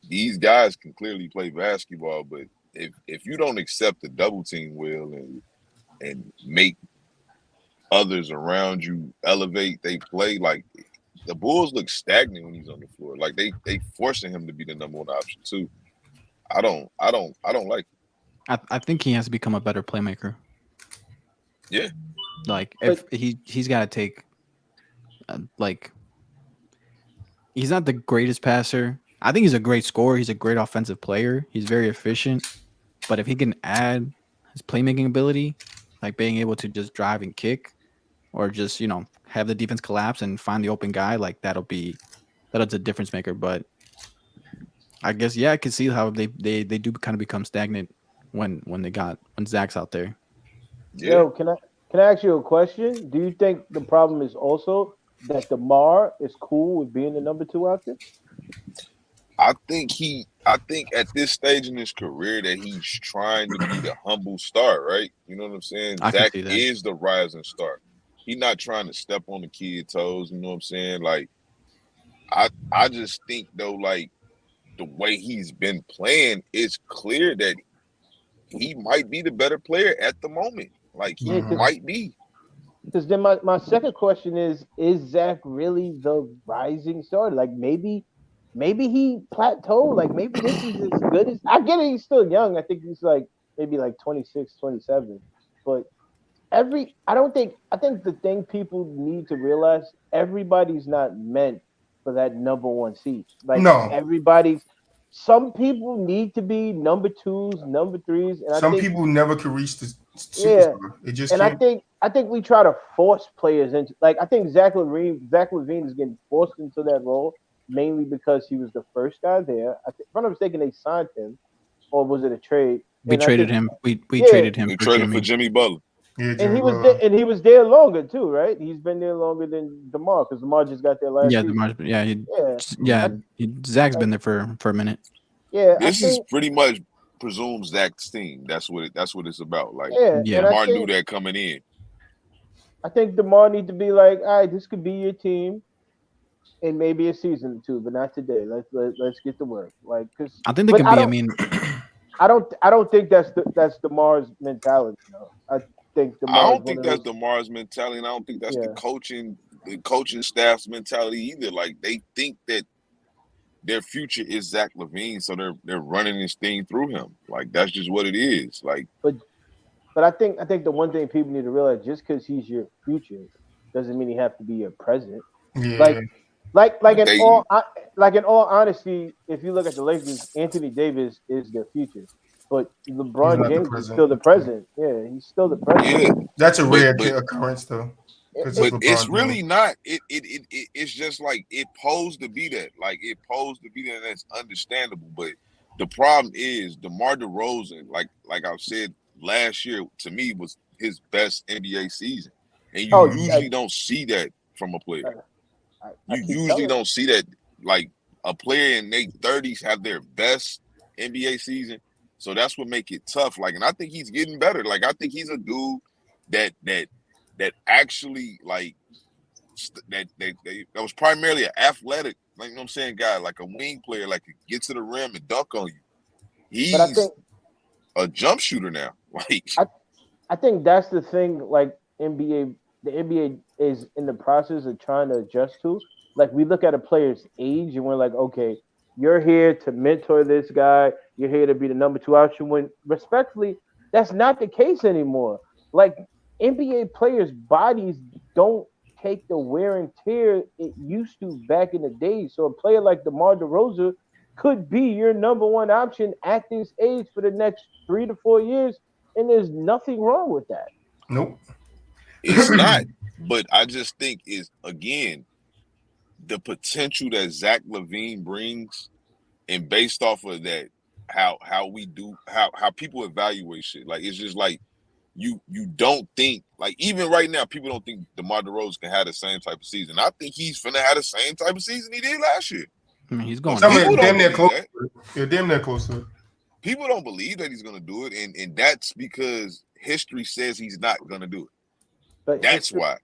these guys can clearly play basketball, but if you don't accept the double team well and make others around you elevate they play, like the Bulls look stagnant when he's on the floor. Like they forcing him to be the number one option too. I don't like it. I think he has to become a better playmaker. Yeah. Like if he's got to take like he's not the greatest passer. I think he's a great scorer. He's a great offensive player. He's very efficient. But if he can add his playmaking ability, like being able to just drive and kick, or just have the defense collapse and find the open guy, like that's a difference maker. But I guess I can see how they do kind of become stagnant when Zach's out there. Yeah. Yo, can I ask you a question? Do you think the problem is also that DeMar is cool with being the number 2 out there? I think at this stage in his career that he's trying to be the humble star, right? You know what I'm saying? Zach is the rising star. He's not trying to step on the kid's toes. You know what I'm saying? Like, I just think though, like the way he's been playing, it's clear that he might be the better player at the moment. Like he might be. Because then my second question is Zach really the rising star? Like maybe he plateaued. Like maybe this is as good as I get it. He's still young. I think he's like maybe like 26, 27. But I think the thing people need to realize, everybody's not meant for that number 1 seat. Like some people need to be number 2s, number 3s, and some people never could reach the superstar. It just and I think we try to force players into, like, I think Zach LaVine is getting forced into that role mainly because he was the first guy there. If I'm not mistaken, they signed him, or was it a trade? We traded him. We traded him. We traded for Jimmy Butler. Yeah, and he was there longer too, right? He's been there longer than DeMar because DeMar just got there last season. Zach's been there for a minute. Yeah, this is pretty much presumes Zach's team. That's what it's about. Like, DeMar knew that coming in. I think DeMar need to be like, all right, this could be your team, in maybe a season or 2, but not today. Let's get to work. Like, because I think they can be. I mean, I don't think that's DeMar's mentality. No, I don't think that's DeMar's mentality, and I don't think that's the coaching staff's mentality either. Like, they think that their future is Zach LaVine, so they're running this thing through him. Like, that's just what it is. Like, but I think the one thing people need to realize, just because he's your future doesn't mean he have to be your present. Yeah. Like in all honesty, if you look at the Lakers, Anthony Davis is their future. But LeBron James is still the present. Yeah, he's still the present. Yeah, that's a rare occurrence, though. But it's really not. It's just like it posed to be that. Like, it posed to be that. That's understandable. But the problem is DeMar DeRozan, like I've said last year, to me was his best NBA season. and you usually don't see that from a player. You usually don't see that, like a player in their 30s have their best NBA season. So that's what make it tough. Like, and I think he's getting better. Like, I think he's a dude that actually like that was primarily an athletic, like, you know what I'm saying, guy, like a wing player, like, get to the rim and dunk on you. He's a jump shooter now. Like, I think that's the thing. Like the NBA is in the process of trying to adjust to. Like we look at a player's age and we're like, okay, you're here to mentor this guy. You're here to be the number 2 option. When respectfully, that's not the case anymore. Like NBA players' bodies don't take the wear and tear it used to back in the day. So a player like DeMar DeRozan could be your number 1 option at this age for the next 3 to 4 years, and there's nothing wrong with that. Nope. It's not. But I just think is, again, the potential that Zach LaVine brings, and based off of that, how people evaluate shit. Like, it's just like you don't think, like, even right now, people don't think DeMar DeRozan can have the same type of season. I think he's finna have the same type of season he did last year. I mean, he's going. Damn near close. You're damn near close to it. People don't believe that he's gonna do it, and that's because history says he's not gonna do it. But that's why.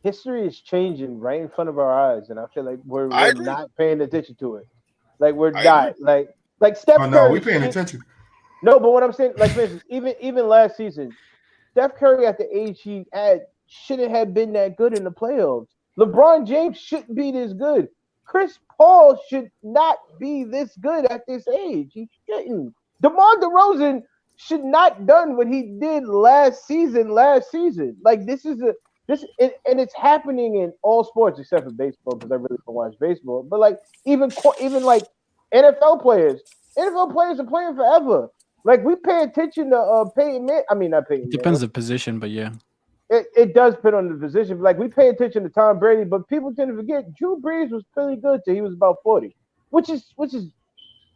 History is changing right in front of our eyes, and I feel like we're not paying attention to it. Like we're not like Steph Curry. No, we paying attention. No, but what I'm saying, like for instance, even last season, Steph Curry at the age he had shouldn't have been that good in the playoffs. LeBron James shouldn't be this good. Chris Paul should not be this good at this age. He shouldn't. DeMar DeRozan should not done what he did last season. Like this, and it's happening in all sports except for baseball because I really don't watch baseball. But like even like NFL players are playing forever. Like we pay attention to Peyton Man. I mean, not Peyton. Depends the position, but yeah. It does put on the position. Like we pay attention to Tom Brady, but people tend to forget Drew Brees was pretty good till he was about 40, which is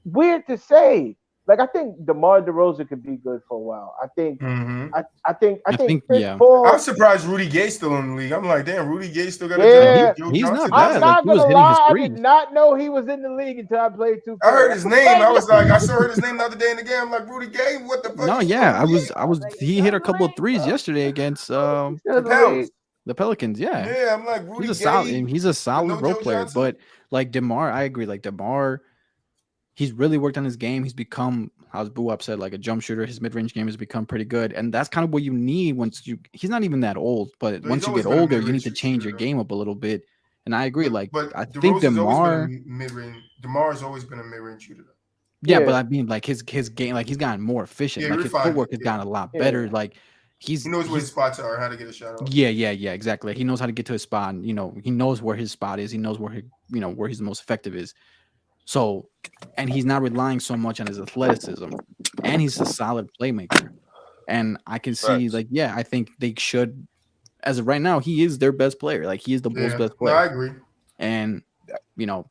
weird to say. Like I think DeMar DeRozan could be good for a while. I think Chris Paul. I'm surprised Rudy Gay's still in the league. I'm like, damn, Rudy Gay still got a job. He's not bad. I'm not gonna lie. I did not know he was in the league until I played 2K. I heard his name. I was like, I heard his name the other day in the game. I'm like, Rudy Gay, what the fuck? No, yeah, I was. He hit a couple of threes yesterday against the Pelicans. Yeah, yeah. I'm like, Rudy Gay. He's a solid role player, but like DeMar, I agree. Like DeMar, he's really worked on his game. He's become, as Boo Up said, like a jump shooter. His mid-range game has become pretty good, and that's kind of what you need once you. He's not even that old, but once you get older, you need to change your game up a little bit. And I agree. But I think DeMar mid-range. DeMar's always been a mid-range shooter. Yeah, but I mean, like his game, like he's gotten more efficient. Like his footwork has gotten a lot better. Like he knows where his spots are, how to get a shot off. Yeah, exactly. He knows how to get to his spot. And, he knows where his spot is. He knows where where he's the most effective is. So, and he's not relying so much on his athleticism, and he's a solid playmaker. And I can see, I think they should, as of right now, he is their best player. Like he is the Bulls' best player. No, I agree. And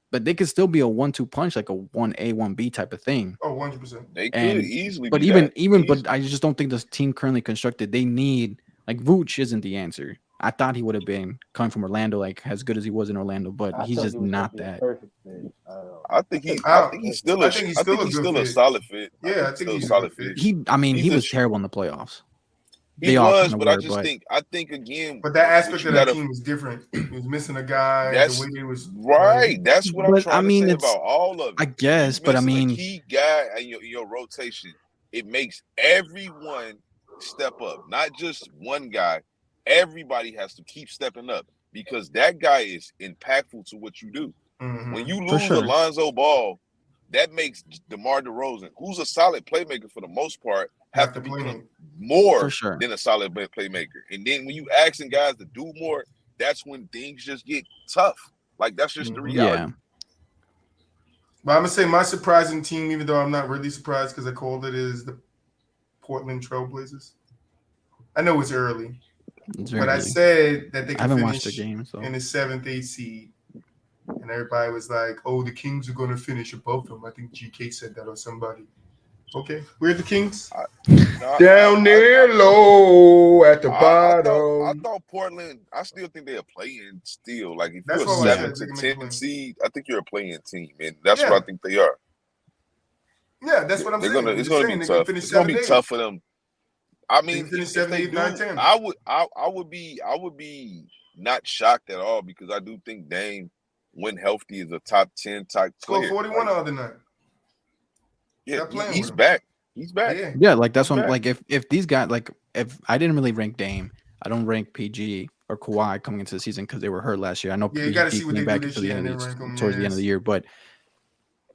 but they could still be a 1-2 punch, like a 1A, 1B type of thing. Oh, 100%. They could easily. But but I just don't think the team currently constructed. They need Vooch isn't the answer. I thought he would have been coming from Orlando, like as good as he was in Orlando, but he's just not that. I think he's still a solid fit. Yeah, I think he's a solid fit. He was terrible in the playoffs. He was, but I think again. But that aspect of that team was different. He was missing a guy. That's the way he was right. That's what I'm trying to say about all of it. I guess, but I mean, a key guy in your rotation, it makes everyone step up, not just one guy. Everybody has to keep stepping up because that guy is impactful to what you do. Mm-hmm. When you lose Alonzo Ball, that makes DeMar DeRozan, who's a solid playmaker for the most part, have to become more than a solid playmaker. And then when you asking guys to do more, that's when things just get tough. Like that's just the reality. Yeah. But I'm gonna say my surprising team, even though I'm not really surprised because I called it, is the Portland Trailblazers. I know it's early. But I said that they could finish in the 7th, 8th seed. And everybody was like, oh, the Kings are going to finish above them. I think GK said that or somebody. Okay, where's the Kings? No, Down there low at the bottom. I thought Portland. I still think they're playing. Still, like if That's you're a what I 7 said. to 10 seed, I think you're a playing team, and that's what I think they are. Yeah, that's what I'm saying. It's gonna be tough. It's gonna be tough for them. I mean, if they do, 9, 10. I would be not shocked at all because I do think Dame, when healthy, is a top 10 type player. Scored 41 the other night. Yeah, he's back. He's back. Yeah, like that's what I'm like. If these guys, like, if I didn't really rank Dame, I don't rank PG or Kawhi coming into the season because they were hurt last year. I know you got to see what they back do this into year the end of towards the end of the year, but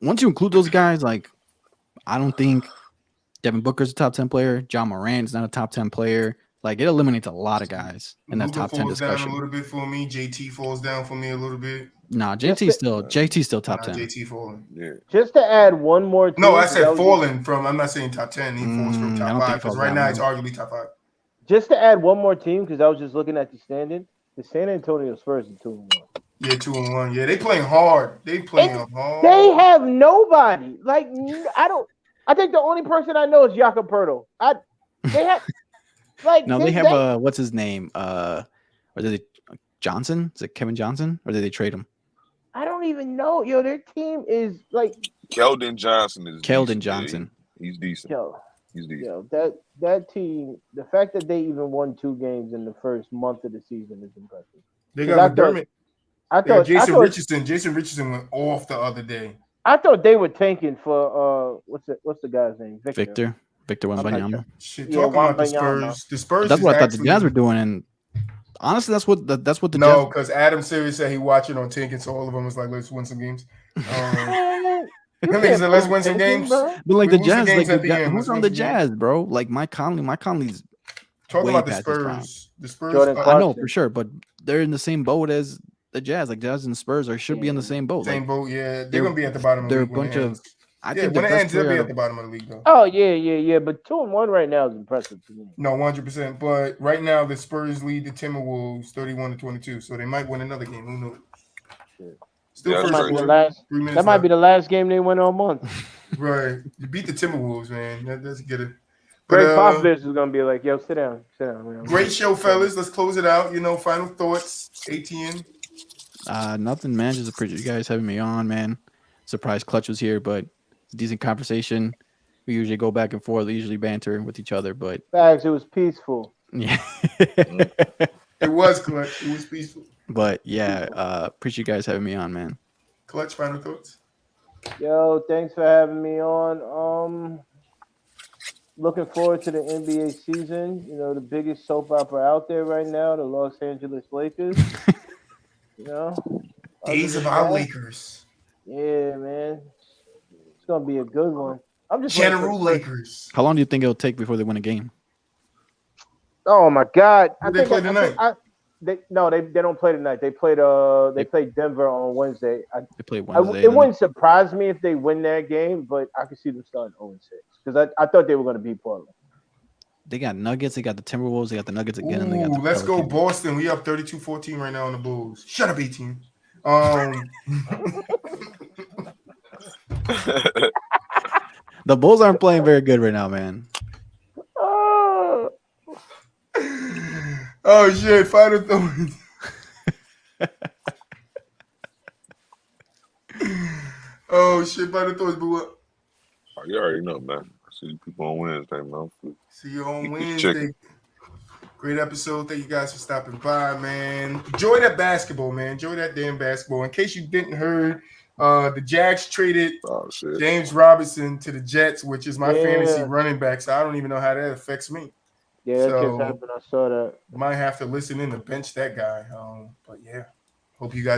once you include those guys, like, I don't think Devin Booker's a top 10 player. John Morant's not a top 10 player. Like, it eliminates a lot of guys in that top 10 discussion. Down a little bit for me. JT falls down for me a little bit. Nah, JT's still top 10. JT falling. Yeah. Just to add one more team. No, I said falling from. I'm not saying top 10. He falls from top 5 because right now he's arguably top 5. Just to add one more team because I was just looking at the standing. The San Antonio Spurs are 2-1. Yeah, 2-1. Yeah, they playing hard. They They have nobody. Like I think the only person I know is Jakob Poeltl. They have like no, they have what's his name? Or did they Johnson? Is it Kevin Johnson? Or did they trade him? I don't even know. Yo, their team is like Keldon Johnson is Keldon Johnson. He's decent. He's decent. Yo, that team, the fact that they even won 2 games in the first month of the season is impressive. They got McDermott. I thought Jason Richardson went off the other day. I thought they were tanking for what's the guy's name? Victor Wembanyama. Shit, talking about the Spurs. The Spurs. That's what I thought the Jazz were doing, and honestly, that's what the Jazz. No, because Adam Silver said he watching on tanking, so all of them was like, "Let's win some games." Let's win some games. But like the Jazz, who's on the Jazz, bro? Like Mike Conley's talking about the Spurs. The Spurs. I know for sure, but they're in the same boat as the Jazz. Like Jazz and Spurs should be in the same boat. Same boat, yeah. They're gonna be at the bottom of the league. They're a bunch of. I think when it ends, they'll be at the bottom of the league, though. Oh yeah. But 2-1 right now is impressive to me. No, 100%. But right now, the Spurs lead the Timberwolves 31-22, so they might win another game. Who knows? Still first. That might be the last game they win all month. Right, you beat the Timberwolves, man. That's good. Greg Popovich is gonna be like, "Yo, sit down, man." Great show, fellas. Let's close it out. Final thoughts. ATN. Nothing, man. Just appreciate you guys having me on, man. Surprised Clutch was here, but decent conversation. We usually go back and forth, usually banter with each other, but facts, it was peaceful. Yeah. It was Clutch. It was peaceful. But yeah, appreciate you guys having me on, man. Clutch, final thoughts. Yo, thanks for having me on. Looking forward to the NBA season. The biggest soap opera out there right now, the Los Angeles Lakers. Days of our Lakers. Yeah, man. It's gonna be a good one. I'm just General Lakers. How long do you think it'll take before they win a game? Oh my God! They play tonight. They don't play tonight. They played Denver on Wednesday. They played Wednesday. It wouldn't surprise me if they win that game, but I could see them starting 0-6 because I thought they were going to beat Portland. They got Nuggets. They got the Timberwolves. They got the Nuggets again. And they got the let's go Boston. We up 32-14 right now on the Bulls. Shut up, 18. The Bulls aren't playing very good right now, man. Oh shit! Final thoughts. Oh shit! Final thoughts, but what? Oh, you already know, man. I see people on Wednesday, man. See you on Wednesday. Great episode. Thank you guys for stopping by, man. Enjoy that basketball, man. Enjoy that damn basketball. In case you didn't heard, the Jags traded James Robinson to the Jets, which is my fantasy running back. So I don't even know how that affects me. Yeah, that just happened. I saw that. Might have to listen in to bench that guy. But yeah, hope you guys